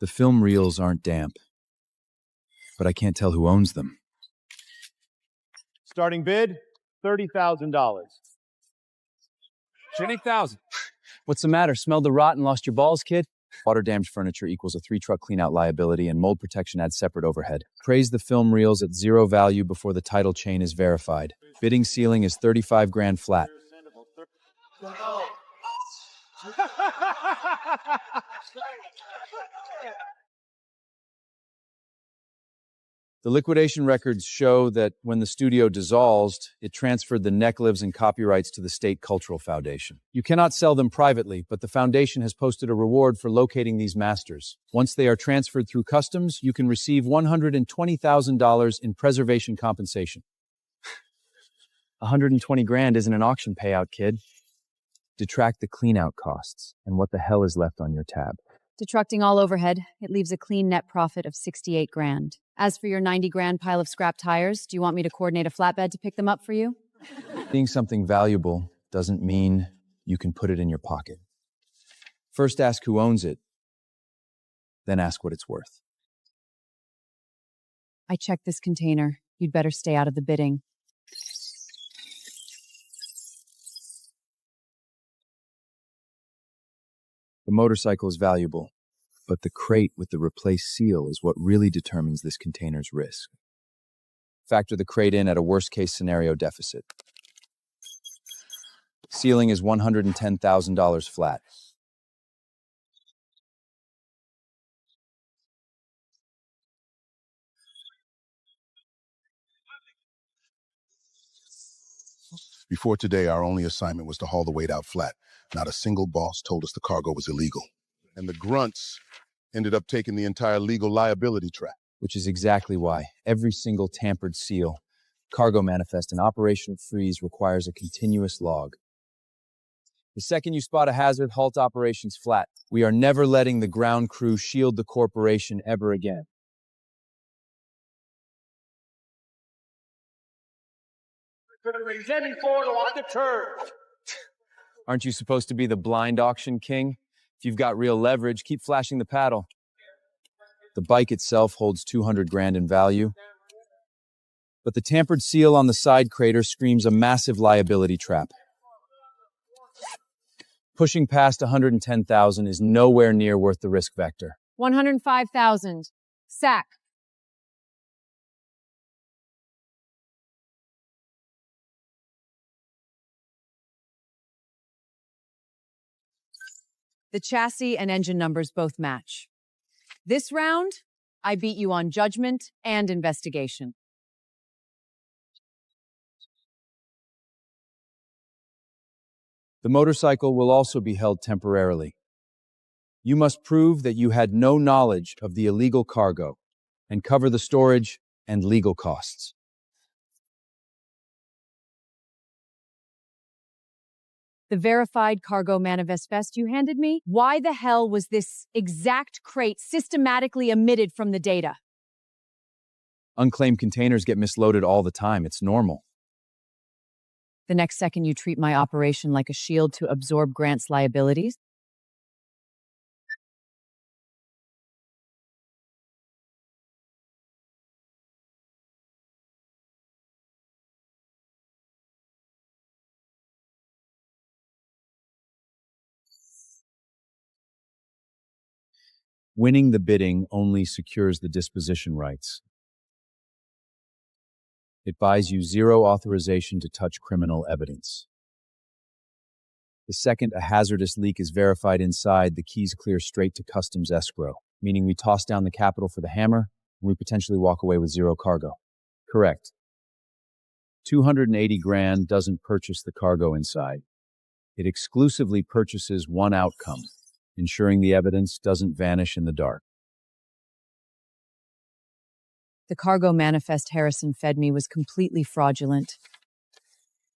S3: The film reels aren't damp, but I can't tell who owns them.
S10: Starting bid, $30,000.
S3: $20,000. What's the matter? Smelled the rot and lost your balls, kid? Water-damaged furniture equals a 3-truck clean-out liability, and mold protection adds separate overhead. Praise the film reels at 0 value before the title chain is verified. Bidding ceiling is 35 grand flat. The liquidation records show that when the studio dissolved, it transferred the necklaves and copyrights to the State Cultural Foundation. You cannot sell them privately, but the foundation has posted a reward for locating these masters. Once they are transferred through customs, you can receive $120,000 in preservation compensation. 120 grand isn't an auction payout, kid. Detract the clean-out costs, and what the hell is left on your tab?
S2: Destructing all overhead, it leaves a clean net profit of 68 grand. As for your 90 grand pile of scrap tires, do you want me to coordinate a flatbed to pick them up for you?
S3: Being something valuable doesn't mean you can put it in your pocket. First ask who owns it, then ask what it's worth.
S2: I checked this container. You'd better stay out of the bidding.
S3: The motorcycle is valuable, but the crate with the replaced seal is what really determines this container's risk. Factor the crate in at a worst-case scenario deficit. Ceiling is $110,000 flat.
S17: Before today, our only assignment was to haul the weight out flat. Not a single boss told us the cargo was illegal. And the grunts ended up taking the entire legal liability track.
S3: Which is exactly why every single tampered seal, cargo manifest, and operational freeze requires a continuous log. The second you spot a hazard, halt operations flat. We are never letting the ground crew shield the corporation ever again. Aren't you supposed to be the blind auction king? If you've got real leverage, keep flashing the paddle. The bike itself holds 200 grand in value, but the tampered seal on the side crater screams a massive liability trap. Pushing past 110,000 is nowhere near worth the risk vector.
S2: 105,000. Sack. The chassis and engine numbers both match. This round, I beat you on judgment and investigation.
S3: The motorcycle will also be held temporarily. You must prove that you had no knowledge of the illegal cargo and cover the storage and legal costs.
S2: The verified cargo manifest you handed me? Why the hell was this exact crate systematically omitted from the data?
S3: Unclaimed containers get misloaded all the time. It's normal.
S2: The next second you treat my operation like a shield to absorb Grant's liabilities?
S3: Winning the bidding only secures the disposition rights. It buys you zero authorization to touch criminal evidence. The second a hazardous leak is verified inside, the keys clear straight to customs escrow, meaning we toss down the capital for the hammer, and we potentially walk away with zero cargo. Correct. 280 grand doesn't purchase the cargo inside. It exclusively purchases one outcome, ensuring the evidence doesn't vanish in the dark.
S2: The cargo manifest Harrison fed me was completely fraudulent.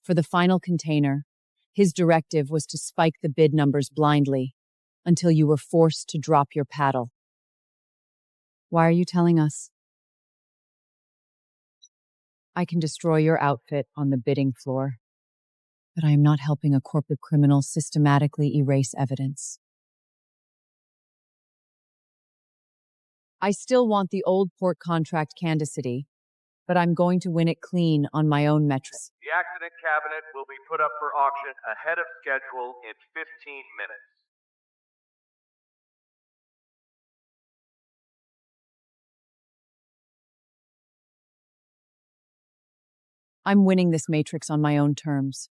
S2: For the final container, his directive was to spike the bid numbers blindly until you were forced to drop your paddle. Why are you telling us? I can destroy your outfit on the bidding floor, but I am not helping a corporate criminal systematically erase evidence. I still want the old port contract candidacy, but I'm going to win it clean on my own metrics.
S16: The accident cabinet will be put up for auction ahead of schedule in 15 minutes.
S2: I'm winning this matrix on my own terms.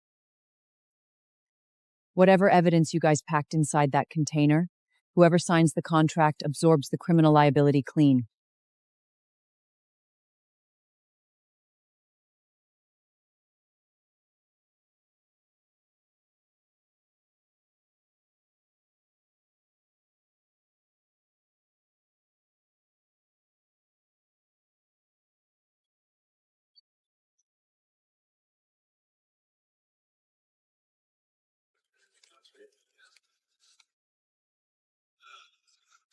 S2: Whatever evidence you guys packed inside that container, whoever signs the contract absorbs the criminal liability clean.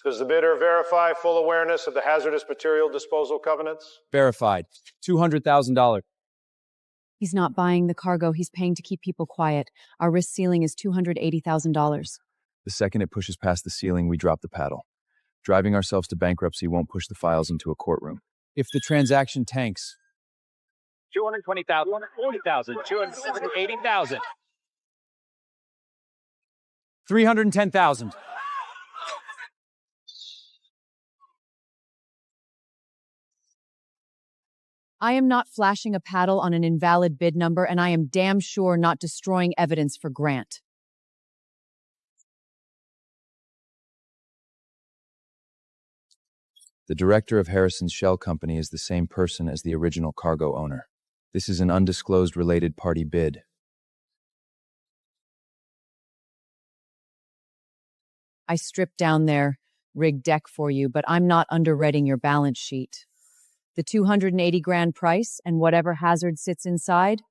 S10: Does the bidder verify full awareness of the hazardous material disposal covenants?
S3: Verified. $200,000.
S2: He's not buying the cargo he's paying to keep people quiet. Our risk ceiling is $280,000.
S3: The second it pushes past the ceiling, we drop the paddle. Driving ourselves to bankruptcy won't push the files into a courtroom. If the transaction tanks,
S11: 220,000, 240,000, 280,000.
S3: 310,000.
S2: I am not flashing a paddle on an invalid bid number, and I am damn sure not destroying evidence for Grant.
S3: The director of Harrison's shell company is the same person as the original cargo owner. This is an undisclosed related party bid.
S2: I stripped down their rigged deck for you, but I'm not underwriting your balance sheet. The $280,000 price and whatever hazard sits inside,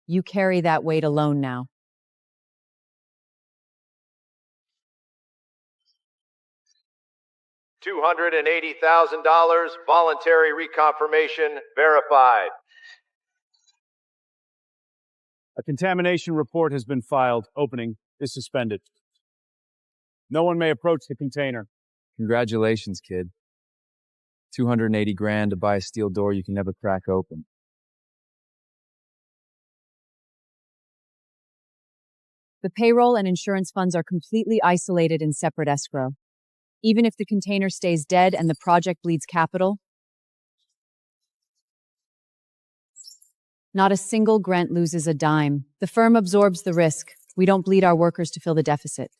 S2: you carry that weight alone now.
S16: $280,000, voluntary reconfirmation, verified.
S10: A contamination report has been filed. Opening is suspended. No one may approach the container.
S3: Congratulations, kid. $280,000 to buy a steel door you can never crack open.
S2: The payroll and insurance funds are completely isolated in separate escrow. Even if the container stays dead and the project bleeds capital, not a single Grant loses a dime. The firm absorbs the risk. We don't bleed our workers to fill the deficit.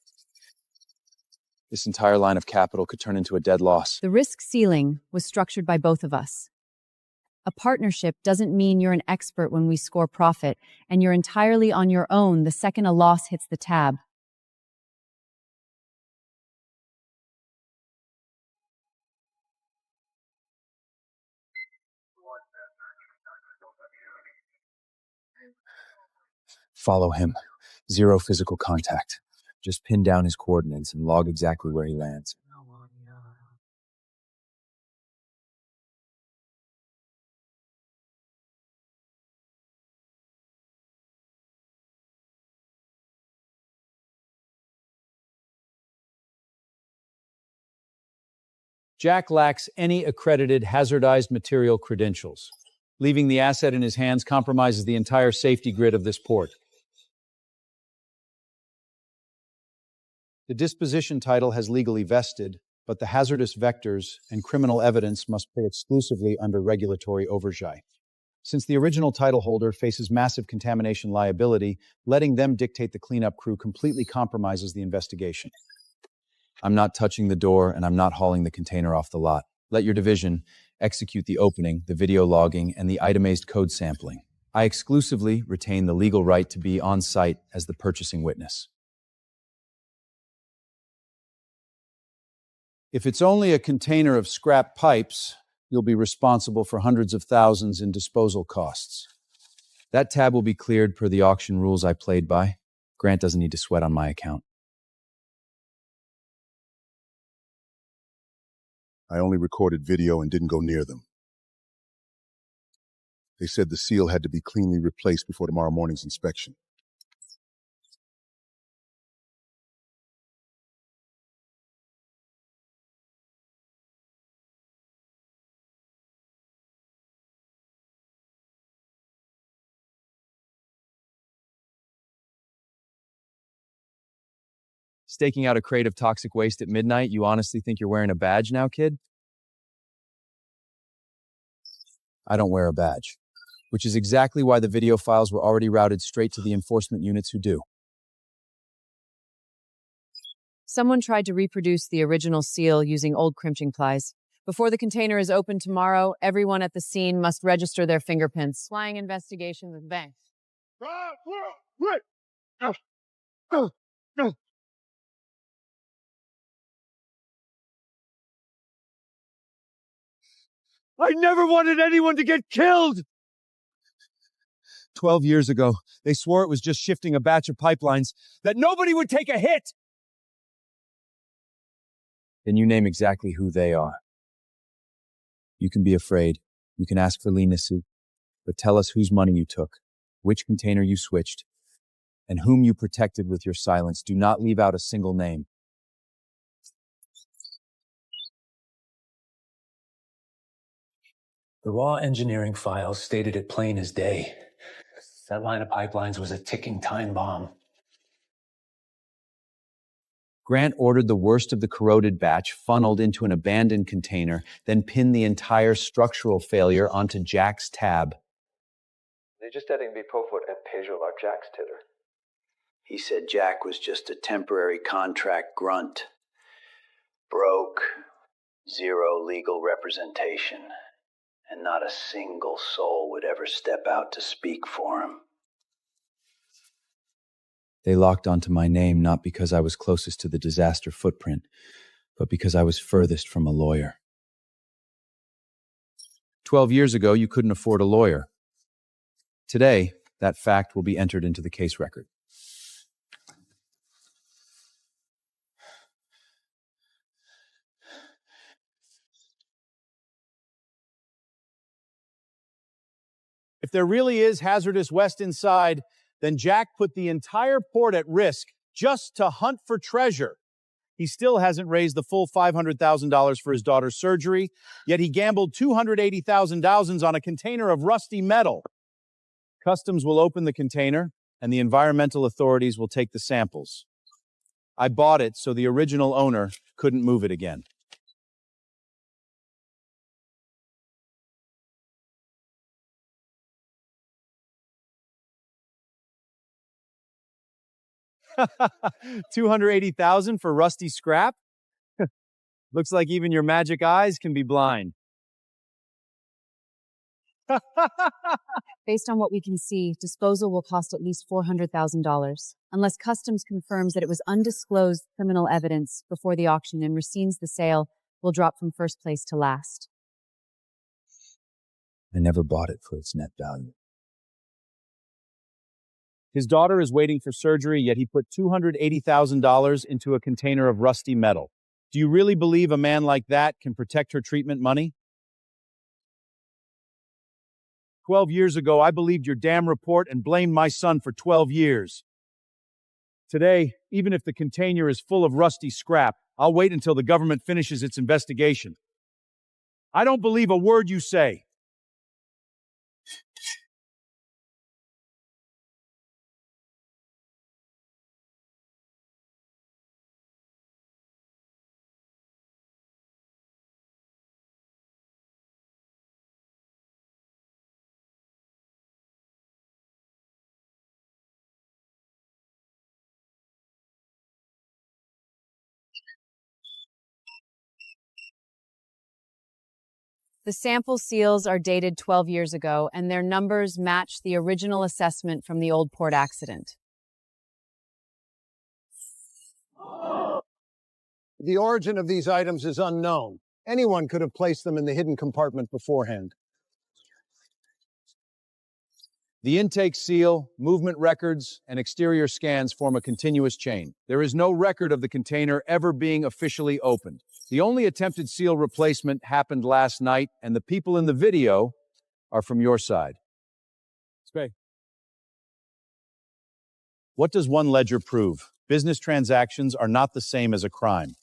S3: This entire line of capital could turn into a dead loss.
S2: The risk ceiling was structured by both of us. A partnership doesn't mean you're an expert when we score profit, and you're entirely on your own the second a loss hits the tab.
S3: Follow him. Zero physical contact. Just pin down his coordinates and log exactly where he lands.
S1: Jack lacks any accredited hazardized material credentials. Leaving the asset in his hands compromises the entire safety grid of this port. The disposition title has legally vested, but the hazardous vectors and criminal evidence must pay exclusively under regulatory oversight. Since the original title holder faces massive contamination liability, letting them dictate the cleanup crew completely compromises the investigation.
S3: I'm not touching the door, and I'm not hauling the container off the lot. Let your division execute the opening, the video logging, and the itemized code sampling. I exclusively retain the legal right to be on site as the purchasing witness.
S1: If it's only a container of scrap pipes, you'll be responsible for hundreds of thousands in disposal costs.
S3: That tab will be cleared per the auction rules I played by. Grant doesn't need to sweat on my account.
S17: I only recorded video and didn't go near them. They said the seal had to be cleanly replaced before tomorrow morning's inspection.
S3: Staking out a crate of toxic waste at midnight, you honestly think you're wearing a badge now, kid? I don't wear a badge, which is exactly why the video files were already routed straight to the enforcement units who do.
S2: Someone tried to reproduce the original seal using old crimping plies. Before the container is opened tomorrow, everyone at the scene must register their fingerprints. Flying investigation with banks.
S1: I never wanted anyone to get killed! 12 years ago, they swore it was just shifting a batch of pipelines, that nobody would take a hit!
S3: Then you name exactly who they are. You can be afraid. You can ask for leniency. But tell us whose money you took, which container you switched, and whom you protected with your silence. Do not leave out a single name.
S20: The raw engineering files stated it plain as day. That line of pipelines was a ticking time bomb.
S3: Grant ordered the worst of the corroded batch funneled into an abandoned container, then pinned the entire structural failure onto Jack's tab.
S16: They just adding be profit at Peugeot Jack's titter.
S21: He said Jack was just a temporary contract grunt. Broke, zero legal representation, and not a single soul would ever step out to speak for him.
S3: They locked onto my name not because I was closest to the disaster footprint, but because I was furthest from a lawyer. 12 years ago, you couldn't afford a lawyer. Today, that fact will be entered into the case record.
S1: If there really is hazardous waste inside, then Jack put the entire port at risk just to hunt for treasure. He still hasn't raised the full $500,000 for his daughter's surgery, yet he gambled $280,000 on a container of rusty metal. Customs will open the container, and the environmental authorities will take the samples. I bought it so the original owner couldn't move it again. $280,000 for rusty scrap? Looks like even your magic eyes can be blind.
S18: Based on what we can see, disposal will cost at least $400,000, unless Customs confirms that it was undisclosed criminal evidence before the auction and rescinds the sale will drop from first place to last.
S3: I never bought it for its net value.
S1: His daughter is waiting for surgery, yet he put $280,000 into a container of rusty metal. Do you really believe a man like that can protect her treatment money? 12 years ago, I believed your damn report and blamed my son for 12 years. Today, even if the container is full of rusty scrap, I'll wait until the government finishes its investigation. I don't believe a word you say.
S18: The sample seals are dated 12 years ago, and their numbers match the original assessment from the old port accident.
S22: The origin of these items is unknown. Anyone could have placed them in the hidden compartment beforehand.
S1: The intake seal, movement records, and exterior scans form a continuous chain. There is no record of the container ever being officially opened. The only attempted seal replacement happened last night, and the people in the video are from your side. Okay. What does one ledger prove? Business transactions are not the same as a crime.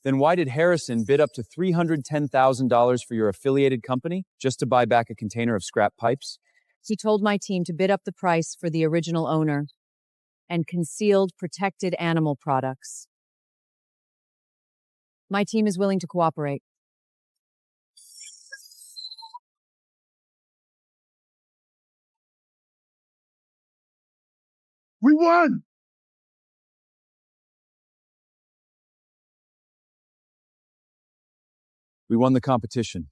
S1: Then why did Harrison bid up to $310,000 for your affiliated company just to buy back a container of scrap pipes?
S18: He told my team to bid up the price for the original owner and concealed protected animal products. My team is willing to cooperate.
S6: We won!
S3: We won the competition,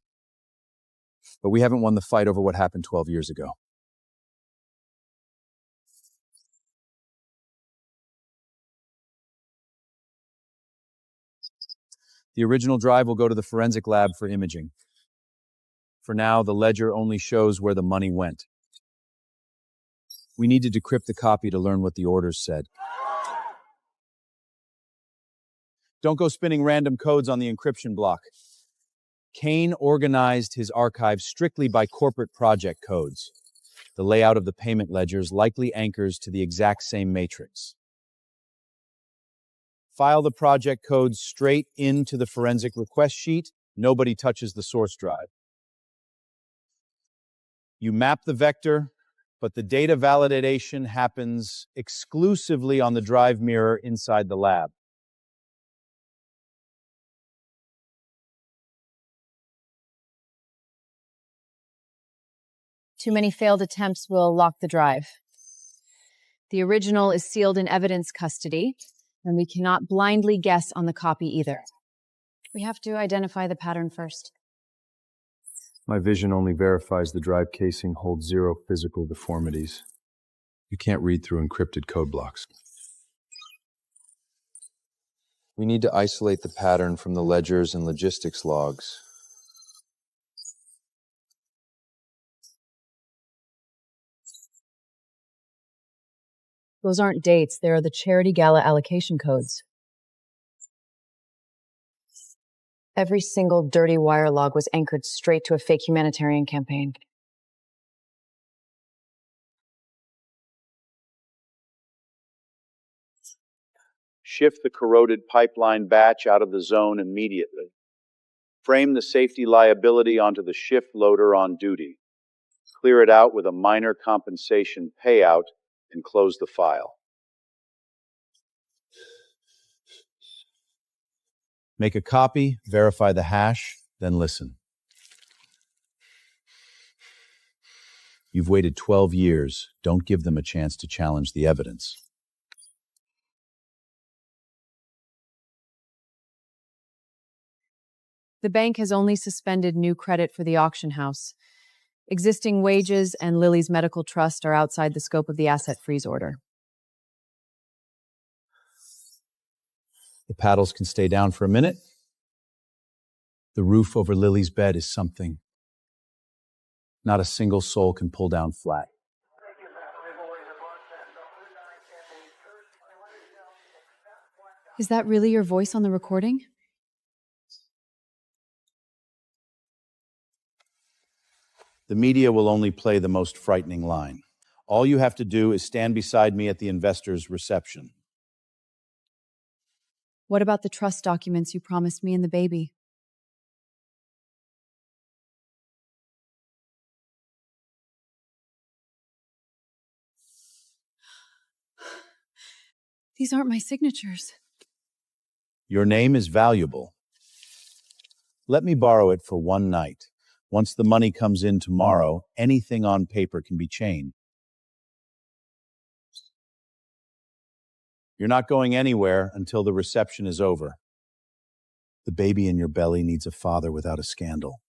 S3: but we haven't won the fight over what happened 12 years ago. The original drive will go to the forensic lab for imaging. For now, the ledger only shows where the money went. We need to decrypt the copy to learn what the orders said.
S1: Don't go spinning random codes on the encryption block. Kane organized his archive strictly by corporate project codes. The layout of the payment ledgers likely anchors to the exact same matrix. File the project codes straight into the forensic request sheet. Nobody touches the source drive. You map the vector, but the data validation happens exclusively on the drive mirror inside the lab.
S18: Too many failed attempts will lock the drive. The original is sealed in evidence custody, and we cannot blindly guess on the copy either. We have to identify the pattern first.
S5: My vision only verifies the drive casing holds 0 physical deformities. You can't read through encrypted code blocks. We need to isolate the pattern from the ledgers and logistics logs.
S18: Those aren't dates, they are the charity gala allocation codes. Every single dirty wire log was anchored straight to a fake humanitarian campaign.
S1: Shift the corroded pipeline batch out of the zone immediately. Frame the safety liability onto the shift loader on duty. Clear it out with a minor compensation payout and close the file. Make a copy, verify the hash, then listen. You've waited 12 years. Don't give them a chance to challenge the evidence.
S18: The bank has only suspended new credit for the auction house. Existing wages and Lily's medical trust are outside the scope of the asset freeze order.
S1: The paddles can stay down for a minute. The roof over Lily's bed is something not a single soul can pull down flat.
S18: Is that really your voice on the recording?
S1: The media will only play the most frightening line. All you have to do is stand beside me at the investor's reception.
S18: What about the trust documents you promised me and the baby? These aren't my signatures.
S1: Your name is valuable. Let me borrow it for one night. Once the money comes in tomorrow, anything on paper can be changed. You're not going anywhere until the reception is over. The baby in your belly needs a father without a scandal.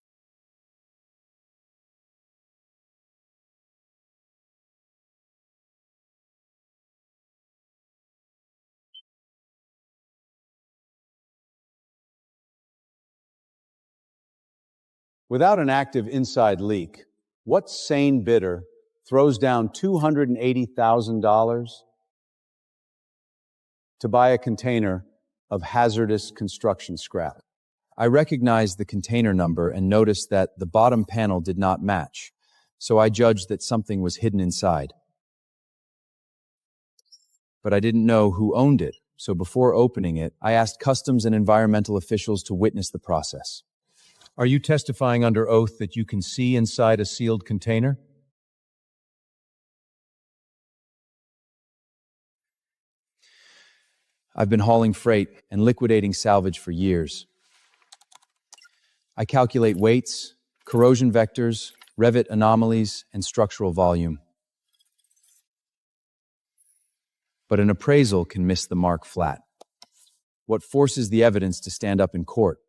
S1: Without an active inside leak, what sane bidder throws down $280,000 to buy a container of hazardous construction scrap? I recognized the container number and noticed that the bottom panel did not match, so I judged that something was hidden inside. But I didn't know who owned it, so before opening it, I asked customs and environmental officials to witness the process. Are you testifying under oath that you can see inside a sealed container? I've been hauling freight and liquidating salvage for years. I calculate weights, corrosion vectors, Revit anomalies, and structural volume. But an appraisal can miss the mark flat. What forces the evidence to stand up in court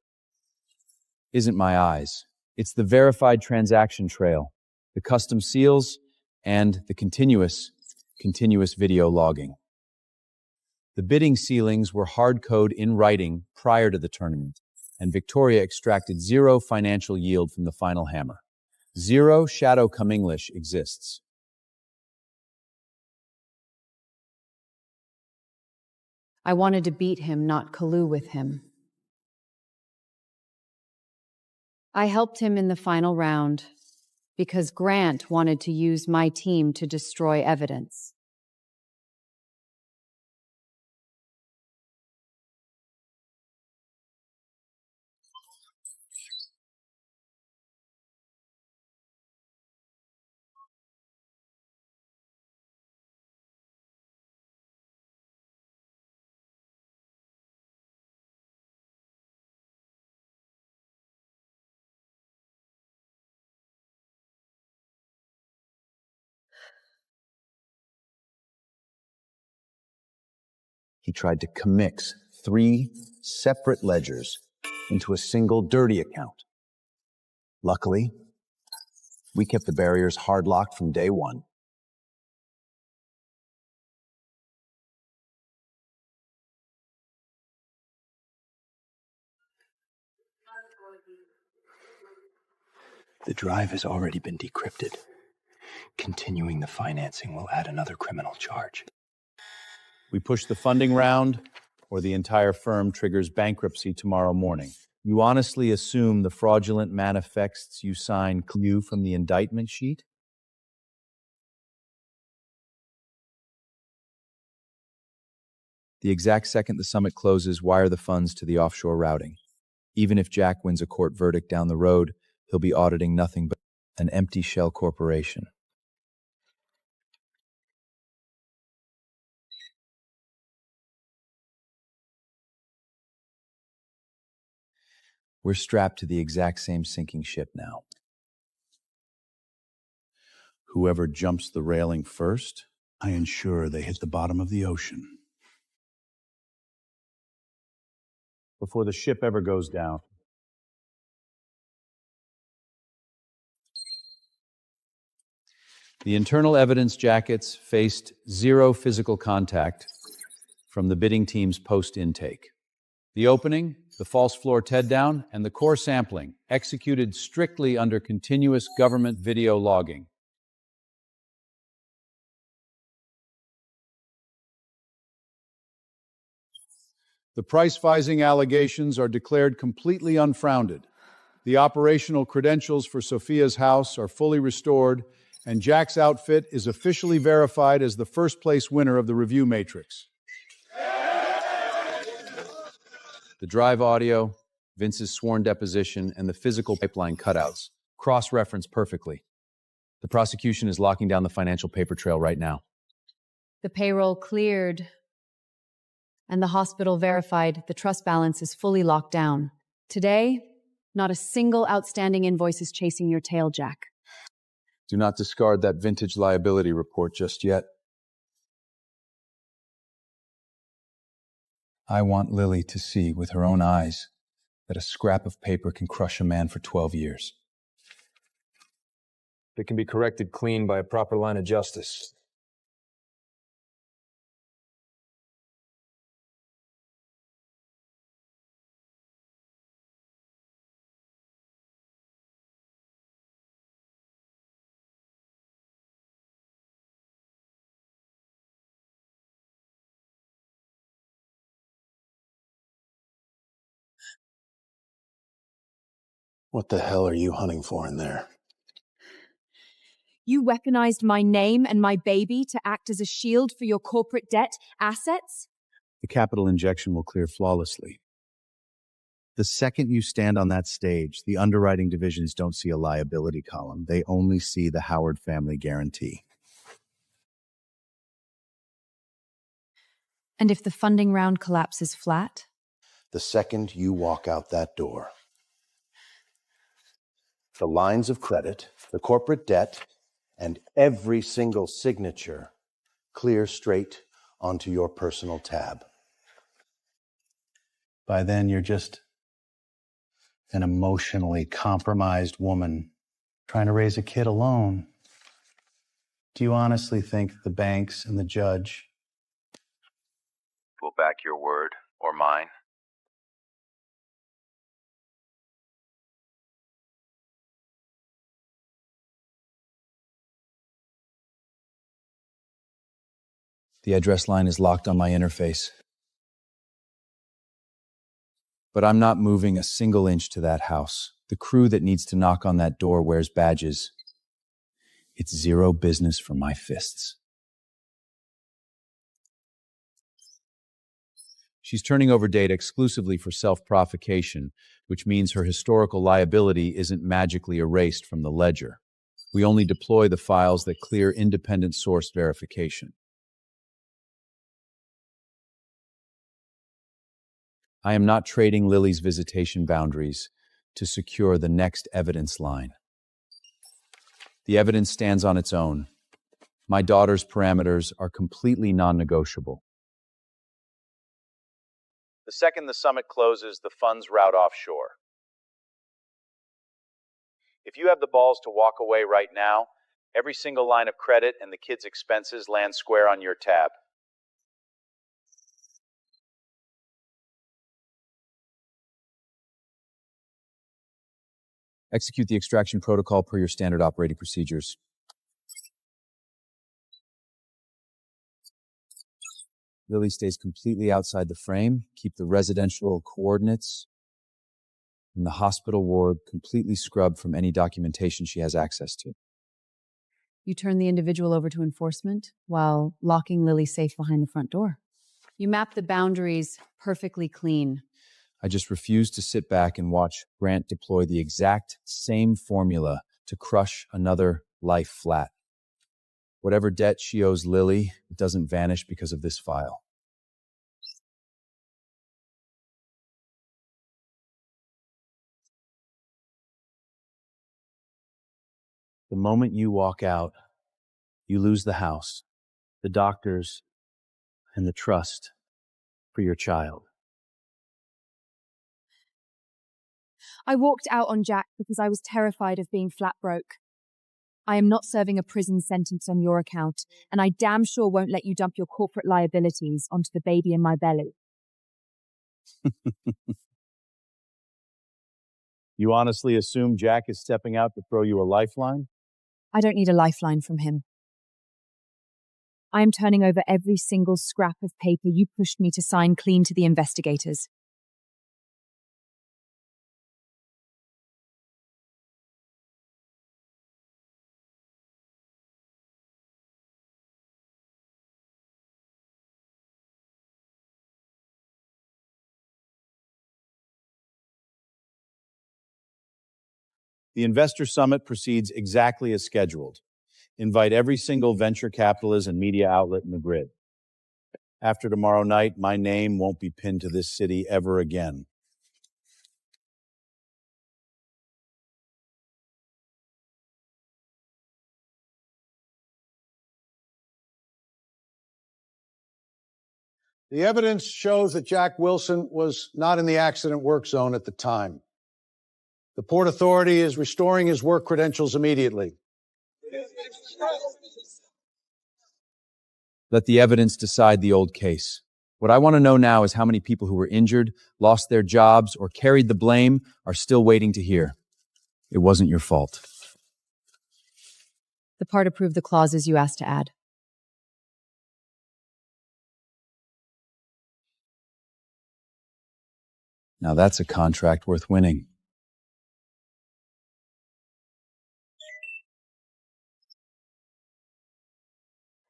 S1: isn't my eyes. It's the verified transaction trail, the custom seals, and the continuous video logging. The bidding ceilings were hard code in writing prior to the tournament, and Victoria extracted 0 financial yield from the final hammer. 0 shadow come English exists.
S2: I wanted to beat him, not collude with him. I helped him in the final round because Grant wanted to use my team to destroy evidence.
S3: He tried to commix 3 separate ledgers into a single dirty account. Luckily, we kept the barriers hard locked from day one.
S20: The drive has already been decrypted. Continuing the financing will add another criminal charge.
S1: We push the funding round, or the entire firm triggers bankruptcy tomorrow morning. You honestly assume the fraudulent manifests you sign clue from the indictment sheet? The exact second the summit closes, wire the funds to the offshore routing. Even if Jack wins a court verdict down the road, he'll be auditing nothing but an empty shell corporation. We're strapped to the exact same sinking ship now.
S6: Whoever jumps the railing first, I ensure they hit the bottom of the ocean.
S1: Before the ship ever goes down. The internal evidence jackets faced 0 physical contact from the bidding team's post-intake. The opening, the false floor TED-down, and the core sampling, executed strictly under continuous government video logging.
S6: The price-fixing allegations are declared completely unfounded. The operational credentials for Sophia's house are fully restored, and Jack's outfit is officially verified as the first-place winner of the review matrix.
S1: The drive audio, Vince's sworn deposition, and the physical pipeline cutouts cross-reference perfectly. The prosecution is locking down the financial paper trail right now.
S2: The payroll cleared, and the hospital verified the trust balance is fully locked down. Today, not a single outstanding invoice is chasing your tail, Jack.
S6: Do not discard that vintage liability report just yet. I want Lily to see with her own eyes that a scrap of paper can crush a man for 12 years.
S8: It can be corrected clean by a proper line of justice.
S17: What the hell are you hunting for in there?
S14: You weaponized my name and my baby to act as a shield for your corporate debt assets?
S6: The capital injection will clear flawlessly. The second you stand on that stage, the underwriting divisions don't see a liability column. They only see the Howard family guarantee.
S2: And if the funding round collapses flat?
S17: The second you walk out that door, the lines of credit, the corporate debt, and every single signature clear straight onto your personal tab.
S6: By then, you're just an emotionally compromised woman trying to raise a kid alone. Do you honestly think the banks and the judge
S16: will back your word or mine?
S1: The address line is locked on my interface.
S3: But I'm not moving a single inch to that house. The crew that needs to knock on that door wears badges. It's zero business for my fists. She's turning over data exclusively for self-provocation, which means her historical liability isn't magically erased from the ledger. We only deploy the files that clear independent source verification. I am not trading Lily's visitation boundaries to secure the next evidence line. The evidence stands on its own. My daughter's parameters are completely non-negotiable. The second the summit closes, the funds route offshore. If you have the balls to walk away right now, every single line of credit and the kids' expenses land square on your tab. Execute the extraction protocol per your standard operating procedures. Lily stays completely outside the frame. Keep the residential coordinates in the hospital ward completely scrubbed from any documentation she has access to.
S2: You turn the individual over to enforcement while locking Lily safe behind the front door. You map the boundaries perfectly clean.
S3: I just refuse to sit back and watch Grant deploy the exact same formula to crush another life flat. Whatever debt she owes Lily, it doesn't vanish because of this file. The moment you walk out, you lose the house, the doctors, and the trust for your child.
S14: I walked out on Jack because I was terrified of being flat broke. I am not serving a prison sentence on your account, and I damn sure won't let you dump your corporate liabilities onto the baby in my belly.
S1: You honestly assume Jack is stepping out to throw you a lifeline?
S14: I don't need a lifeline from him. I am turning over every single scrap of paper you pushed me to sign clean to the investigators.
S1: The Investor Summit proceeds exactly as scheduled. Invite every single venture capitalist and media outlet in the grid. After tomorrow night, my name won't be pinned to this city ever again.
S22: The evidence shows that Jack Wilson was not in the accident work zone at the time. The Port Authority is restoring his work credentials immediately.
S3: Let the evidence decide the old case. What I want to know now is how many people who were injured, lost their jobs, or carried the blame are still waiting to hear. It wasn't your fault.
S2: The part approved the clauses you asked to add.
S3: Now that's a contract worth winning.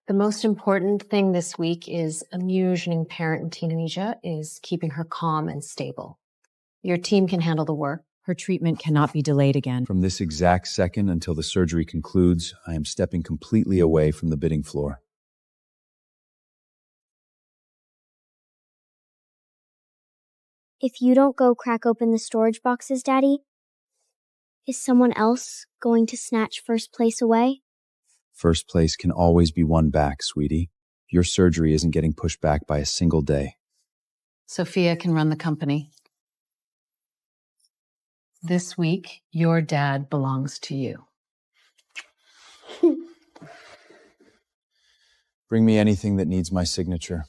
S9: The most important thing this week is amusing parent in Tunisia is keeping her calm and stable. Your team can handle the work.
S2: Her treatment cannot be delayed again.
S3: From this exact second until the surgery concludes, I am stepping completely away from the bidding floor.
S4: If you don't go crack open the storage boxes, Daddy, is someone else going to snatch first place away?
S3: First place can always be won back, sweetie. Your surgery isn't getting pushed back by a single day.
S18: Sophia can run the company. This week, your dad belongs to you.
S3: Bring me anything that needs my signature.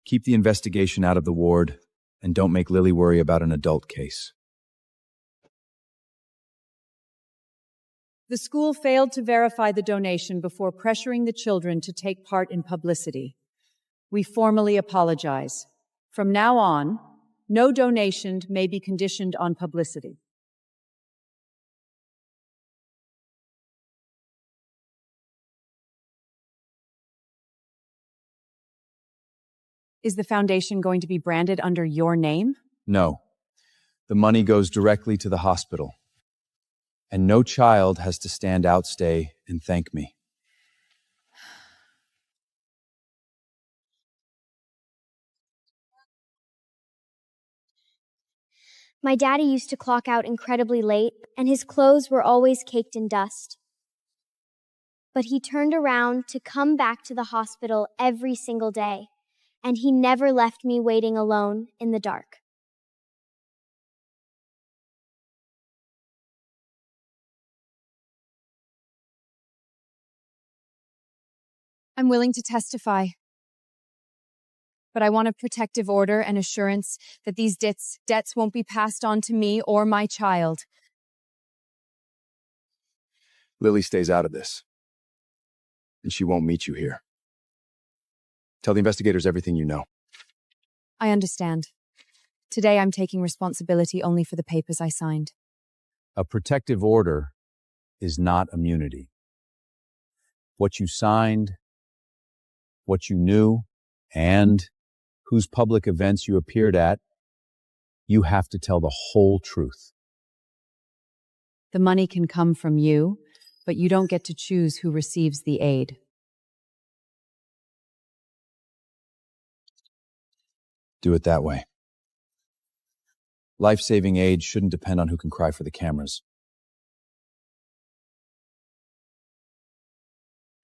S3: Keep the investigation out of the ward, and don't make Lily worry about an adult case.
S18: The school failed to verify the donation before pressuring the children to take part in publicity. We formally apologize. From now on, no donation may be conditioned on publicity. Is the foundation going to be branded under your name?
S3: No. The money goes directly to the hospital. And no child has to stand outstay and thank me.
S4: My daddy used to clock out incredibly late, and his clothes were always caked in dust. But he turned around to come back to the hospital every single day, and he never left me waiting alone in the dark.
S14: I'm willing to testify. But I want a protective order and assurance that these debts won't be passed on to me or my child.
S3: Lily stays out of this. And she won't meet you here. Tell the investigators everything you know.
S14: I understand. Today I'm taking responsibility only for the papers I signed.
S3: A protective order is not immunity. What you signed, what you knew, and whose public events you appeared at, you have to tell the whole truth.
S18: The money can come from you, but you don't get to choose who receives the aid.
S3: Do it that way. Life-saving aid shouldn't depend on who can cry for the cameras.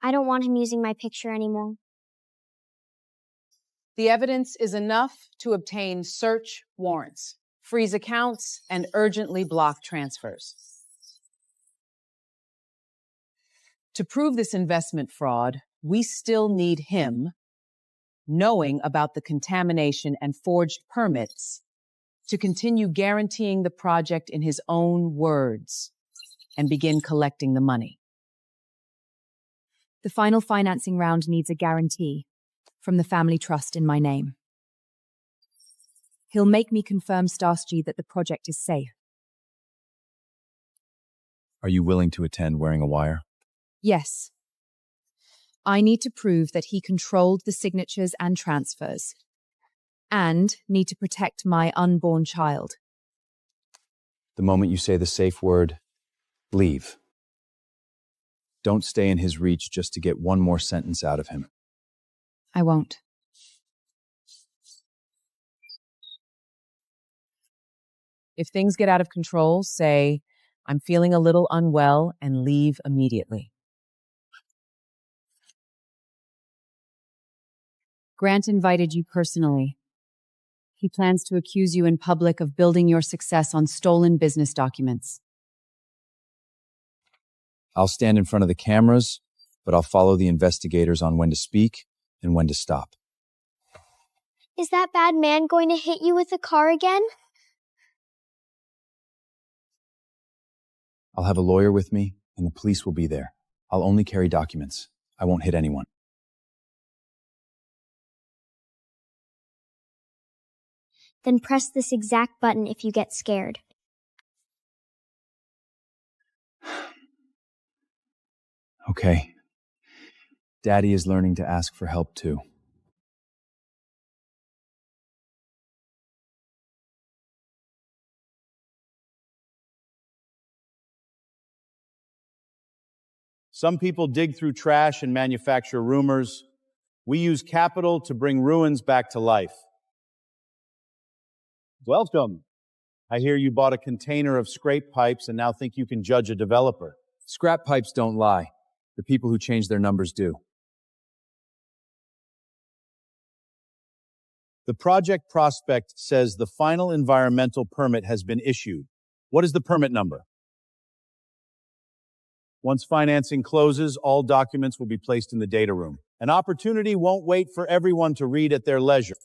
S4: I don't want him using my picture anymore.
S18: The evidence is enough to obtain search warrants, freeze accounts, and urgently block transfers. To prove this investment fraud, we still need him knowing about the contamination and forged permits to continue guaranteeing the project in his own words and begin collecting the money.
S14: The final financing round needs a guarantee from the family trust in my name. He'll make me confirm Starsky that the project is safe.
S3: Are you willing to attend wearing a wire?
S14: Yes. I need to prove that he controlled the signatures and transfers, and need to protect my unborn child.
S3: The moment you say the safe word, leave. Don't stay in his reach just to get one more sentence out of him.
S14: I won't.
S18: If things get out of control, say, "I'm feeling a little unwell," and leave immediately.
S14: Grant invited you personally. He plans to accuse you in public of building your success on stolen business documents.
S3: I'll stand in front of the cameras, but I'll follow the investigators on when to speak and when to stop.
S4: Is that bad man going to hit you with a car again?
S3: I'll have a lawyer with me, and the police will be there. I'll only carry documents. I won't hit anyone.
S4: Then press this exact button if you get scared.
S3: Okay. Daddy is learning to ask for help too.
S10: Some people dig through trash and manufacture rumors. We use capital to bring ruins back to life. Welcome. I hear you bought a container of scrape pipes and now think you can judge a developer.
S3: Scrap pipes don't lie. The people who change their numbers do.
S10: The project prospect says the final environmental permit has been issued. What is the permit number? Once financing closes, all documents will be placed in the data room. An opportunity won't wait for everyone to read at their leisure.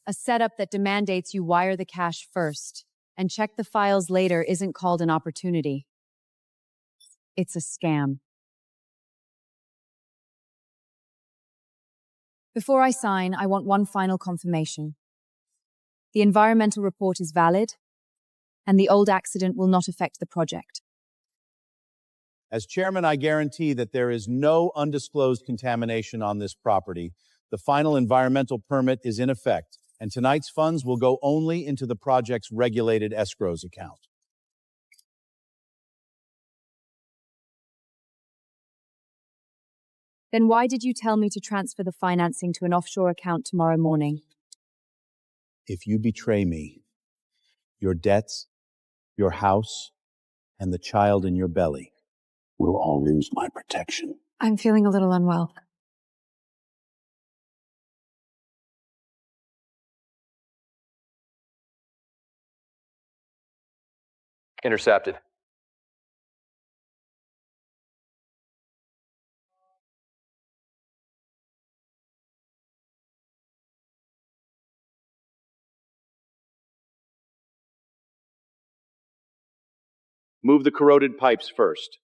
S18: A setup that demandates you wire the cash first and check the files later isn't called an opportunity. It's a scam.
S14: Before I sign, I want one final confirmation. The environmental report is valid, and the old accident will not affect the project.
S1: As chairman, I guarantee that there is no undisclosed contamination on this property. The final environmental permit is in effect, and tonight's funds will go only into the project's regulated escrows account.
S14: Then why did you tell me to transfer the financing to an offshore account tomorrow morning?
S1: If you betray me, your debts, your house, and the child in your belly will all lose my protection.
S9: I'm feeling a little unwell.
S16: Intercepted.
S1: Move the corroded pipes first.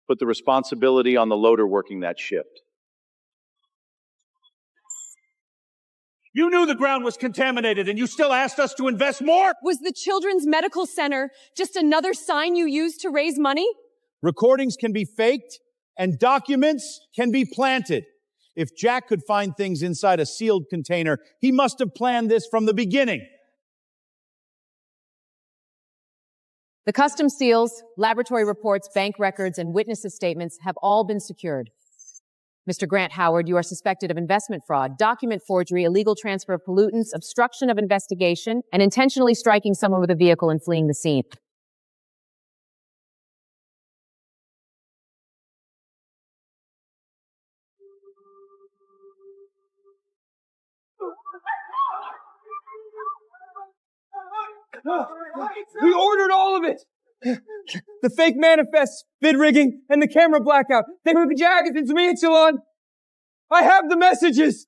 S1: Put the responsibility on the loader working that shift.
S11: You knew the ground was contaminated and you still asked us to invest more?
S14: Was the Children's Medical Center just another sign you used to raise money?
S1: Recordings can be faked and documents can be planted. If Jack could find things inside a sealed container, he must have planned this from the beginning.
S18: The custom seals, laboratory reports, bank records, and witnesses' statements have all been secured. Mr. Grant Howard, you are suspected of investment fraud, document forgery, illegal transfer of pollutants, obstruction of investigation, and intentionally striking someone with a vehicle and fleeing the scene.
S11: We ordered all of it! The fake manifests, bid rigging, and the camera blackout. They were the jackets and me and Shalon. I have the messages!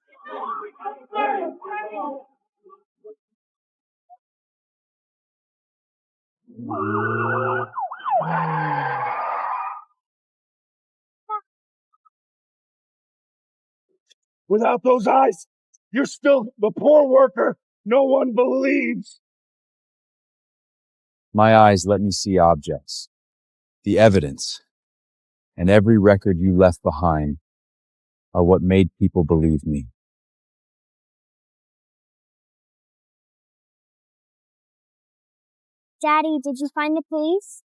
S13: Without those eyes, you're still the poor worker no one believes.
S3: My eyes let me see objects, the evidence, and every record you left behind are what made people believe me.
S4: Daddy, did you find the police?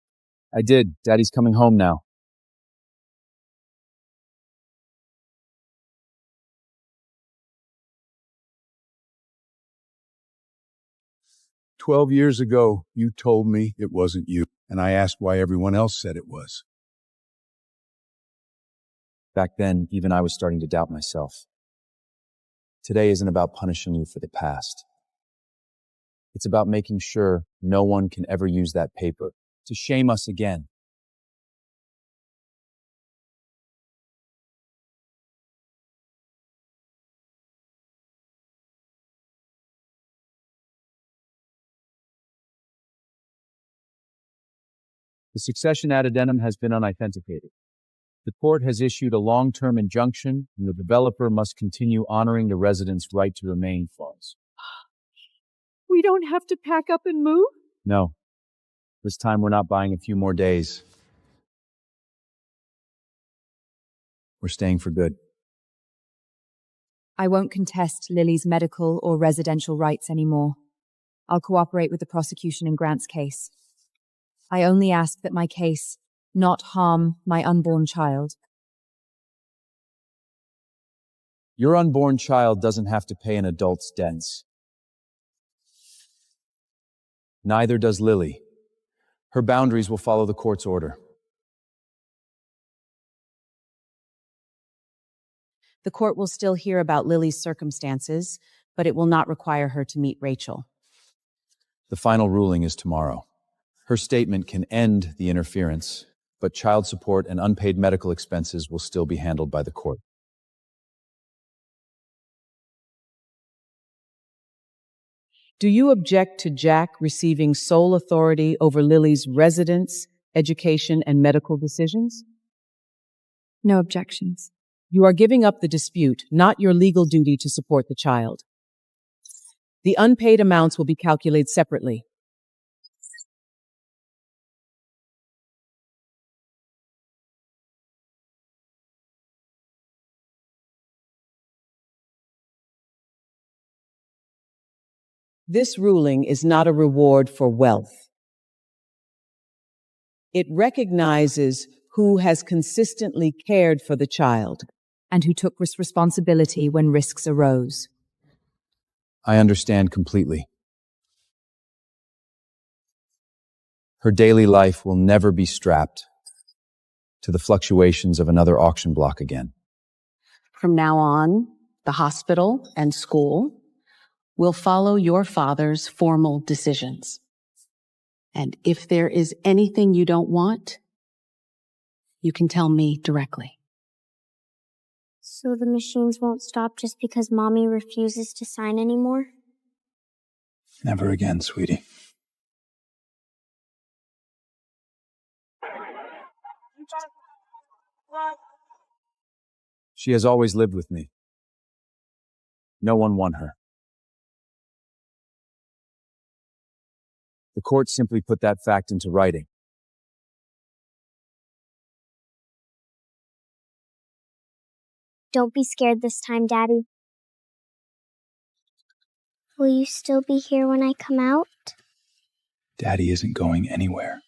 S3: I did. Daddy's coming home now.
S6: "12 years ago, you told me it wasn't you, and I asked why everyone else said it was."
S3: Back then, even I was starting to doubt myself. Today isn't about punishing you for the past. It's about making sure no one can ever use that paper to shame us again. The succession addendum has been unauthenticated. The court has issued a long-term injunction, and the developer must continue honoring the residents' right to remain clause.
S14: We don't have to pack up and move?
S3: No. This time we're not buying a few more days. We're staying for good.
S14: I won't contest Lily's medical or residential rights anymore. I'll cooperate with the prosecution in Grant's case. I only ask that my case not harm my unborn child.
S3: Your unborn child doesn't have to pay an adult's debts. Neither does Lily. Her boundaries will follow the court's order.
S18: The court will still hear about Lily's circumstances, but it will not require her to meet Rachel.
S3: The final ruling is tomorrow. Her statement can end the interference, but child support and unpaid medical expenses will still be handled by the court.
S12: Do you object to Jack receiving sole authority over Lily's residence, education, and medical decisions?
S14: No objections.
S12: You are giving up the dispute, not your legal duty to support the child. The unpaid amounts will be calculated separately. This ruling is not a reward for wealth. It recognizes who has consistently cared for the child
S14: and who took responsibility when risks arose.
S3: I understand completely. Her daily life will never be strapped to the fluctuations of another auction block again.
S9: From now on, the hospital and school will follow your father's formal decisions. And if there is anything you don't want, you can tell me directly.
S4: So the machines won't stop just because Mommy refuses to sign anymore?
S3: Never again, sweetie. She has always lived with me. No one won her. The court simply put that fact into writing.
S4: Don't be scared this time, Daddy. Will you still be here when I come out?
S3: Daddy isn't going anywhere.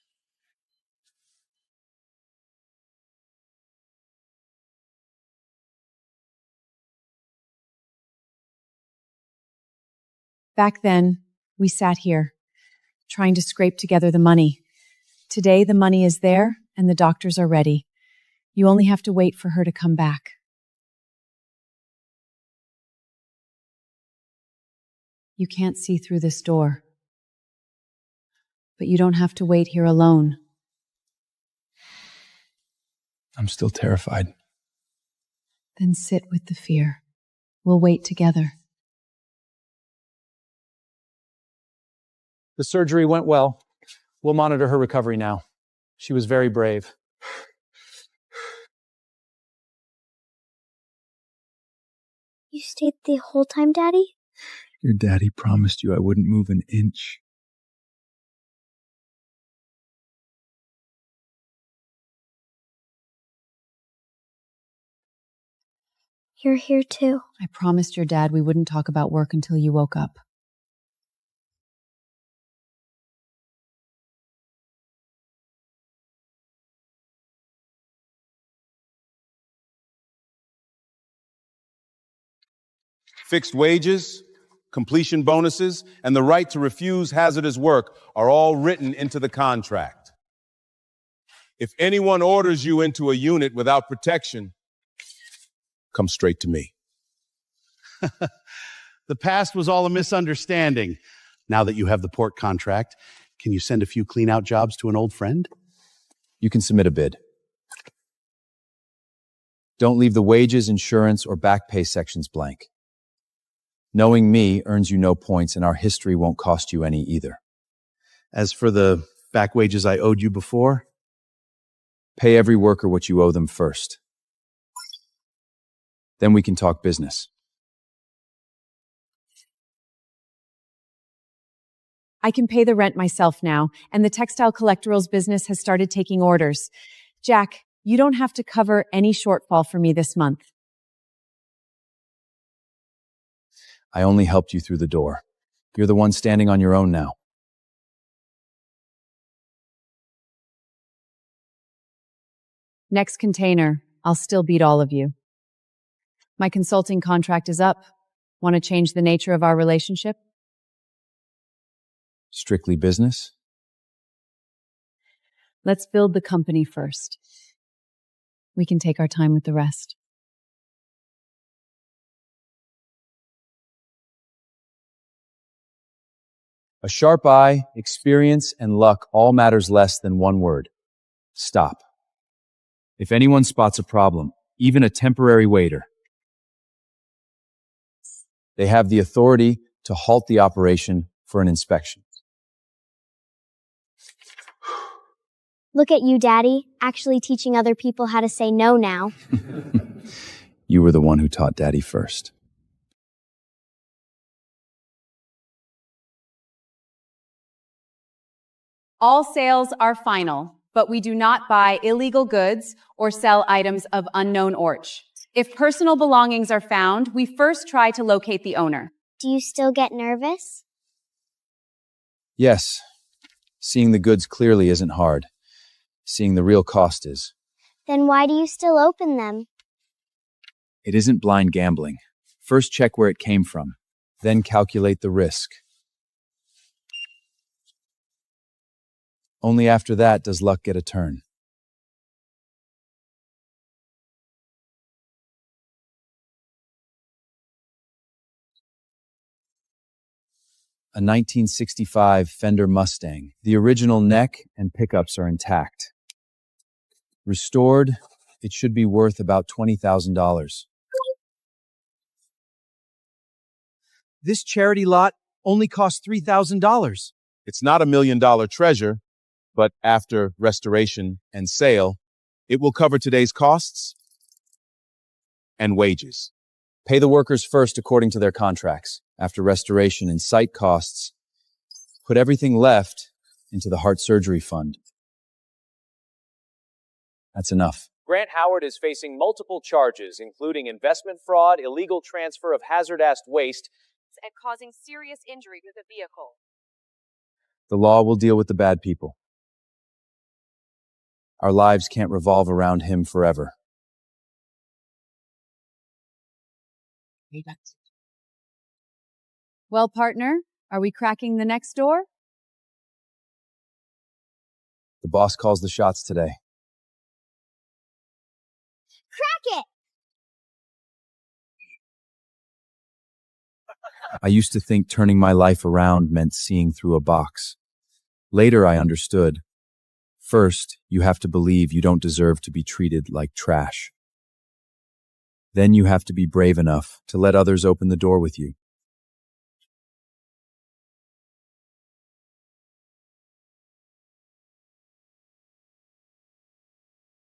S14: Back then, we sat here, trying to scrape together the money. Today, the money is there, and the doctors are ready. You only have to wait for her to come back. You can't see through this door. But you don't have to wait here alone.
S3: I'm still terrified.
S14: Then sit with the fear. We'll wait together.
S19: The surgery went well. We'll monitor her recovery now. She was very brave.
S4: You stayed the whole time, Daddy?
S3: Your daddy promised you I wouldn't move an inch.
S4: You're here too.
S14: I promised your dad we wouldn't talk about work until you woke up.
S10: Fixed wages, completion bonuses, and the right to refuse hazardous work are all written into the contract. If anyone orders you into a unit without protection, come straight to me.
S7: The past was all a misunderstanding. Now that you have the port contract, can you send a few clean-out jobs to an old friend?
S3: You can submit a bid. Don't leave the wages, insurance, or back pay sections blank. Knowing me earns you no points, and our history won't cost you any either.
S7: As for the back wages I owed you before,
S3: pay every worker what you owe them first. Then we can talk business.
S14: I can pay the rent myself now, and the textile collectibles business has started taking orders. Jack, you don't have to cover any shortfall for me this month.
S3: I only helped you through the door. You're the one standing on your own now.
S14: Next container, I'll still beat all of you. My consulting contract is up. Want to change the nature of our relationship?
S3: Strictly business?
S14: Let's build the company first. We can take our time with the rest.
S3: A sharp eye, experience, and luck all matters less than one word. Stop. If anyone spots a problem, even a temporary waiter, they have the authority to halt the operation for an inspection.
S4: Look at you, Daddy, actually teaching other people how to say no now.
S3: You were the one who taught Daddy first.
S18: All sales are final, but we do not buy illegal goods or sell items of unknown origin. If personal belongings are found, we first try to locate the owner.
S4: Do you still get nervous?
S3: Yes. Seeing the goods clearly isn't hard. Seeing the real cost is.
S4: Then why do you still open them?
S3: It isn't blind gambling. First check where it came from, then calculate the risk. Only after that does luck get a turn. A 1965 Fender Mustang. The original neck and pickups are intact. Restored, it should be worth about $20,000.
S1: This charity lot only cost $3,000.
S15: It's not $1 million treasure, but after restoration and sale, it will cover today's costs and wages.
S3: Pay the workers first according to their contracts. After restoration and site costs, put everything left into the heart surgery fund. That's enough.
S21: Grant Howard is facing multiple charges, including investment fraud, illegal transfer of hazardous waste, and causing serious injury with a vehicle.
S3: The law will deal with the bad people. Our lives can't revolve around him forever.
S18: Well, partner, are we cracking the next door?
S3: The boss calls the shots today.
S4: Crack it!
S3: I used to think turning my life around meant seeing through a box. Later, I understood. First, you have to believe you don't deserve to be treated like trash. Then you have to be brave enough to let others open the door with you.